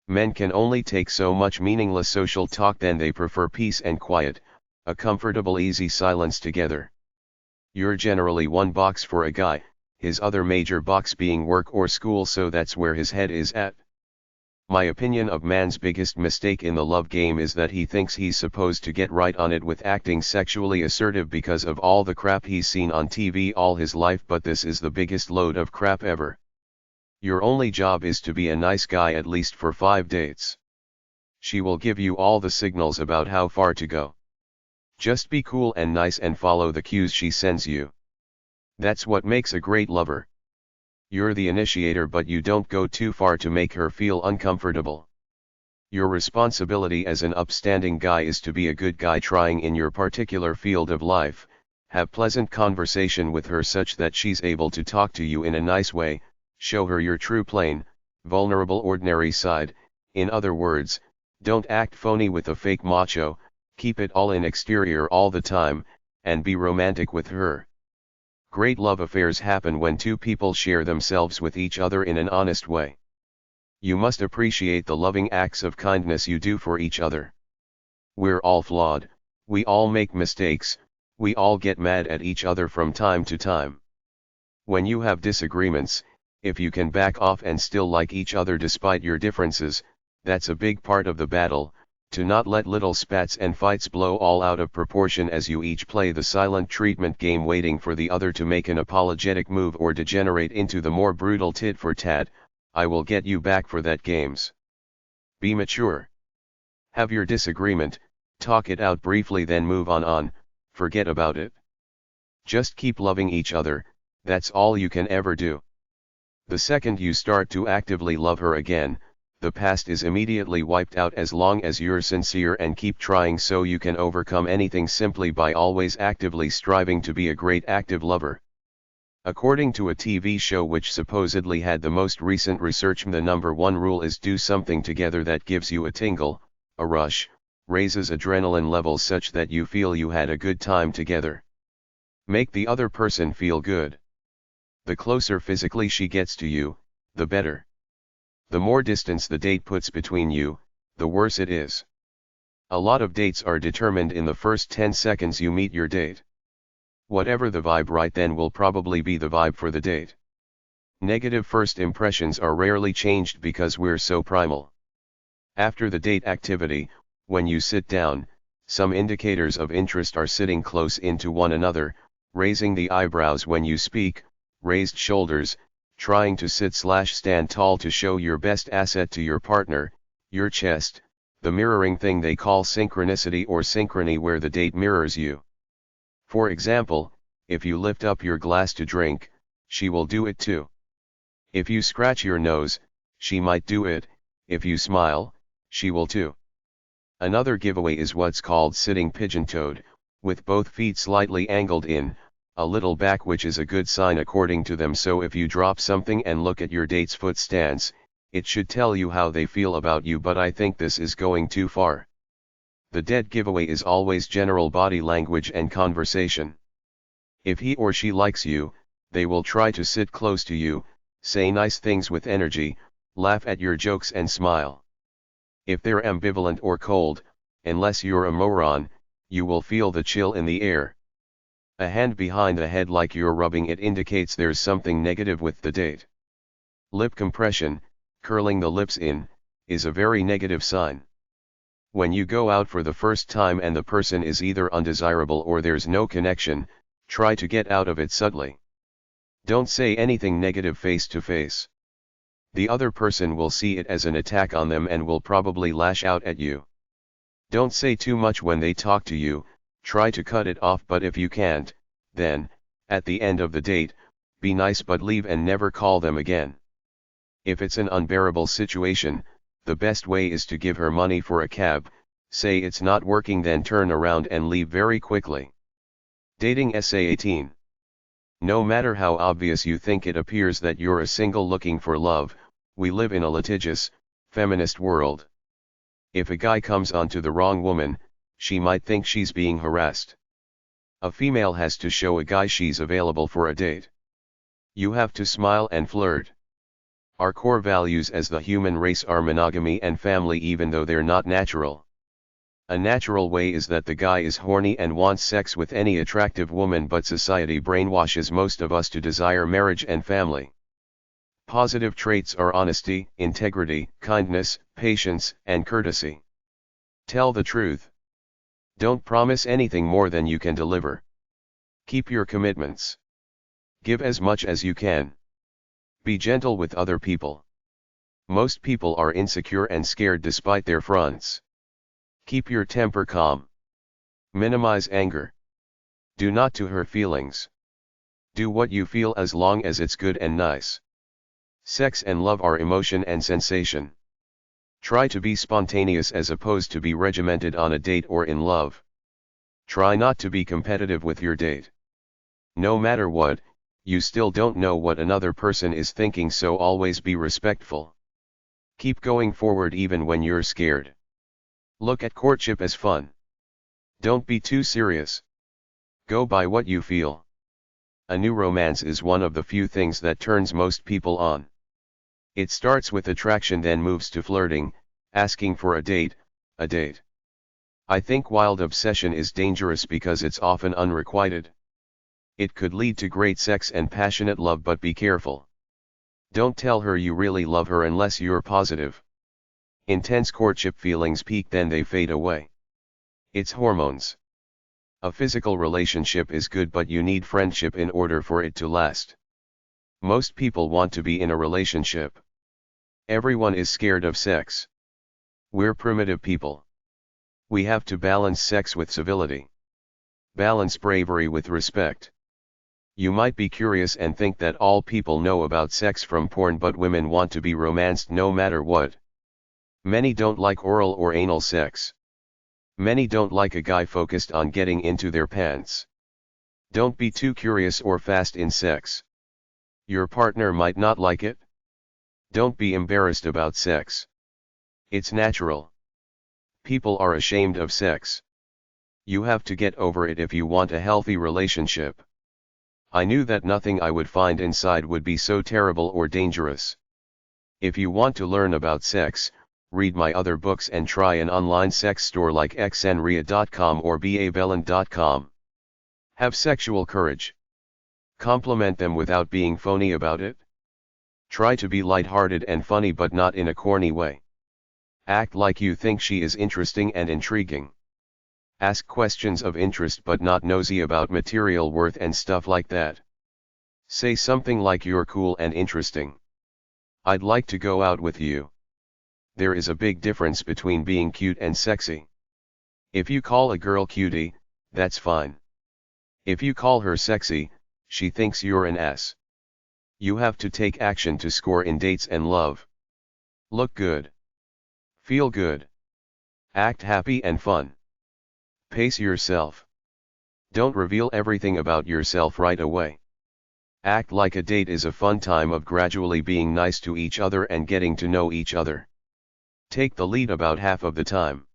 Men can only take so much meaningless social talk, then they prefer peace and quiet, a comfortable easy silence together. You're generally one box for a guy, his other major box being work or school, so that's where his head is at. My opinion of man's biggest mistake in the love game is that he thinks he's supposed to get right on it with acting sexually assertive because of all the crap he's seen on TV all his life, but this is the biggest load of crap ever. Your only job is to be a nice guy at least for 5 dates. She will give you all the signals about how far to go. Just be cool and nice and follow the cues she sends you. That's what makes a great lover. You're the initiator, but you don't go too far to make her feel uncomfortable. Your responsibility as an upstanding guy is to be a good guy trying in your particular field of life, have pleasant conversation with her such that she's able to talk to you in a nice way, show her your true plain, vulnerable ordinary side. In other words, don't act phony with a fake macho, keep it all in exterior all the time, and be romantic with her. Great love affairs happen when two people share themselves with each other in an honest way. You must appreciate the loving acts of kindness you do for each other. We're all flawed, we all make mistakes, we all get mad at each other from time to time. When you have disagreements, if you can back off and still like each other despite your differences, that's a big part of the battle, to not let little spats and fights blow all out of proportion as you each play the silent treatment game, waiting for the other to make an apologetic move or degenerate into the more brutal tit for tat, I will get you back for that games. Be mature. Have your disagreement, talk it out briefly, then move on, forget about it. Just keep loving each other, that's all you can ever do. The second you start to actively love her again, the past is immediately wiped out as long as you're sincere and keep trying, so you can overcome anything simply by always actively striving to be a great active lover. According to a TV show which supposedly had the most recent research, the number one rule is do something together that gives you a tingle, a rush, raises adrenaline levels such that you feel you had a good time together. Make the other person feel good. The closer physically she gets to you, the better. The more distance the date puts between you, the worse it is. A lot of dates are determined in the first 10 seconds you meet your date. Whatever the vibe right then will probably be the vibe for the date. Negative first impressions are rarely changed because we're so primal. After the date activity, when you sit down, some indicators of interest are sitting close into one another, raising the eyebrows when you speak, raised shoulders, trying to sit/stand tall to show your best asset to your partner, your chest, the mirroring thing they call synchronicity or synchrony, where the date mirrors you. For example, if you lift up your glass to drink, she will do it too. If you scratch your nose, she might do it. If you smile, she will too. Another giveaway is what's called sitting pigeon-toed, with both feet slightly angled in, a little back, which is a good sign according to them. So if you drop something and look at your date's foot stance, it should tell you how they feel about you, but I think this is going too far. The dead giveaway is always general body language and conversation. If he or she likes you, they will try to sit close to you, say nice things with energy, laugh at your jokes and smile. If they're ambivalent or cold, unless you're a moron, you will feel the chill in the air. A hand behind the head like you're rubbing it indicates there's something negative with the date. Lip compression, curling the lips in, is a very negative sign. When you go out for the first time and the person is either undesirable or there's no connection, try to get out of it subtly. Don't say anything negative face to face. The other person will see it as an attack on them and will probably lash out at you. Don't say too much when they talk to you, try to cut it off, but if you can't, then, at the end of the date, be nice but leave and never call them again. If it's an unbearable situation, the best way is to give her money for a cab, say it's not working, then turn around and leave very quickly. Dating Essay 18. No matter how obvious you think it appears that you're a single looking for love, we live in a litigious, feminist world. If a guy comes onto the wrong woman, she might think she's being harassed. A female has to show a guy she's available for a date. You have to smile and flirt. Our core values as the human race are monogamy and family, even though they're not natural. A natural way is that the guy is horny and wants sex with any attractive woman, but society brainwashes most of us to desire marriage and family. Positive traits are honesty, integrity, kindness, patience, and courtesy. Tell the truth. Don't promise anything more than you can deliver. Keep your commitments. Give as much as you can. Be gentle with other people. Most people are insecure and scared despite their fronts. Keep your temper calm. Minimize anger. Do not to hurt feelings. Do what you feel as long as it's good and nice. Sex and love are emotion and sensation. Try to be spontaneous as opposed to be regimented on a date or in love. Try not to be competitive with your date. No matter what, you still don't know what another person is thinking, so always be respectful. Keep going forward even when you're scared. Look at courtship as fun. Don't be too serious. Go by what you feel. A new romance is one of the few things that turns most people on. It starts with attraction, then moves to flirting, asking for a date. I think wild obsession is dangerous because it's often unrequited. It could lead to great sex and passionate love, but be careful. Don't tell her you really love her unless you're positive. Intense courtship feelings peak, then they fade away. It's hormones. A physical relationship is good, but you need friendship in order for it to last. Most people want to be in a relationship. Everyone is scared of sex. We're primitive people. We have to balance sex with civility. Balance bravery with respect. You might be curious and think that all people know about sex from porn, but women want to be romanced no matter what. Many don't like oral or anal sex. Many don't like a guy focused on getting into their pants. Don't be too curious or fast in sex. Your partner might not like it. Don't be embarrassed about sex. It's natural. People are ashamed of sex. You have to get over it if you want a healthy relationship. I knew that nothing I would find inside would be so terrible or dangerous. If you want to learn about sex, read my other books and try an online sex store like xnria.com or bavelin.com. Have sexual courage. Compliment them without being phony about it. Try to be lighthearted and funny but not in a corny way. Act like you think she is interesting and intriguing. Ask questions of interest but not nosy about material worth and stuff like that. Say something like you're cool and interesting. I'd like to go out with you. There is a big difference between being cute and sexy. If you call a girl cutie, that's fine. If you call her sexy, she thinks you're an ass. You have to take action to score in dates and love. Look good. Feel good. Act happy and fun. Pace yourself. Don't reveal everything about yourself right away. Act like a date is a fun time of gradually being nice to each other and getting to know each other. Take the lead about half of the time.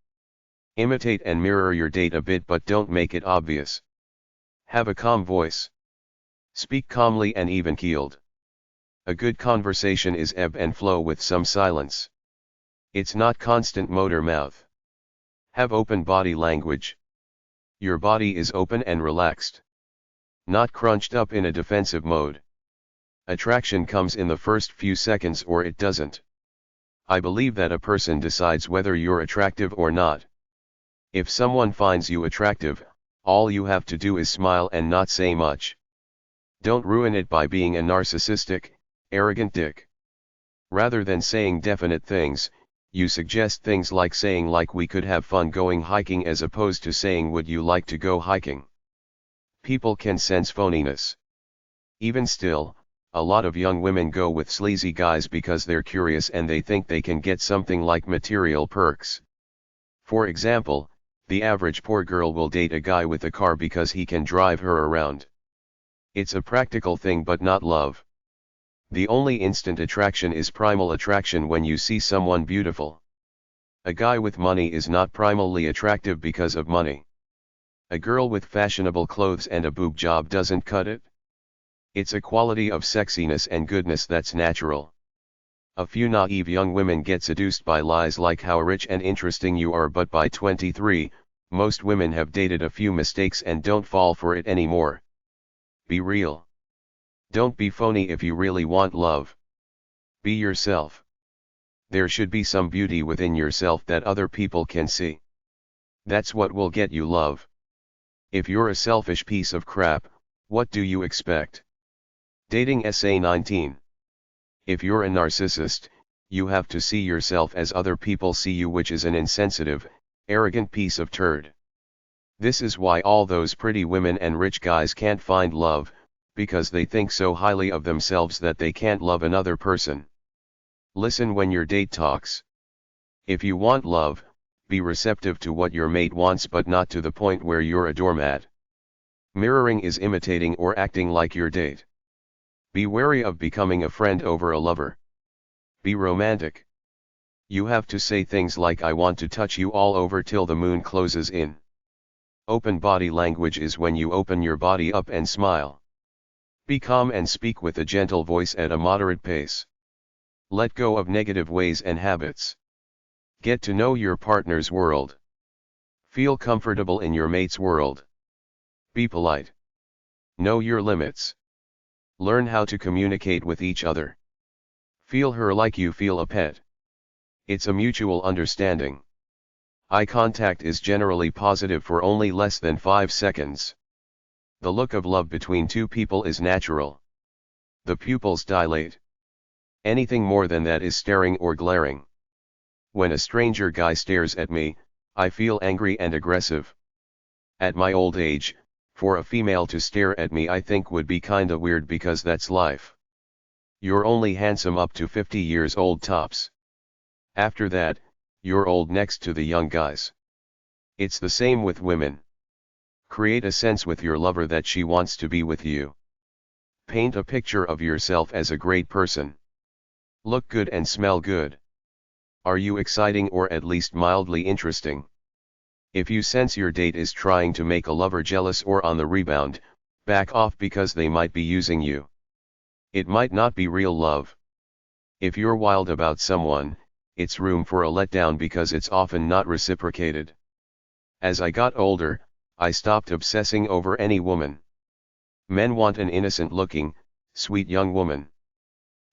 Imitate and mirror your date a bit but don't make it obvious. Have a calm voice. Speak calmly and even-keeled. A good conversation is ebb and flow with some silence. It's not constant motor mouth. Have open body language. Your body is open and relaxed. Not crunched up in a defensive mode. Attraction comes in the first few seconds or it doesn't. I believe that a person decides whether you're attractive or not. If someone finds you attractive, all you have to do is smile and not say much. Don't ruin it by being a narcissistic, arrogant dick. Rather than saying definite things, you suggest things like saying we could have fun going hiking as opposed to saying would you like to go hiking. People can sense phoniness. Even still, a lot of young women go with sleazy guys because they're curious and they think they can get something like material perks. For example, the average poor girl will date a guy with a car because he can drive her around. It's a practical thing but not love. The only instant attraction is primal attraction when you see someone beautiful. A guy with money is not primally attractive because of money. A girl with fashionable clothes and a boob job doesn't cut it. It's a quality of sexiness and goodness that's natural. A few naive young women get seduced by lies like how rich and interesting you are, but by 23, most women have dated a few mistakes and don't fall for it anymore. Be real. Don't be phony if you really want love. Be yourself. There should be some beauty within yourself that other people can see. That's what will get you love. If you're a selfish piece of crap, what do you expect? Dating Essay 19. If you're a narcissist, you have to see yourself as other people see you, which is an insensitive, arrogant piece of turd. This is why all those pretty women and rich guys can't find love, because they think so highly of themselves that they can't love another person. Listen when your date talks. If you want love, be receptive to what your mate wants but not to the point where you're a doormat. Mirroring is imitating or acting like your date. Be wary of becoming a friend over a lover. Be romantic. You have to say things like I want to touch you all over till the moon closes in. Open body language is when you open your body up and smile. Be calm and speak with a gentle voice at a moderate pace. Let go of negative ways and habits. Get to know your partner's world. Feel comfortable in your mate's world. Be polite. Know your limits. Learn how to communicate with each other. Feel her like you feel a pet. It's a mutual understanding. Eye contact is generally positive for only less than 5 seconds. The look of love between two people is natural. The pupils dilate. Anything more than that is staring or glaring. When a stranger guy stares at me, I feel angry and aggressive. At my old age, for a female to stare at me I think would be kinda weird because that's life. You're only handsome up to 50 years old tops. After that, You're old next to the young guys. It's the same with women. Create a sense with your lover that she wants to be with you. Paint a picture of yourself as a great person. Look good and smell good. Are you exciting or at least mildly interesting? If you sense your date is trying to make a lover jealous or on the rebound, back off because they might be using you. It might not be real love. If you're wild about someone, it's room for a letdown because it's often not reciprocated. As I got older, I stopped obsessing over any woman. Men want an innocent-looking, sweet young woman.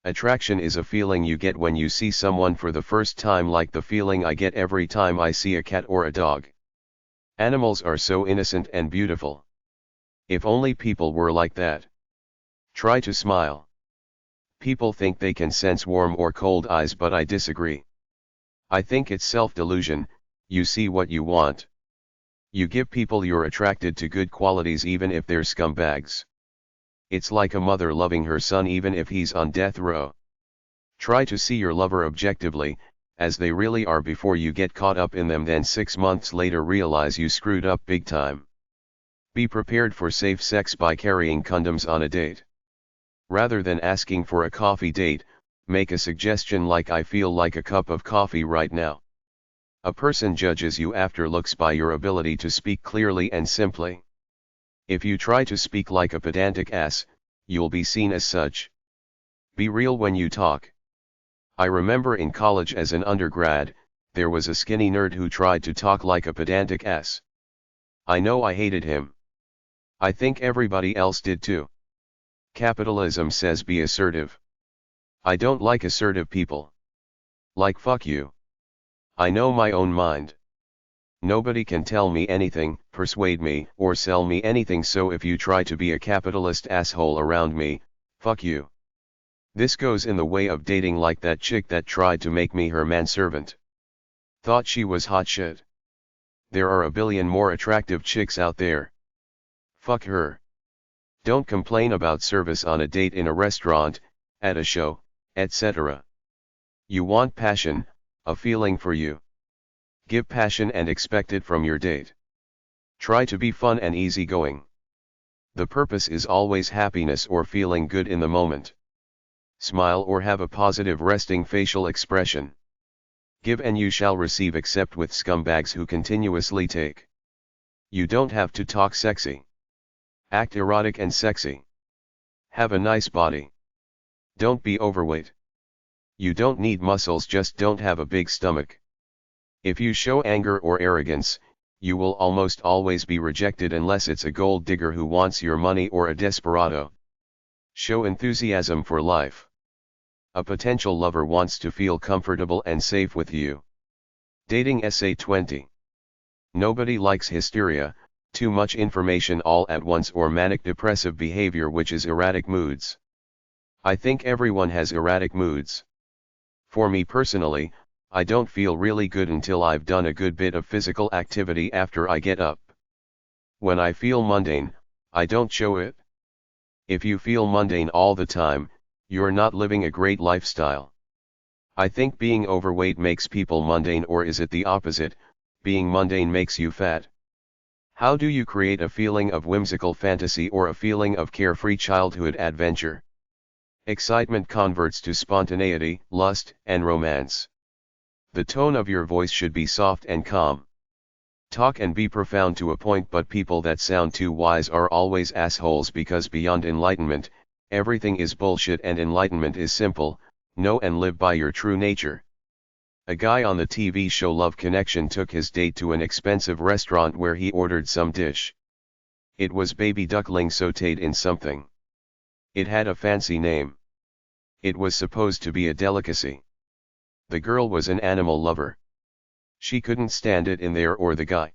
Attraction is a feeling you get when you see someone for the first time, like the feeling I get every time I see a cat or a dog. Animals are so innocent and beautiful. If only people were like that. Try to smile. People think they can sense warm or cold eyes, but I disagree. I think it's self-delusion. You see what you want. You give people you're attracted to good qualities even if they're scumbags. It's like a mother loving her son even if he's on death row. Try to see your lover objectively, as they really are before you get caught up in them, then 6 months later realize you screwed up big time. Be prepared for safe sex by carrying condoms on a date. Rather than asking for a coffee date, make a suggestion like, I feel like a cup of coffee right now. A person judges you after looks by your ability to speak clearly and simply. If you try to speak like a pedantic ass, you'll be seen as such. Be real when you talk. I remember in college as an undergrad, there was a skinny nerd who tried to talk like a pedantic ass. I know I hated him. I think everybody else did too. Capitalism says be assertive. I don't like assertive people. Like fuck you. I know my own mind. Nobody can tell me anything, persuade me, or sell me anything, so if you try to be a capitalist asshole around me, fuck you. This goes in the way of dating, like that chick that tried to make me her manservant. Thought she was hot shit. There are a billion more attractive chicks out there. Fuck her. Don't complain about service on a date, in a restaurant, at a show, etc. You want passion, a feeling for you. Give passion and expect it from your date. Try to be fun and easygoing. The purpose is always happiness or feeling good in the moment. Smile or have a positive resting facial expression. Give and you shall receive, except with scumbags who continuously take. You don't have to talk sexy. Act erotic and sexy. Have a nice body. Don't be overweight. You don't need muscles, just don't have a big stomach. If you show anger or arrogance, you will almost always be rejected unless it's a gold digger who wants your money or a desperado. Show enthusiasm for life. A potential lover wants to feel comfortable and safe with you. Dating Essay 20. Nobody likes hysteria, too much information all at once, or manic depressive behavior, which is erratic moods. I think everyone has erratic moods. For me personally, I don't feel really good until I've done a good bit of physical activity after I get up. When I feel mundane, I don't show it. If you feel mundane all the time, you're not living a great lifestyle. I think being overweight makes people mundane, or is it the opposite, being mundane makes you fat? How do you create a feeling of whimsical fantasy or a feeling of carefree childhood adventure? Excitement converts to spontaneity, lust, and romance. The tone of your voice should be soft and calm. Talk and be profound to a point, but people that sound too wise are always assholes, because beyond enlightenment, everything is bullshit, and enlightenment is simple: know and live by your true nature. A guy on the TV show Love Connection took his date to an expensive restaurant where he ordered some dish. It was baby duckling sautéed in something. It had a fancy name. It was supposed to be a delicacy. The girl was an animal lover. She couldn't stand it in there, or the guy.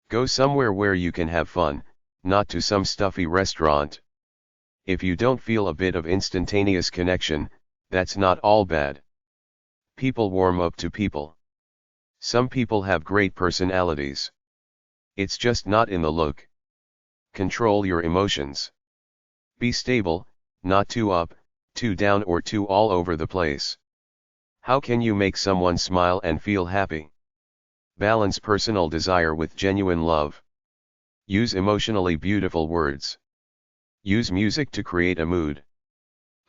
Go somewhere where you can have fun, not to some stuffy restaurant. If you don't feel a bit of instantaneous connection, that's not all bad. People warm up to people. Some people have great personalities. It's just not in the look. Control your emotions. Be stable, not too up, too down, or too all over the place. How can you make someone smile and feel happy? Balance personal desire with genuine love. Use emotionally beautiful words. Use music to create a mood.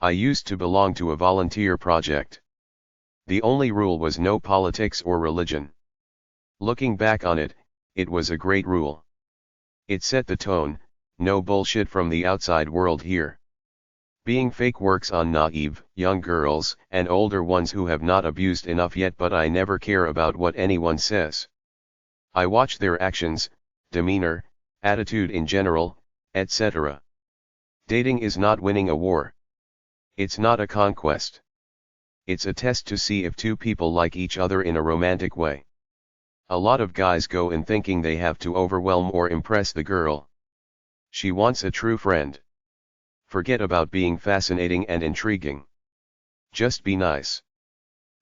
I used to belong to a volunteer project. The only rule was no politics or religion. Looking back on it, it was a great rule. It set the tone, no bullshit from the outside world here. Being fake works on naive, young girls, and older ones who have not abused enough yet, but I never care about what anyone says. I watch their actions, demeanor, attitude in general, etc. Dating is not winning a war. It's not a conquest. It's a test to see if two people like each other in a romantic way. A lot of guys go in thinking they have to overwhelm or impress the girl. She wants a true friend. Forget about being fascinating and intriguing. Just be nice.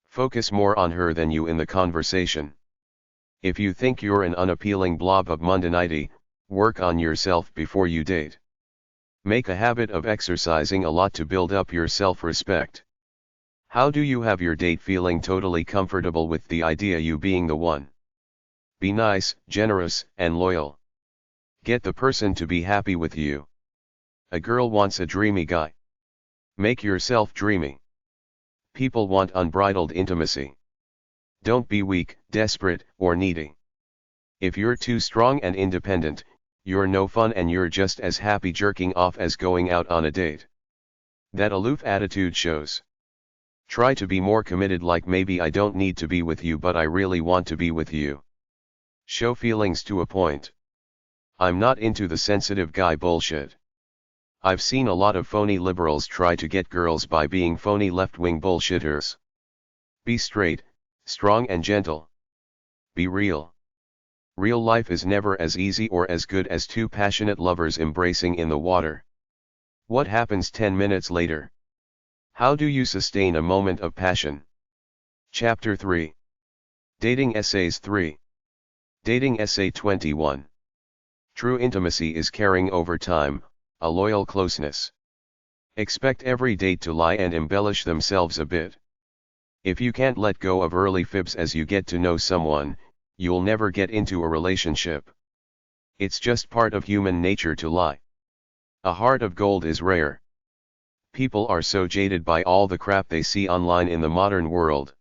Focus more on her than you in the conversation. If you think you're an unappealing blob of mundanity, work on yourself before you date. Make a habit of exercising a lot to build up your self-respect. How do you have your date feeling totally comfortable with the idea you being the one? Be nice, generous, and loyal. Get the person to be happy with you. A girl wants a dreamy guy. Make yourself dreamy. People want unbridled intimacy. Don't be weak, desperate, or needy. If you're too strong and independent, you're no fun and you're just as happy jerking off as going out on a date. That aloof attitude shows. Try to be more committed, like maybe I don't need to be with you but I really want to be with you. Show feelings to a point. I'm not into the sensitive guy bullshit. I've seen a lot of phony liberals try to get girls by being phony left-wing bullshitters. Be straight, strong and gentle. Be real. Real life is never as easy or as good as two passionate lovers embracing in the water. What happens 10 minutes later? How do you sustain a moment of passion? Chapter 3. Dating Essays 3. Dating Essay 21. True intimacy is caring over time, a loyal closeness. Expect every date to lie and embellish themselves a bit. If you can't let go of early fibs as you get to know someone, you'll never get into a relationship. It's just part of human nature to lie. A heart of gold is rare. People are so jaded by all the crap they see online in the modern world.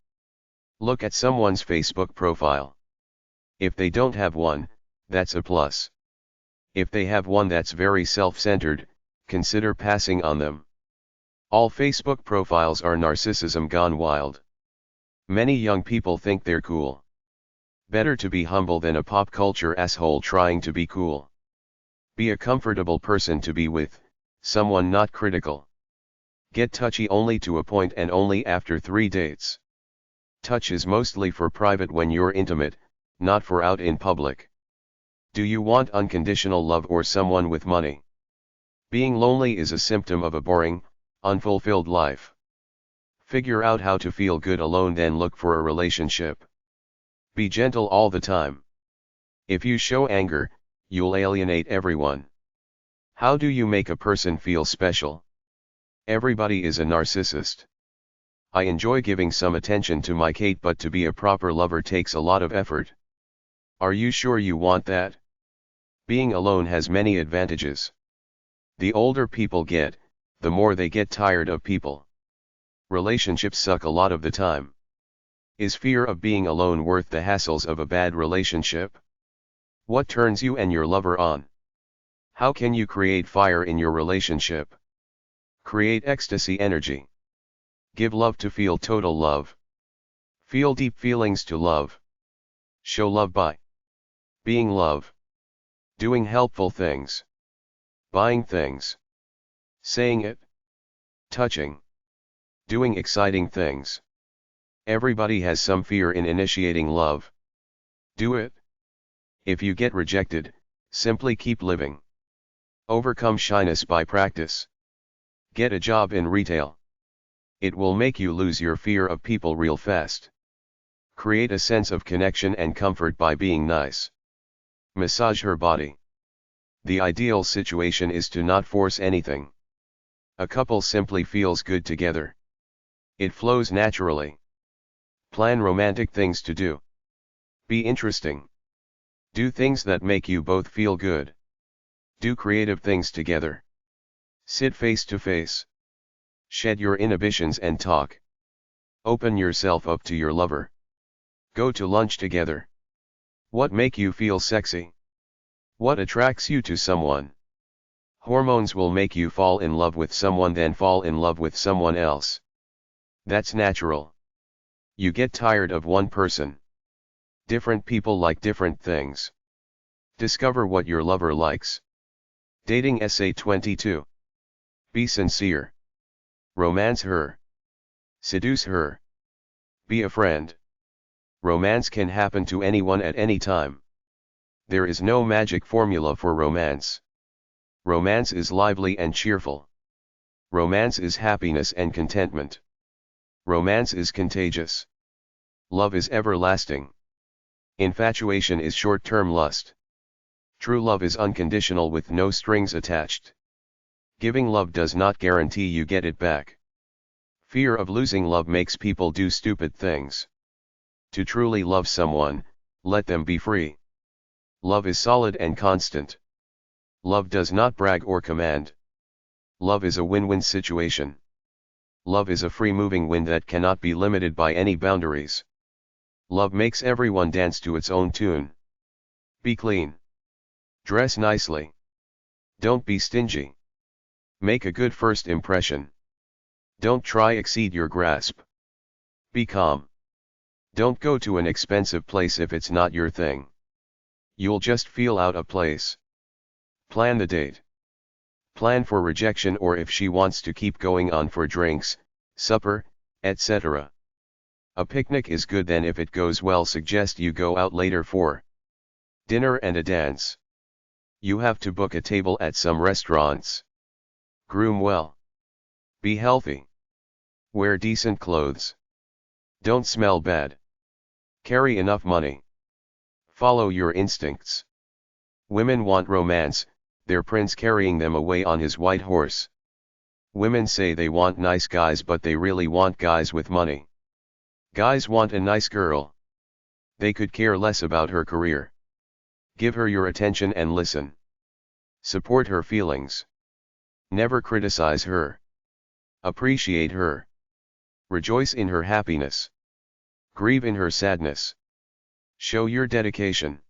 Look at someone's Facebook profile. If they don't have one, that's a plus. If they have one that's very self-centered, consider passing on them. All Facebook profiles are narcissism gone wild. Many young people think they're cool. Better to be humble than a pop culture asshole trying to be cool. Be a comfortable person to be with, someone not critical. Get touchy only to a point and only after 3 dates. Touch is mostly for private when you're intimate, not for out in public. Do you want unconditional love or someone with money? Being lonely is a symptom of a boring, unfulfilled life. Figure out how to feel good alone, then look for a relationship. Be gentle all the time. If you show anger, you'll alienate everyone. How do you make a person feel special? Everybody is a narcissist. I enjoy giving some attention to my Kate, but to be a proper lover takes a lot of effort. Are you sure you want that? Being alone has many advantages. The older people get, the more they get tired of people. Relationships suck a lot of the time. Is fear of being alone worth the hassles of a bad relationship? What turns you and your lover on? How can you create fire in your relationship? Create ecstasy energy. Give love to feel total love. Feel deep feelings to love. Show love by being love. Doing helpful things. Buying things. Saying it. Touching. Doing exciting things. Everybody has some fear in initiating love. Do it. If you get rejected, simply keep living. Overcome shyness by practice. Get a job in retail. It will make you lose your fear of people real fast. Create a sense of connection and comfort by being nice. Massage her body. The ideal situation is to not force anything. A couple simply feels good together. It flows naturally. Plan romantic things to do. Be interesting. Do things that make you both feel good. Do creative things together. Sit face to face. Shed your inhibitions and talk. Open yourself up to your lover. Go to lunch together. What make you feel sexy? What attracts you to someone? Hormones will make you fall in love with someone, then fall in love with someone else. That's natural. You get tired of one person. Different people like different things. Discover what your lover likes. Dating Essay 22. Be sincere. Romance her. Seduce her. Be a friend. Romance can happen to anyone at any time. There is no magic formula for romance. Romance is lively and cheerful. Romance is happiness and contentment. Romance is contagious. Love is everlasting. Infatuation is short-term lust. True love is unconditional with no strings attached. Giving love does not guarantee you get it back. Fear of losing love makes people do stupid things. To truly love someone, let them be free. Love is solid and constant. Love does not brag or command. Love is a win-win situation. Love is a free-moving wind that cannot be limited by any boundaries. Love makes everyone dance to its own tune. Be clean. Dress nicely. Don't be stingy. Make a good first impression. Don't try exceed your grasp. Be calm. Don't go to an expensive place if it's not your thing. You'll just feel out of place. Plan the date. Plan for rejection or if she wants to keep going on for drinks, supper, etc. A picnic is good, then if it goes well suggest you go out later for dinner and a dance. You have to book a table at some restaurants. Groom well. Be healthy. Wear decent clothes. Don't smell bad. Carry enough money. Follow your instincts. Women want romance, their prince carrying them away on his white horse. Women say they want nice guys, but they really want guys with money. Guys want a nice girl. They could care less about her career. Give her your attention and listen. Support her feelings. Never criticize her. Appreciate her. Rejoice in her happiness. Grieve in her sadness. Show your dedication.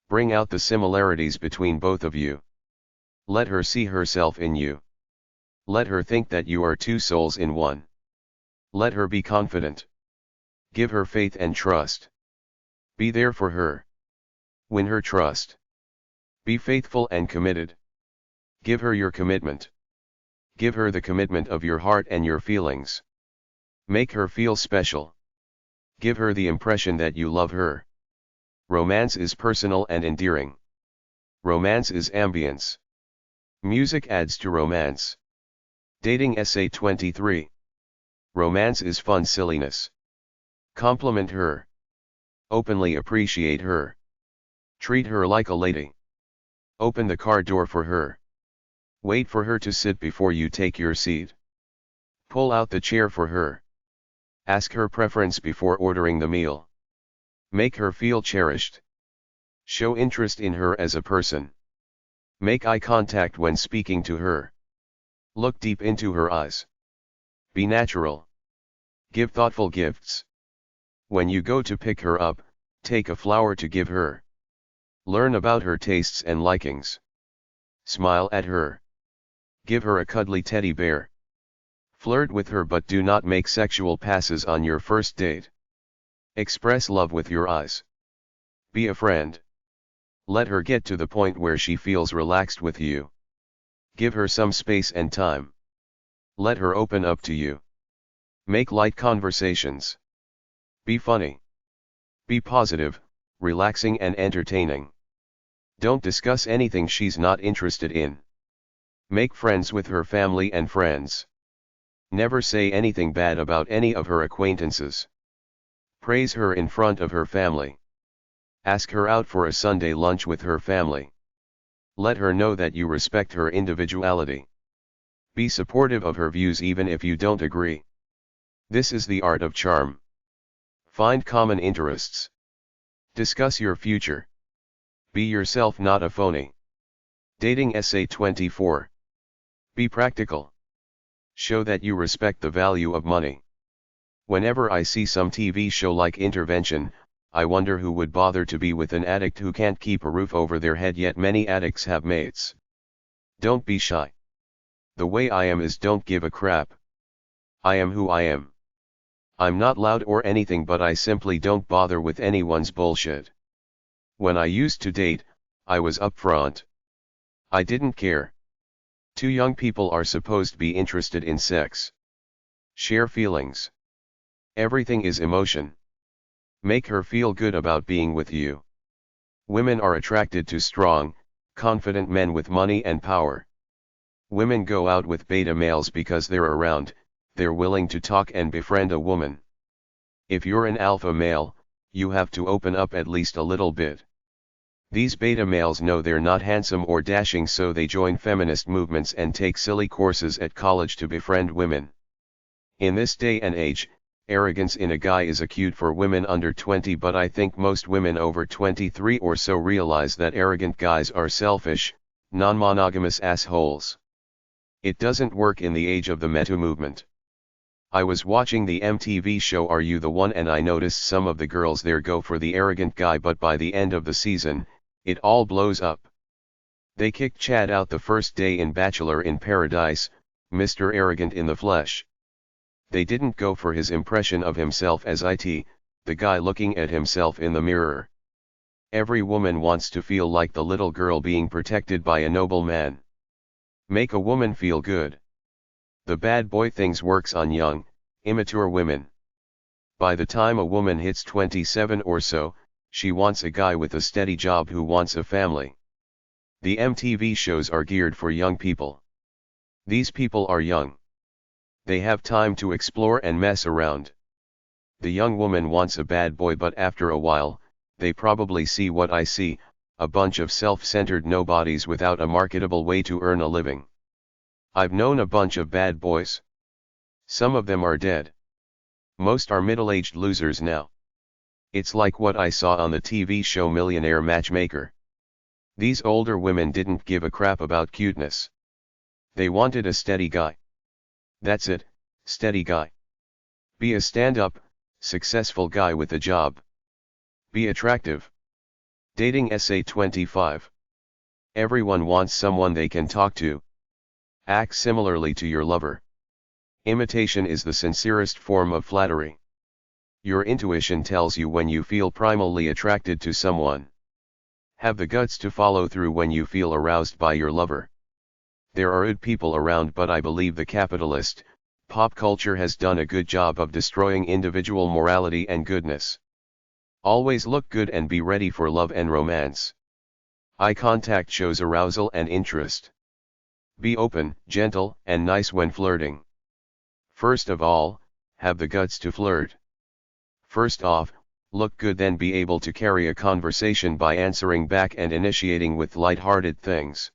Bring out the similarities between both of you. Let her see herself in you. Let her think that you are two souls in one. Let her be confident. Give her faith and trust. Be there for her. Win her trust. Be faithful and committed. Give her your commitment. Give her the commitment of your heart and your feelings. Make her feel special. Give her the impression that you love her. Romance is personal and endearing. Romance is ambience. Music adds to romance. Dating Essay 23. Romance is fun silliness. Compliment her. Openly appreciate her. Treat her like a lady. Open the car door for her. Wait for her to sit before you take your seat. Pull out the chair for her. Ask her preference before ordering the meal. Make her feel cherished. Show interest in her as a person. Make eye contact when speaking to her. Look deep into her eyes. Be natural. Give thoughtful gifts. When you go to pick her up, take a flower to give her. Learn about her tastes and likings. Smile at her. Give her a cuddly teddy bear. Flirt with her, but do not make sexual passes on your first date. Express love with your eyes. Be a friend. Let her get to the point where she feels relaxed with you. Give her some space and time. Let her open up to you. Make light conversations. Be funny. Be positive, relaxing and entertaining. Don't discuss anything she's not interested in. Make friends with her family and friends. Never say anything bad about any of her acquaintances. Praise her in front of her family. Ask her out for a Sunday lunch with her family. Let her know that you respect her individuality. Be supportive of her views even if you don't agree. This is the art of charm. Find common interests. Discuss your future. Be yourself, not a phony. Dating Essay 24. Be practical. Show that you respect the value of money. Whenever I see some TV show like Intervention, I wonder who would bother to be with an addict who can't keep a roof over their head, yet many addicts have mates. Don't be shy. The way I am is don't give a crap. I am who I am. I'm not loud or anything, but I simply don't bother with anyone's bullshit. When I used to date, I was upfront. I didn't care. Two young people are supposed to be interested in sex. Share feelings. Everything is emotion. Make her feel good about being with you. Women are attracted to strong, confident men with money and power. Women go out with beta males because they're around, they're willing to talk and befriend a woman. If you're an alpha male, you have to open up at least a little bit. These beta males know they're not handsome or dashing, so they join feminist movements and take silly courses at college to befriend women. In this day and age, arrogance in a guy is acute for women under 20, but I think most women over 23 or so realize that arrogant guys are selfish, non-monogamous assholes. It doesn't work in the age of the meta movement. I was watching the MTV show Are You the One, and I noticed some of the girls there go for the arrogant guy, but by the end of the season, it all blows up. They kicked Chad out the first day in Bachelor in Paradise, Mr. Arrogant in the flesh. They didn't go for his impression of himself as the guy looking at himself in the mirror. Every woman wants to feel like the little girl being protected by a noble man. Make a woman feel good. The bad boy things works on young, immature women. By the time a woman hits 27 or so, she wants a guy with a steady job who wants a family. The MTV shows are geared for young people. These people are young. They have time to explore and mess around. The young woman wants a bad boy, but after a while, they probably see what I see, a bunch of self-centered nobodies without a marketable way to earn a living. I've known a bunch of bad boys. Some of them are dead. Most are middle-aged losers now. It's like what I saw on the TV show Millionaire Matchmaker. These older women didn't give a crap about cuteness. They wanted a steady guy. That's it, steady guy. Be a stand-up, successful guy with a job. Be attractive. Dating Essay 25. Everyone wants someone they can talk to. Act similarly to your lover. Imitation is the sincerest form of flattery. Your intuition tells you when you feel primally attracted to someone. Have the guts to follow through when you feel aroused by your lover. There are good people around, but I believe the capitalist, pop culture has done a good job of destroying individual morality and goodness. Always look good and be ready for love and romance. Eye contact shows arousal and interest. Be open, gentle, and nice when flirting. First of all, have the guts to flirt. First off, look good, then be able to carry a conversation by answering back and initiating with light-hearted things.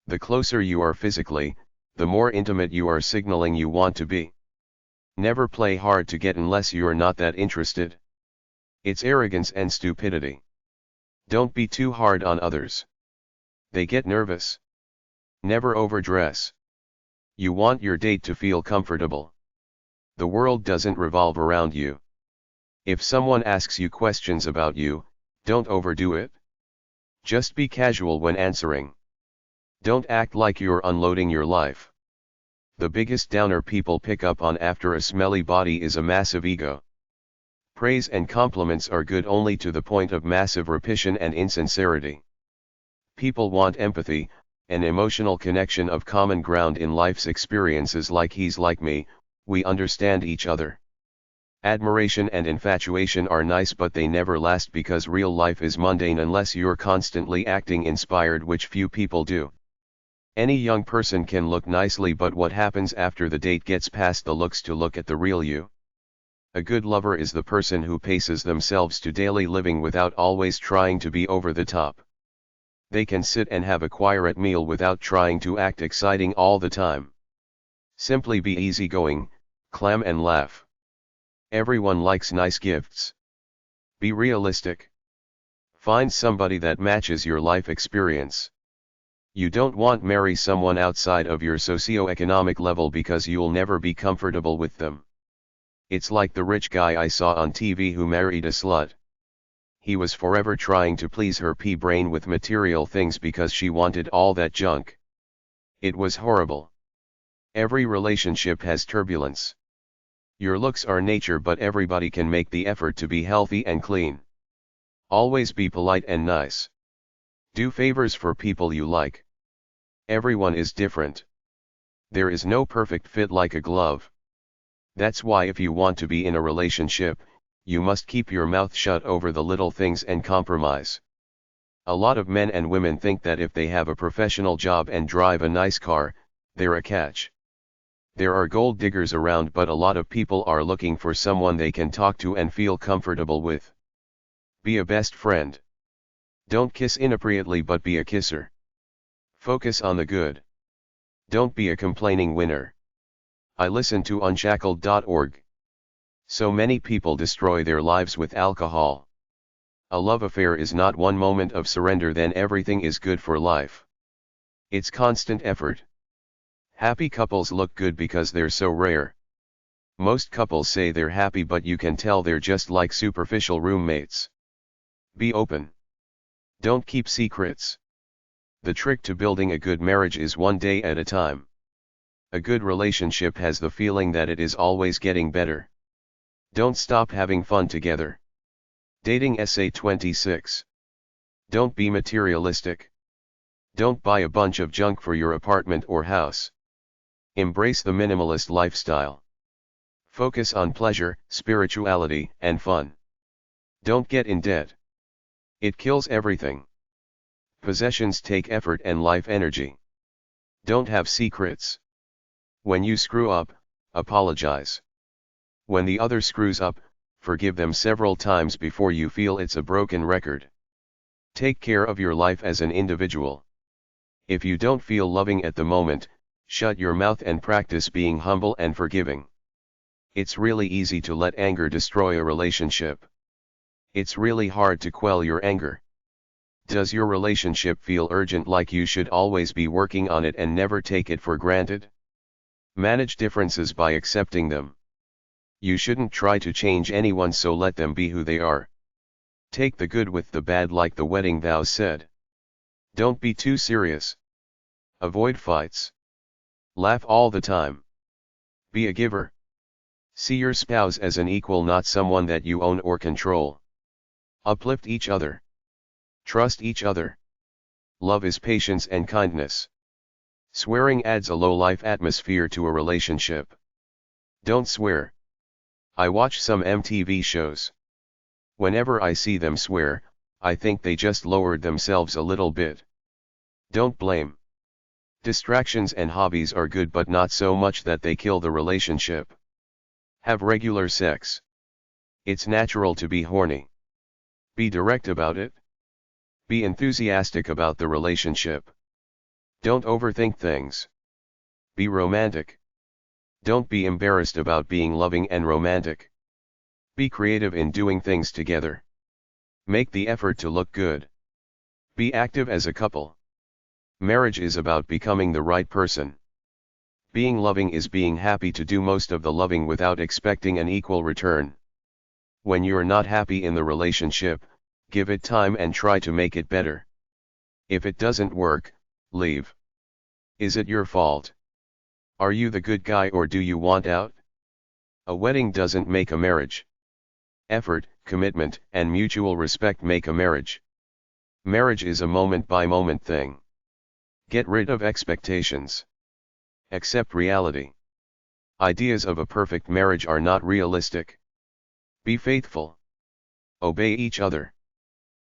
The closer you are physically, the more intimate you are signaling you want to be. Never play hard to get unless you're not that interested. It's arrogance and stupidity. Don't be too hard on others. They get nervous. Never overdress. You want your date to feel comfortable. The world doesn't revolve around you. If someone asks you questions about you, don't overdo it. Just be casual when answering. Don't act like you're unloading your life. The biggest downer people pick up on after a smelly body is a massive ego. Praise and compliments are good only to the point of massive repetition and insincerity. People want empathy, an emotional connection of common ground in life's experiences, like he's like me, we understand each other. Admiration and infatuation are nice, but they never last because real life is mundane unless you're constantly acting inspired, which few people do. Any young person can look nicely, but what happens after the date gets past the looks to look at the real you? A good lover is the person who paces themselves to daily living without always trying to be over the top. They can sit and have a quiet meal without trying to act exciting all the time. Simply be easygoing, calm and laugh. Everyone likes nice gifts. Be realistic. Find somebody that matches your life experience. You don't want to marry someone outside of your socio-economic level because you'll never be comfortable with them. It's like the rich guy I saw on TV who married a slut. He was forever trying to please her pea-brain with material things because she wanted all that junk. It was horrible. Every relationship has turbulence. Your looks are nature, but everybody can make the effort to be healthy and clean. Always be polite and nice. Do favors for people you like. Everyone is different. There is no perfect fit like a glove. That's why if you want to be in a relationship, you must keep your mouth shut over the little things and compromise. A lot of men and women think that if they have a professional job and drive a nice car, they're a catch. There are gold diggers around, but a lot of people are looking for someone they can talk to and feel comfortable with. Be a best friend. Don't kiss inappropriately, but be a kisser. Focus on the good. Don't be a complaining winner. I listen to unshackled.org. So many people destroy their lives with alcohol. A love affair is not one moment of surrender, then everything is good for life. It's constant effort. Happy couples look good because they're so rare. Most couples say they're happy, but you can tell they're just like superficial roommates. Be open. Don't keep secrets. The trick to building a good marriage is one day at a time. A good relationship has the feeling that it is always getting better. Don't stop having fun together. Dating Essay 26. Don't be materialistic. Don't buy a bunch of junk for your apartment or house. Embrace the minimalist lifestyle. Focus on pleasure, spirituality, and fun. Don't get in debt. It kills everything. Possessions take effort and life energy. Don't have secrets. When you screw up, apologize. When the other screws up, forgive them several times before you feel it's a broken record. Take care of your life as an individual. If you don't feel loving at the moment, shut your mouth and practice being humble and forgiving. It's really easy to let anger destroy a relationship. It's really hard to quell your anger. Does your relationship feel urgent, like you should always be working on it and never take it for granted? Manage differences by accepting them. You shouldn't try to change anyone, so let them be who they are. Take the good with the bad, like the wedding vows said. Don't be too serious. Avoid fights. Laugh all the time. Be a giver. See your spouse as an equal, not someone that you own or control. Uplift each other. Trust each other. Love is patience and kindness. Swearing adds a low-life atmosphere to a relationship. Don't swear. I watch some MTV shows. Whenever I see them swear, I think they just lowered themselves a little bit. Don't blame. Distractions and hobbies are good, but not so much that they kill the relationship. Have regular sex. It's natural to be horny. Be direct about it. Be enthusiastic about the relationship. Don't overthink things. Be romantic. Don't be embarrassed about being loving and romantic. Be creative in doing things together. Make the effort to look good. Be active as a couple. Marriage is about becoming the right person. Being loving is being happy to do most of the loving without expecting an equal return. When you're not happy in the relationship, give it time and try to make it better. If it doesn't work, leave. Is it your fault? Are you the good guy, or do you want out? A wedding doesn't make a marriage. Effort, commitment, and mutual respect make a marriage. Marriage is a moment-by-moment thing. Get rid of expectations. Accept reality. Ideas of a perfect marriage are not realistic. Be faithful. Obey each other.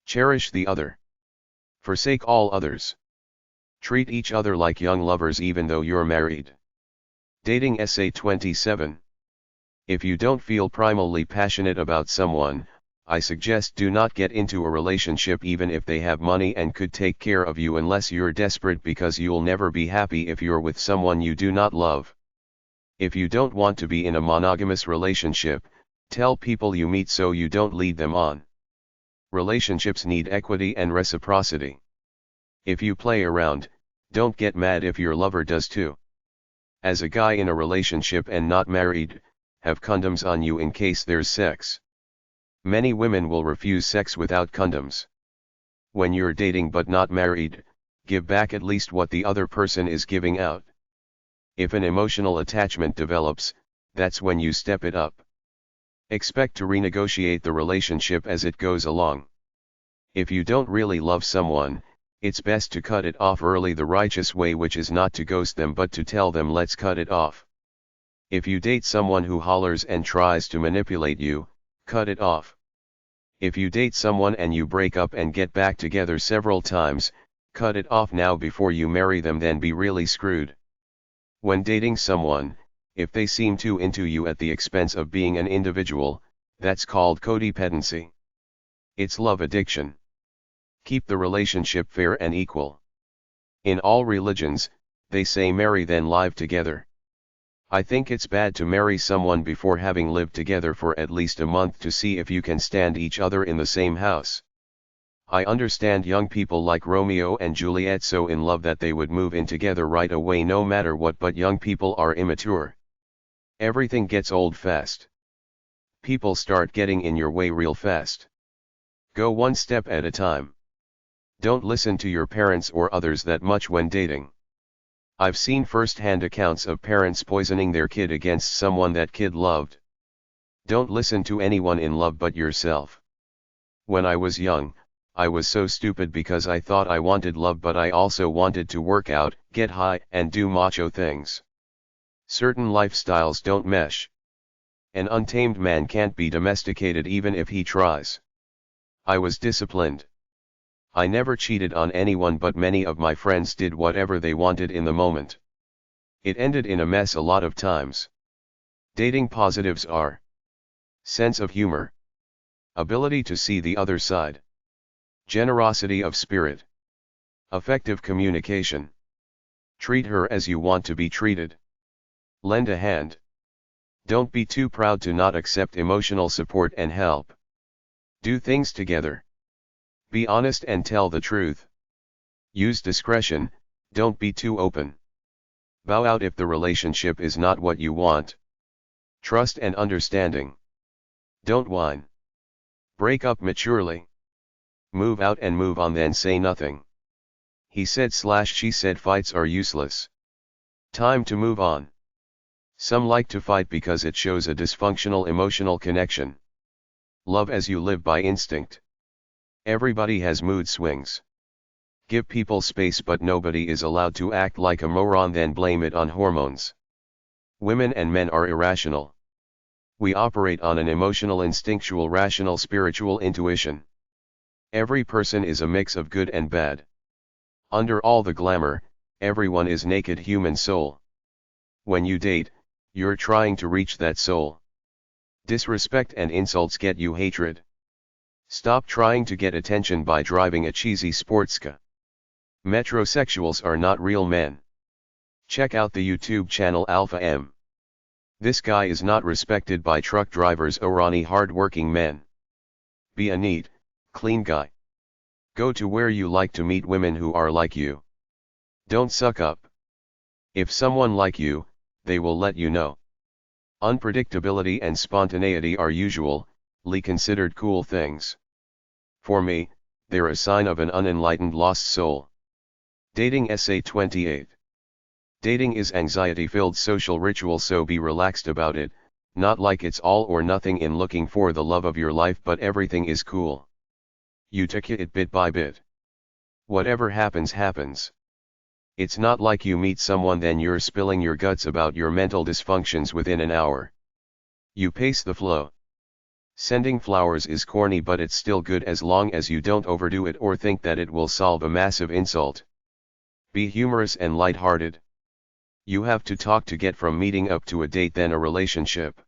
Cherish the other. Forsake all others. Treat each other like young lovers even though you're married. Dating Essay 27. If you don't feel primally passionate about someone, I suggest do not get into a relationship even if they have money and could take care of you, unless you're desperate, because you'll never be happy if you're with someone you do not love. If you don't want to be in a monogamous relationship, Tell people you meet so you don't lead them on. Relationships need equity and reciprocity. If you play around, don't get mad if your lover does too. As a guy in a relationship and not married, have condoms on you in case there's sex. Many women will refuse sex without condoms. When you're dating but not married, give back at least what the other person is giving out. If an emotional attachment develops, that's when you step it up. Expect to renegotiate the relationship as it goes along. If you don't really love someone, it's best to cut it off early the righteous way, which is not to ghost them but to tell them let's cut it off. If you date someone who hollers and tries to manipulate you, cut it off. If you date someone and you break up and get back together several times, cut it off now before you marry them, then be really screwed. When dating someone, if they seem too into you at the expense of being an individual, that's called codependency. It's love addiction. Keep the relationship fair and equal. In all religions, they say marry then live together. I think it's bad to marry someone before having lived together for at least a month to see if you can stand each other in the same house. I understand young people like Romeo and Juliet so in love that they would move in together right away no matter what, but young people are immature. Everything gets old fast. People start getting in your way real fast. Go one step at a time. Don't listen to your parents or others that much when dating. I've seen first-hand accounts of parents poisoning their kid against someone that kid loved. Don't listen to anyone in love but yourself. When I was young, I was so stupid because I thought I wanted love but I also wanted to work out, get high, and do macho things. Certain lifestyles don't mesh. An untamed man can't be domesticated even if he tries. I was disciplined. I never cheated on anyone but many of my friends did whatever they wanted in the moment. It ended in a mess a lot of times. Dating positives are sense of humor, ability to see the other side, generosity of spirit, effective communication, treat her as you want to be treated, lend a hand. Don't be too proud to not accept emotional support and help. Do things together. Be honest and tell the truth. Use discretion, don't be too open. Bow out if the relationship is not what you want. Trust and understanding. Don't whine. Break up maturely. Move out and move on, then say nothing. He said/she said fights are useless. Time to move on. Some like to fight because it shows a dysfunctional emotional connection. Love as you live by instinct. Everybody has mood swings. Give people space, but nobody is allowed to act like a moron then blame it on hormones. Women and men are irrational. We operate on an emotional, instinctual, rational, spiritual intuition. Every person is a mix of good and bad. Under all the glamour, everyone is naked human soul. When you date, you're trying to reach that soul. Disrespect and insults get you hatred. Stop trying to get attention by driving a cheesy sports car. Metrosexuals are not real men. Check out the YouTube channel Alpha M. This guy is not respected by truck drivers or any hard-working men. Be a neat, clean guy. Go to where you like to meet women who are like you. Don't suck up. If someone like you, they will let you know. Unpredictability and spontaneity are usually considered cool things. For me, they're a sign of an unenlightened lost soul. Dating Essay 28. Dating is anxiety-filled social ritual, so be relaxed about it, not like it's all or nothing in looking for the love of your life, but everything is cool. You take it bit by bit. Whatever happens, happens. It's not like you meet someone then you're spilling your guts about your mental dysfunctions within an hour. You pace the flow. Sending flowers is corny, but it's still good as long as you don't overdo it or think that it will solve a massive insult. Be humorous and lighthearted. You have to talk to get from meeting up to a date then a relationship.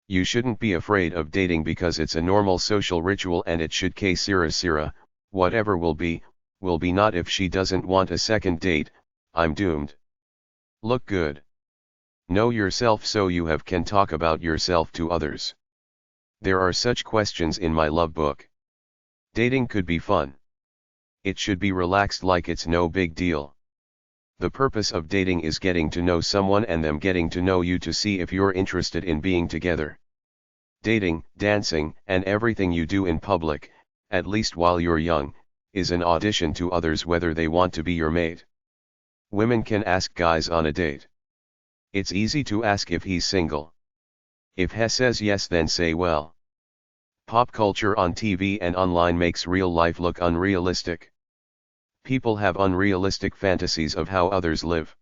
You shouldn't be afraid of dating because it's a normal social ritual and it should sira, whatever will be, not if she doesn't want a second date, I'm doomed. Look good. Know yourself so you can talk about yourself to others. There are such questions in my love book. Dating could be fun. It should be relaxed like it's no big deal. The purpose of dating is getting to know someone and them getting to know you to see if you're interested in being together. Dating, dancing, and everything you do in public, at least while you're young, is an audition to others whether they want to be your mate. Women can ask guys on a date. It's easy to ask if he's single. If he says yes, then say well. Pop culture on TV and online makes real life look unrealistic. People have unrealistic fantasies of how others live.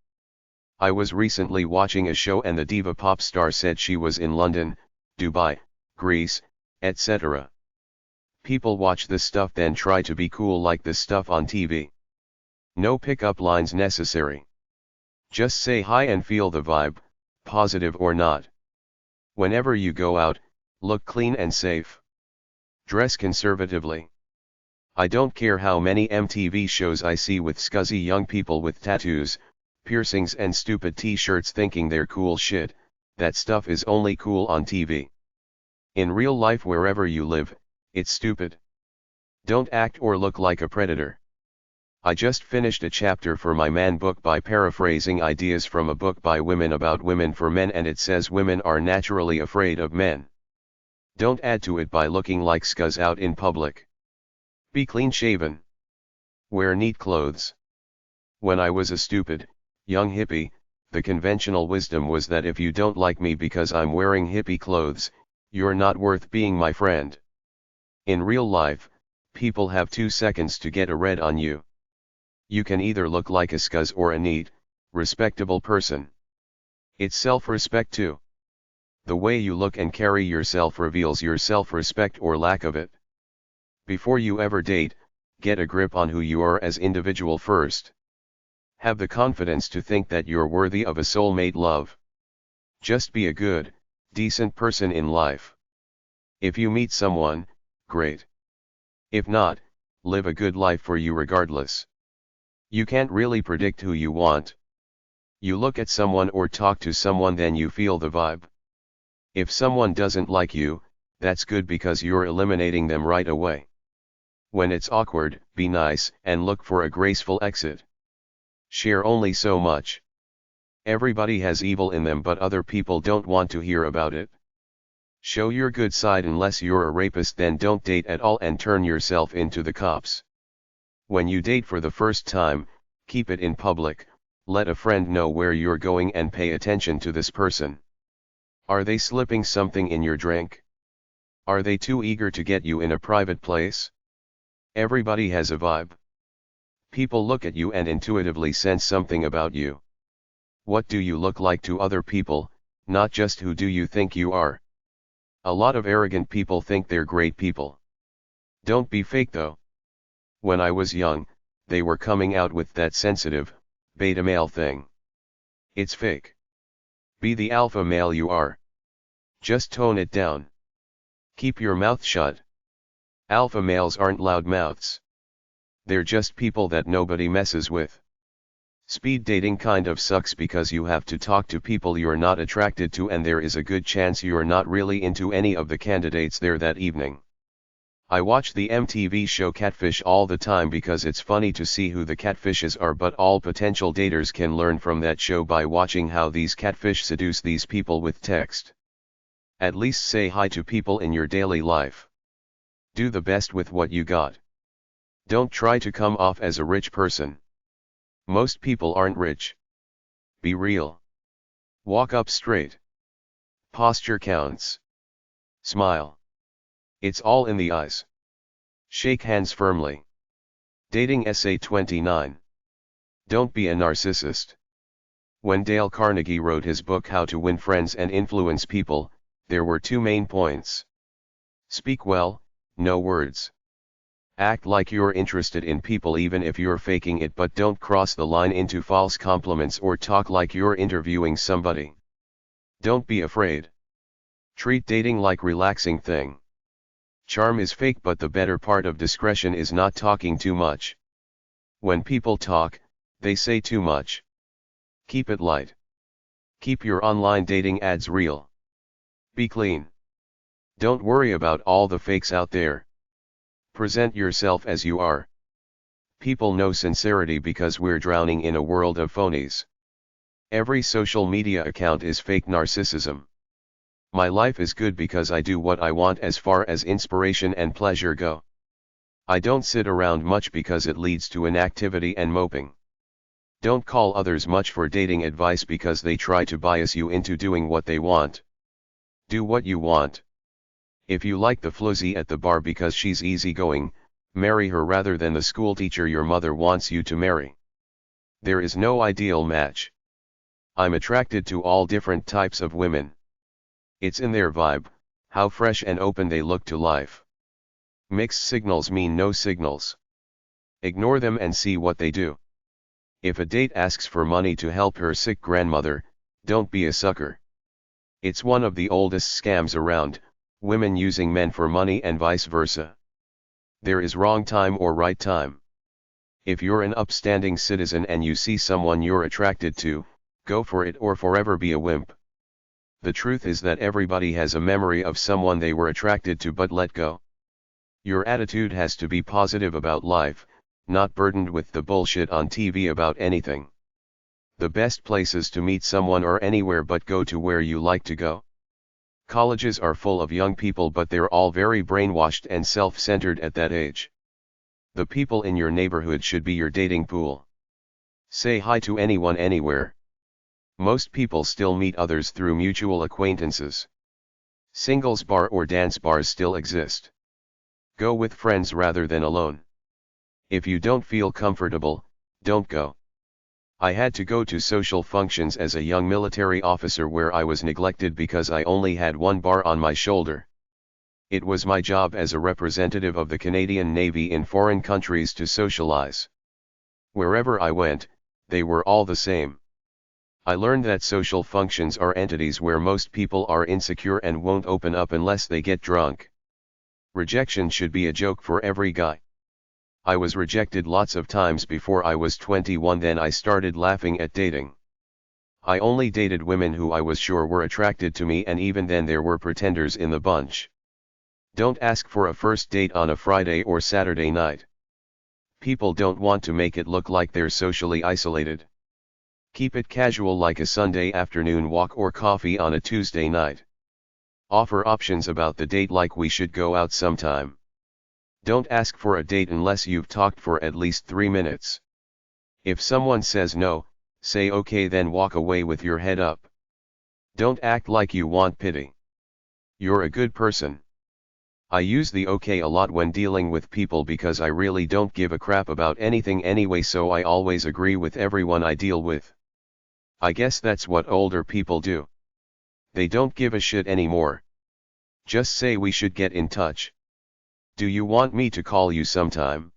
I was recently watching a show and the diva pop star said she was in London, Dubai, Greece, etc. People watch this stuff then try to be cool like this stuff on TV. No pickup lines necessary. Just say hi and feel the vibe, positive or not. Whenever you go out, look clean and safe. Dress conservatively. I don't care how many MTV shows I see with scuzzy young people with tattoos, piercings and stupid t-shirts thinking they're cool shit, that stuff is only cool on TV. In real life wherever you live, it's stupid. Don't act or look like a predator. I just finished a chapter for my man book by paraphrasing ideas from a book by women about women for men, and it says women are naturally afraid of men. Don't add to it by looking like scuzz out in public. Be clean shaven. Wear neat clothes. When I was a stupid, young hippie, the conventional wisdom was that if you don't like me because I'm wearing hippie clothes, you're not worth being my friend. In real life, people have 2 seconds to get a read on you. You can either look like a scuzz or a neat, respectable person. It's self-respect too. The way you look and carry yourself reveals your self-respect or lack of it. Before you ever date, get a grip on who you are as individual first. Have the confidence to think that you're worthy of a soulmate love. Just be a good, decent person in life. If you meet someone, great. If not, live a good life for you regardless. You can't really predict who you want. You look at someone or talk to someone, then you feel the vibe. If someone doesn't like you, that's good because you're eliminating them right away. When it's awkward, be nice and look for a graceful exit. Share only so much. Everybody has evil in them, but other people don't want to hear about it. Show your good side. Unless you're a rapist, then don't date at all and turn yourself into the cops. When you date for the first time, keep it in public, let a friend know where you're going and pay attention to this person. Are they slipping something in your drink? Are they too eager to get you in a private place? Everybody has a vibe. People look at you and intuitively sense something about you. What do you look like to other people, not just who do you think you are? A lot of arrogant people think they're great people. Don't be fake though. When I was young, they were coming out with that sensitive, beta male thing. It's fake. Be the alpha male you are. Just tone it down. Keep your mouth shut. Alpha males aren't loud mouths. They're just people that nobody messes with. Speed dating kind of sucks because you have to talk to people you're not attracted to, and there is a good chance you're not really into any of the candidates there that evening. I watch the MTV show Catfish all the time because it's funny to see who the catfishes are, but all potential daters can learn from that show by watching how these catfish seduce these people with text. At least say hi to people in your daily life. Do the best with what you got. Don't try to come off as a rich person. Most people aren't rich. Be real. Walk up straight. Posture counts. Smile. It's all in the eyes. Shake hands firmly. Dating Essay 29. Don't be a narcissist. When Dale Carnegie wrote his book How to Win Friends and Influence People, there were 2 main points. Speak well, no words. Act like you're interested in people even if you're faking it, but don't cross the line into false compliments or talk like you're interviewing somebody. Don't be afraid. Treat dating like relaxing thing. Charm is fake, but the better part of discretion is not talking too much. When people talk, they say too much. Keep it light. Keep your online dating ads real. Be clean. Don't worry about all the fakes out there. Present yourself as you are. People know sincerity because we're drowning in a world of phonies. Every social media account is fake narcissism. My life is good because I do what I want as far as inspiration and pleasure go. I don't sit around much because it leads to inactivity and moping. Don't call others much for dating advice because they try to bias you into doing what they want. Do what you want. If you like the floozy at the bar because she's easygoing, marry her rather than the schoolteacher your mother wants you to marry. There is no ideal match. I'm attracted to all different types of women. It's in their vibe, how fresh and open they look to life. Mixed signals mean no signals. Ignore them and see what they do. If a date asks for money to help her sick grandmother, don't be a sucker. It's one of the oldest scams around, women using men for money and vice versa. There is wrong time or right time. If you're an upstanding citizen and you see someone you're attracted to, go for it or forever be a wimp. The truth is that everybody has a memory of someone they were attracted to but let go. Your attitude has to be positive about life, not burdened with the bullshit on TV about anything. The best places to meet someone are anywhere but go to where you like to go. Colleges are full of young people but they're all very brainwashed and self-centered at that age. The people in your neighborhood should be your dating pool. Say hi to anyone anywhere. Most people still meet others through mutual acquaintances. Singles bar or dance bars still exist. Go with friends rather than alone. If you don't feel comfortable, don't go. I had to go to social functions as a young military officer where I was neglected because I only had one bar on my shoulder. It was my job as a representative of the Canadian Navy in foreign countries to socialize. Wherever I went, they were all the same. I learned that social functions are entities where most people are insecure and won't open up unless they get drunk. Rejection should be a joke for every guy. I was rejected lots of times before I was 21, then I started laughing at dating. I only dated women who I was sure were attracted to me, and even then there were pretenders in the bunch. Don't ask for a first date on a Friday or Saturday night. People don't want to make it look like they're socially isolated. Keep it casual like a Sunday afternoon walk or coffee on a Tuesday night. Offer options about the date like we should go out sometime. Don't ask for a date unless you've talked for at least 3 minutes. If someone says no, say okay then walk away with your head up. Don't act like you want pity. You're a good person. I use the okay a lot when dealing with people because I really don't give a crap about anything anyway, so I always agree with everyone I deal with. I guess that's what older people do. They don't give a shit anymore. Just say we should get in touch. Do you want me to call you sometime?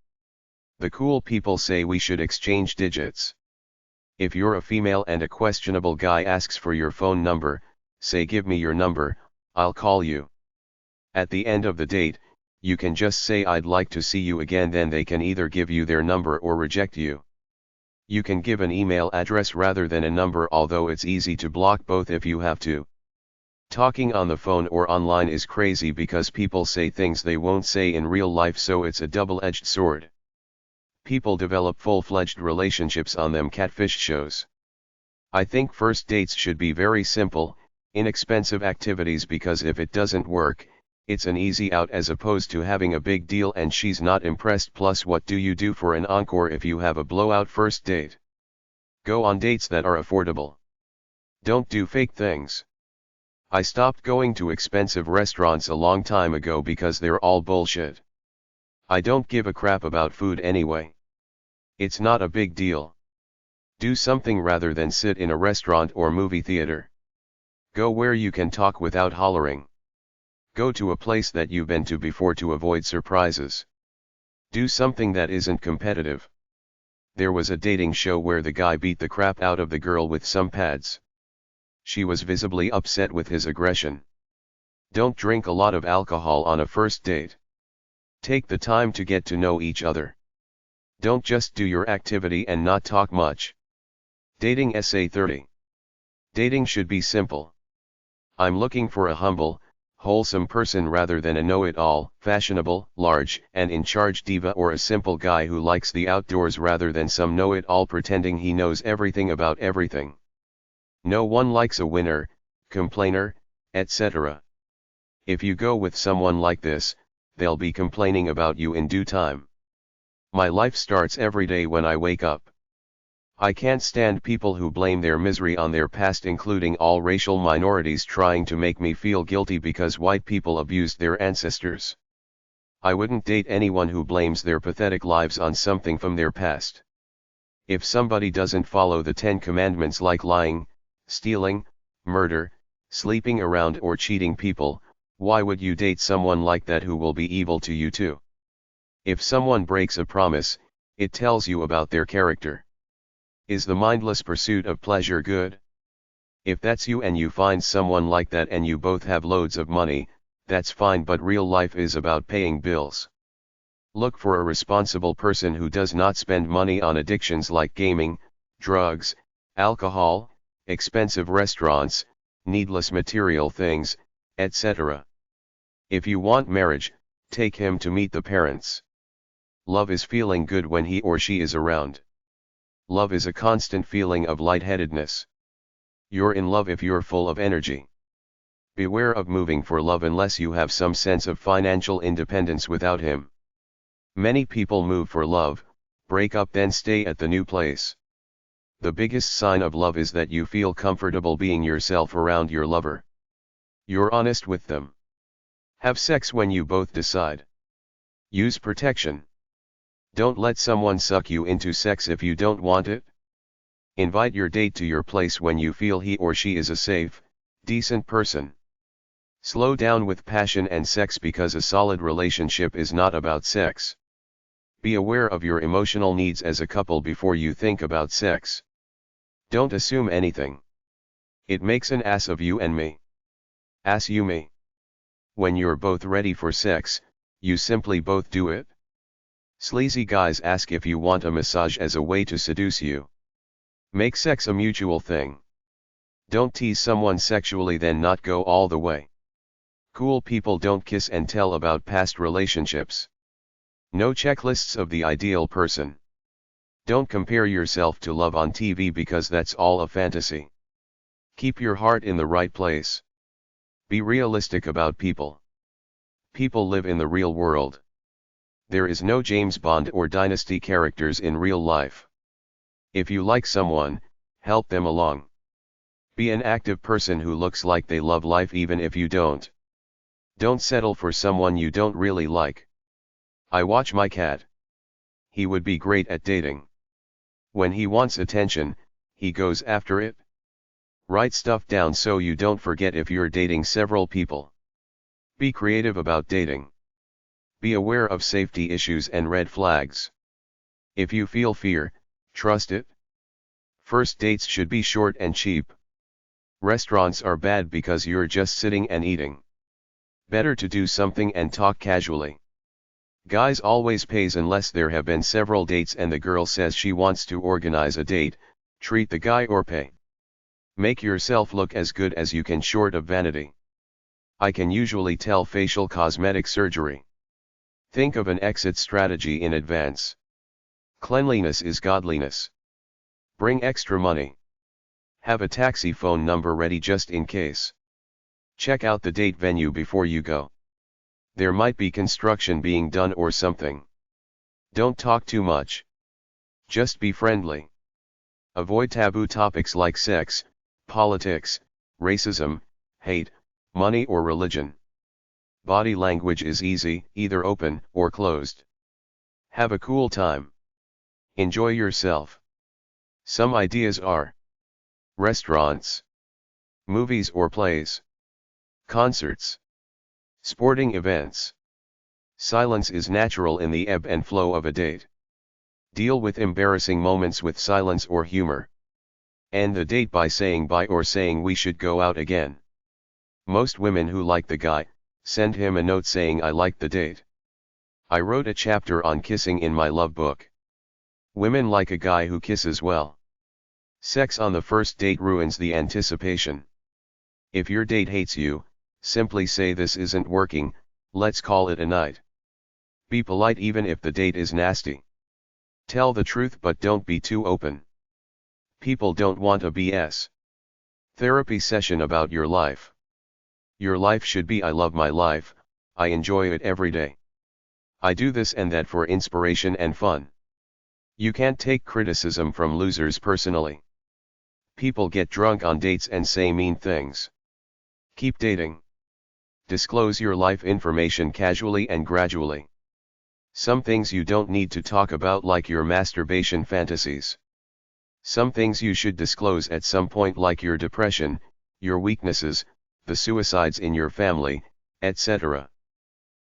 The cool people say we should exchange digits. If you're a female and a questionable guy asks for your phone number, say give me your number, I'll call you. At the end of the date, you can just say I'd like to see you again, then they can either give you their number or reject you. You can give an email address rather than a number, although it's easy to block both if you have to. Talking on the phone or online is crazy because people say things they won't say in real life, so it's a double-edged sword. People develop full-fledged relationships on them catfish shows. I think first dates should be very simple, inexpensive activities because if it doesn't work, it's an easy out as opposed to having a big deal and she's not impressed. Plus, what do you do for an encore if you have a blowout first date? Go on dates that are affordable. Don't do fake things. I stopped going to expensive restaurants a long time ago because they're all bullshit. I don't give a crap about food anyway. It's not a big deal. Do something rather than sit in a restaurant or movie theater. Go where you can talk without hollering. Go to a place that you've been to before to avoid surprises. Do something that isn't competitive. There was a dating show where the guy beat the crap out of the girl with some pads. She was visibly upset with his aggression. Don't drink a lot of alcohol on a first date. Take the time to get to know each other. Don't just do your activity and not talk much. Dating Essay 30. Dating should be simple. I'm looking for a humble, wholesome person rather than a know-it-all, fashionable, large, and in-charge diva, or a simple guy who likes the outdoors rather than some know-it-all pretending he knows everything about everything. No one likes a winner, complainer, etc. If you go with someone like this, they'll be complaining about you in due time. My life starts every day when I wake up. I can't stand people who blame their misery on their past, including all racial minorities, trying to make me feel guilty because white people abused their ancestors. I wouldn't date anyone who blames their pathetic lives on something from their past. If somebody doesn't follow the 10 commandments like lying, stealing, murder, sleeping around, or cheating people, why would you date someone like that who will be evil to you too? If someone breaks a promise, it tells you about their character. Is the mindless pursuit of pleasure good? If that's you and you find someone like that and you both have loads of money, that's fine, but real life is about paying bills. Look for a responsible person who does not spend money on addictions like gaming, drugs, alcohol, expensive restaurants, needless material things, etc. If you want marriage, take him to meet the parents. Love is feeling good when he or she is around. Love is a constant feeling of lightheadedness. You're in love if you're full of energy. Beware of moving for love unless you have some sense of financial independence without him. Many people move for love, break up, then stay at the new place. The biggest sign of love is that you feel comfortable being yourself around your lover. You're honest with them. Have sex when you both decide. Use protection. Don't let someone suck you into sex if you don't want it. Invite your date to your place when you feel he or she is a safe, decent person. Slow down with passion and sex because a solid relationship is not about sex. Be aware of your emotional needs as a couple before you think about sex. Don't assume anything. It makes an ass of you and me. Ass you me. When you're both ready for sex, you simply both do it. Sleazy guys ask if you want a massage as a way to seduce you. Make sex a mutual thing. Don't tease someone sexually then not go all the way. Cool people don't kiss and tell about past relationships. No checklists of the ideal person. Don't compare yourself to love on TV because that's all a fantasy. Keep your heart in the right place. Be realistic about people. People live in the real world. There is no James Bond or Dynasty characters in real life. If you like someone, help them along. Be an active person who looks like they love life even if you don't. Don't settle for someone you don't really like. I watch my cat. He would be great at dating. When he wants attention, he goes after it. Write stuff down so you don't forget if you're dating several people. Be creative about dating. Be aware of safety issues and red flags. If you feel fear, trust it. First dates should be short and cheap. Restaurants are bad because you're just sitting and eating. Better to do something and talk casually. Guys always pays unless there have been several dates and the girl says she wants to organize a date, treat the guy or pay. Make yourself look as good as you can short of vanity. I can usually tell facial cosmetic surgery. Think of an exit strategy in advance. Cleanliness is godliness. Bring extra money. Have a taxi phone number ready just in case. Check out the date venue before you go. There might be construction being done or something. Don't talk too much. Just be friendly. Avoid taboo topics like sex, politics, racism, hate, money or religion. Body language is easy, either open or closed. Have a cool time. Enjoy yourself. Some ideas are: restaurants, movies or plays, concerts, sporting events. Silence is natural in the ebb and flow of a date. Deal with embarrassing moments with silence or humor. End the date by saying bye or saying we should go out again. Most women who like the guy, send him a note saying I liked the date. I wrote a chapter on kissing in my love book. Women like a guy who kisses well. Sex on the first date ruins the anticipation. If your date hates you, Simply say this isn't working, let's call it a night. Be polite even if the date is nasty. Tell the truth but don't be too open. People don't want a BS therapy session about your life. Your life should be I love my life, I enjoy it every day. I do this and that for inspiration and fun. You can't take criticism from losers personally. People get drunk on dates and say mean things. Keep dating. Disclose your life information casually and gradually. Some things you don't need to talk about, like your masturbation fantasies. Some things you should disclose at some point, like your depression, your weaknesses, the suicides in your family, etc.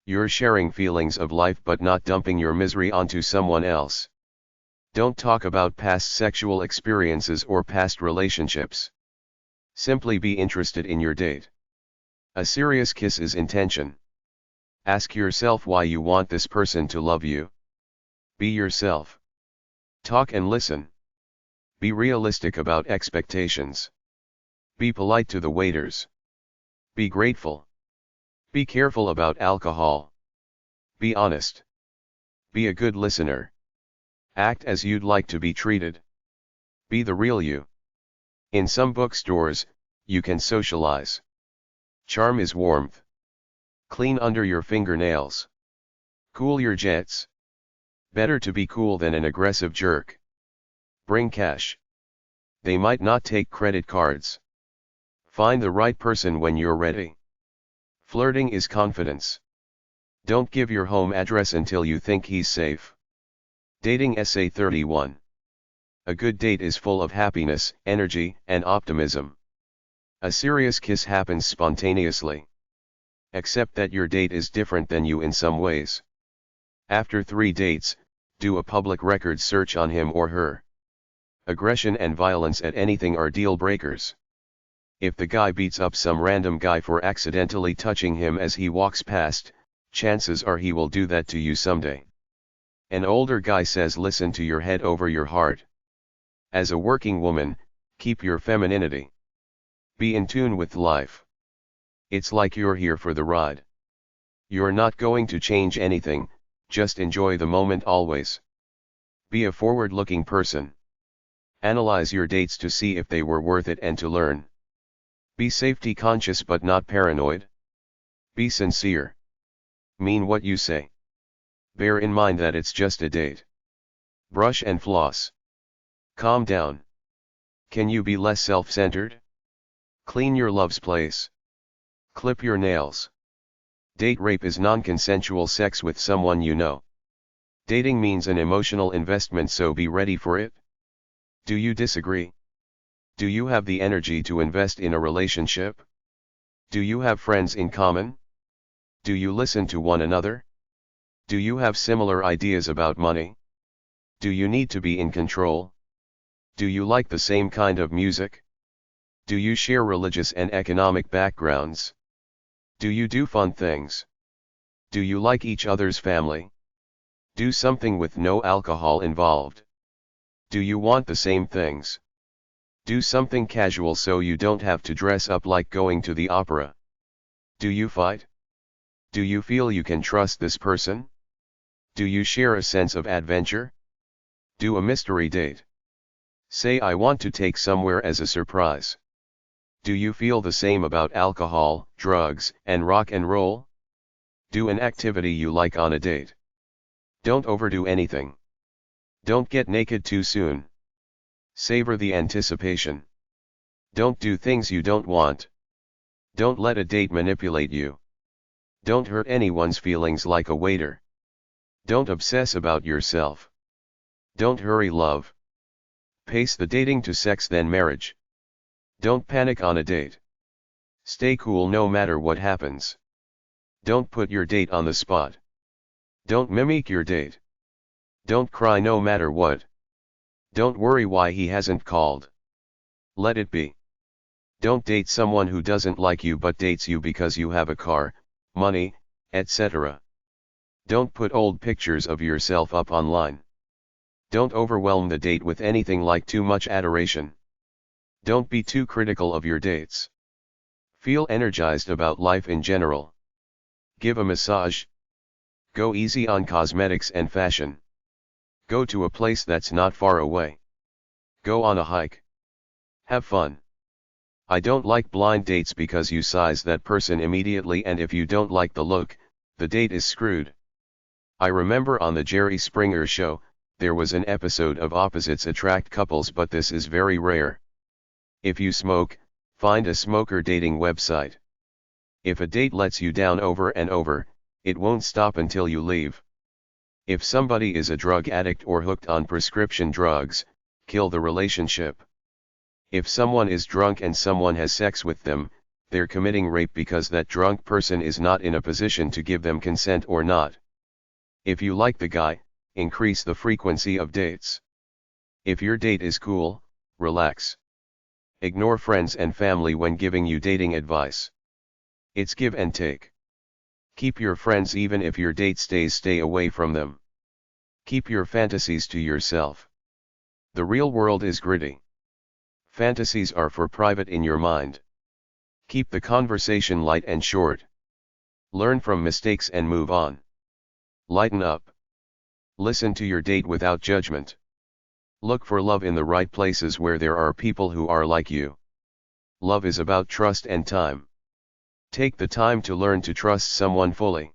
You're sharing feelings of life but not dumping your misery onto someone else. Don't talk about past sexual experiences or past relationships. Simply be interested in your date. A serious kiss is intention. Ask yourself why you want this person to love you. Be yourself. Talk and listen. Be realistic about expectations. Be polite to the waiters. Be grateful. Be careful about alcohol. Be honest. Be a good listener. Act as you'd like to be treated. Be the real you. In some bookstores, you can socialize. Charm is warmth. Clean under your fingernails. Cool your jets. Better to be cool than an aggressive jerk. Bring cash. They might not take credit cards. Find the right person when you're ready. Flirting is confidence. Don't give your home address until you think he's safe. Dating Essay 31. A good date is full of happiness, energy, and optimism. A serious kiss happens spontaneously. Accept that your date is different than you in some ways. After 3 dates, do a public record search on him or her. Aggression and violence at anything are deal breakers. If the guy beats up some random guy for accidentally touching him as he walks past, chances are he will do that to you someday. An older guy says listen to your head over your heart. As a working woman, keep your femininity. Be in tune with life. It's like you're here for the ride. You're not going to change anything, just enjoy the moment always. Be a forward-looking person. Analyze your dates to see if they were worth it and to learn. Be safety conscious but not paranoid. Be sincere. Mean what you say. Bear in mind that it's just a date. Brush and floss. Calm down. Can you be less self-centered? Clean your love's place. Clip your nails. Date rape is non-consensual sex with someone you know. Dating means an emotional investment, so be ready for it. Do you disagree? Do you have the energy to invest in a relationship? Do you have friends in common? Do you listen to one another? Do you have similar ideas about money? Do you need to be in control? Do you like the same kind of music? Do you share religious and economic backgrounds? Do you do fun things? Do you like each other's family? Do something with no alcohol involved. Do you want the same things? Do something casual so you don't have to dress up like going to the opera. Do you fight? Do you feel you can trust this person? Do you share a sense of adventure? Do a mystery date. Say I want to take somewhere as a surprise. Do you feel the same about alcohol, drugs, and rock and roll? Do an activity you like on a date. Don't overdo anything. Don't get naked too soon. Savor the anticipation. Don't do things you don't want. Don't let a date manipulate you. Don't hurt anyone's feelings like a waiter. Don't obsess about yourself. Don't hurry love. Pace the dating to sex then marriage. Don't panic on a date. Stay cool no matter what happens. Don't put your date on the spot. Don't mimic your date. Don't cry no matter what. Don't worry why he hasn't called. Let it be. Don't date someone who doesn't like you but dates you because you have a car, money, etc. Don't put old pictures of yourself up online. Don't overwhelm the date with anything like too much adoration. Don't be too critical of your dates. Feel energized about life in general. Give a massage. Go easy on cosmetics and fashion. Go to a place that's not far away. Go on a hike. Have fun. I don't like blind dates because you size that person immediately, and if you don't like the look, the date is screwed. I remember on the Jerry Springer show, there was an episode of opposites attract couples, but this is very rare. If you smoke, find a smoker dating website. If a date lets you down over and over, it won't stop until you leave. If somebody is a drug addict or hooked on prescription drugs, kill the relationship. If someone is drunk and someone has sex with them, they're committing rape because that drunk person is not in a position to give them consent or not. If you like the guy, increase the frequency of dates. If your date is cool, relax. Ignore friends and family when giving you dating advice. It's give and take. Keep your friends even if your date stay away from them. Keep your fantasies to yourself. The real world is gritty. Fantasies are for private in your mind. Keep the conversation light and short. Learn from mistakes and move on. Lighten up. Listen to your date without judgment. Look for love in the right places where there are people who are like you. Love is about trust and time. Take the time to learn to trust someone fully.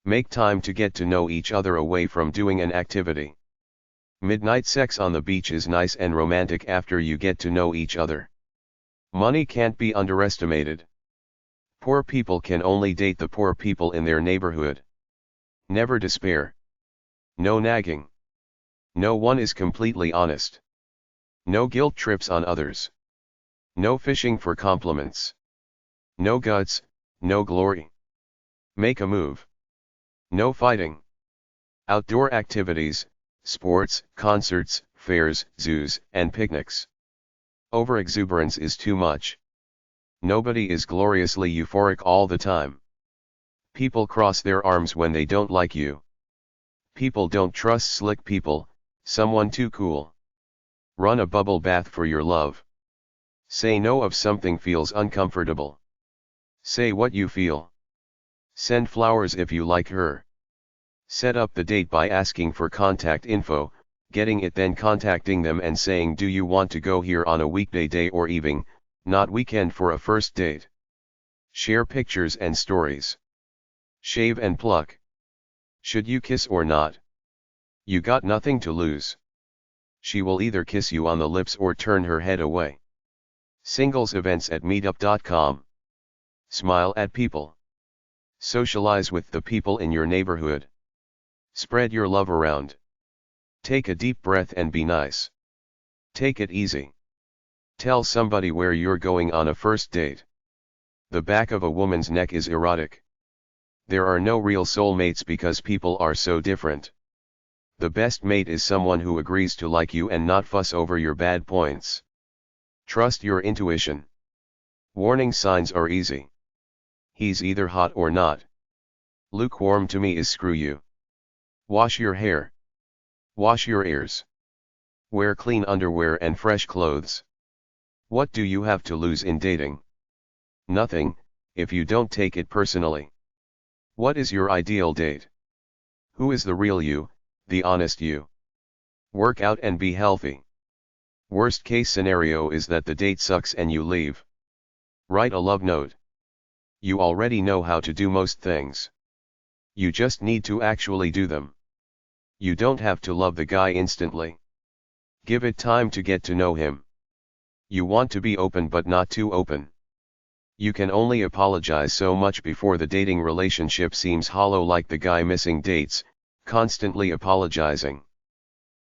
Make time to get to know each other away from doing an activity. Midnight sex on the beach is nice and romantic after you get to know each other. Money can't be underestimated. Poor people can only date the poor people in their neighborhood. Never despair. No nagging. No one is completely honest. No guilt trips on others. No fishing for compliments. No guts, no glory. Make a move. No fighting. Outdoor activities, sports, concerts, fairs, zoos, and picnics. Overexuberance is too much. Nobody is gloriously euphoric all the time. People cross their arms when they don't like you. People don't trust slick people, someone too cool. Run a bubble bath for your love. Say no if something feels uncomfortable. Say what you feel. Send flowers if you like her. Set up the date by asking for contact info, getting it, then contacting them and saying, do you want to go here on a weekday day or evening, not weekend, for a first date? Share pictures and stories. Shave and pluck. Should you kiss or not? You got nothing to lose. She will either kiss you on the lips or turn her head away. Singles events at meetup.com. Smile at people. Socialize with the people in your neighborhood. Spread your love around. Take a deep breath and be nice. Take it easy. Tell somebody where you're going on a first date. The back of a woman's neck is erotic. There are no real soulmates because people are so different. The best mate is someone who agrees to like you and not fuss over your bad points. Trust your intuition. Warning signs are easy. He's either hot or not. Lukewarm to me is screw you. Wash your hair. Wash your ears. Wear clean underwear and fresh clothes. What do you have to lose in dating? Nothing, if you don't take it personally. What is your ideal date? Who is the real you, the honest you? Work out and be healthy. Worst case scenario is that the date sucks and you leave. Write a love note. You already know how to do most things. You just need to actually do them. You don't have to love the guy instantly. Give it time to get to know him. You want to be open but not too open. You can only apologize so much before the dating relationship seems hollow, like the guy missing dates, constantly apologizing.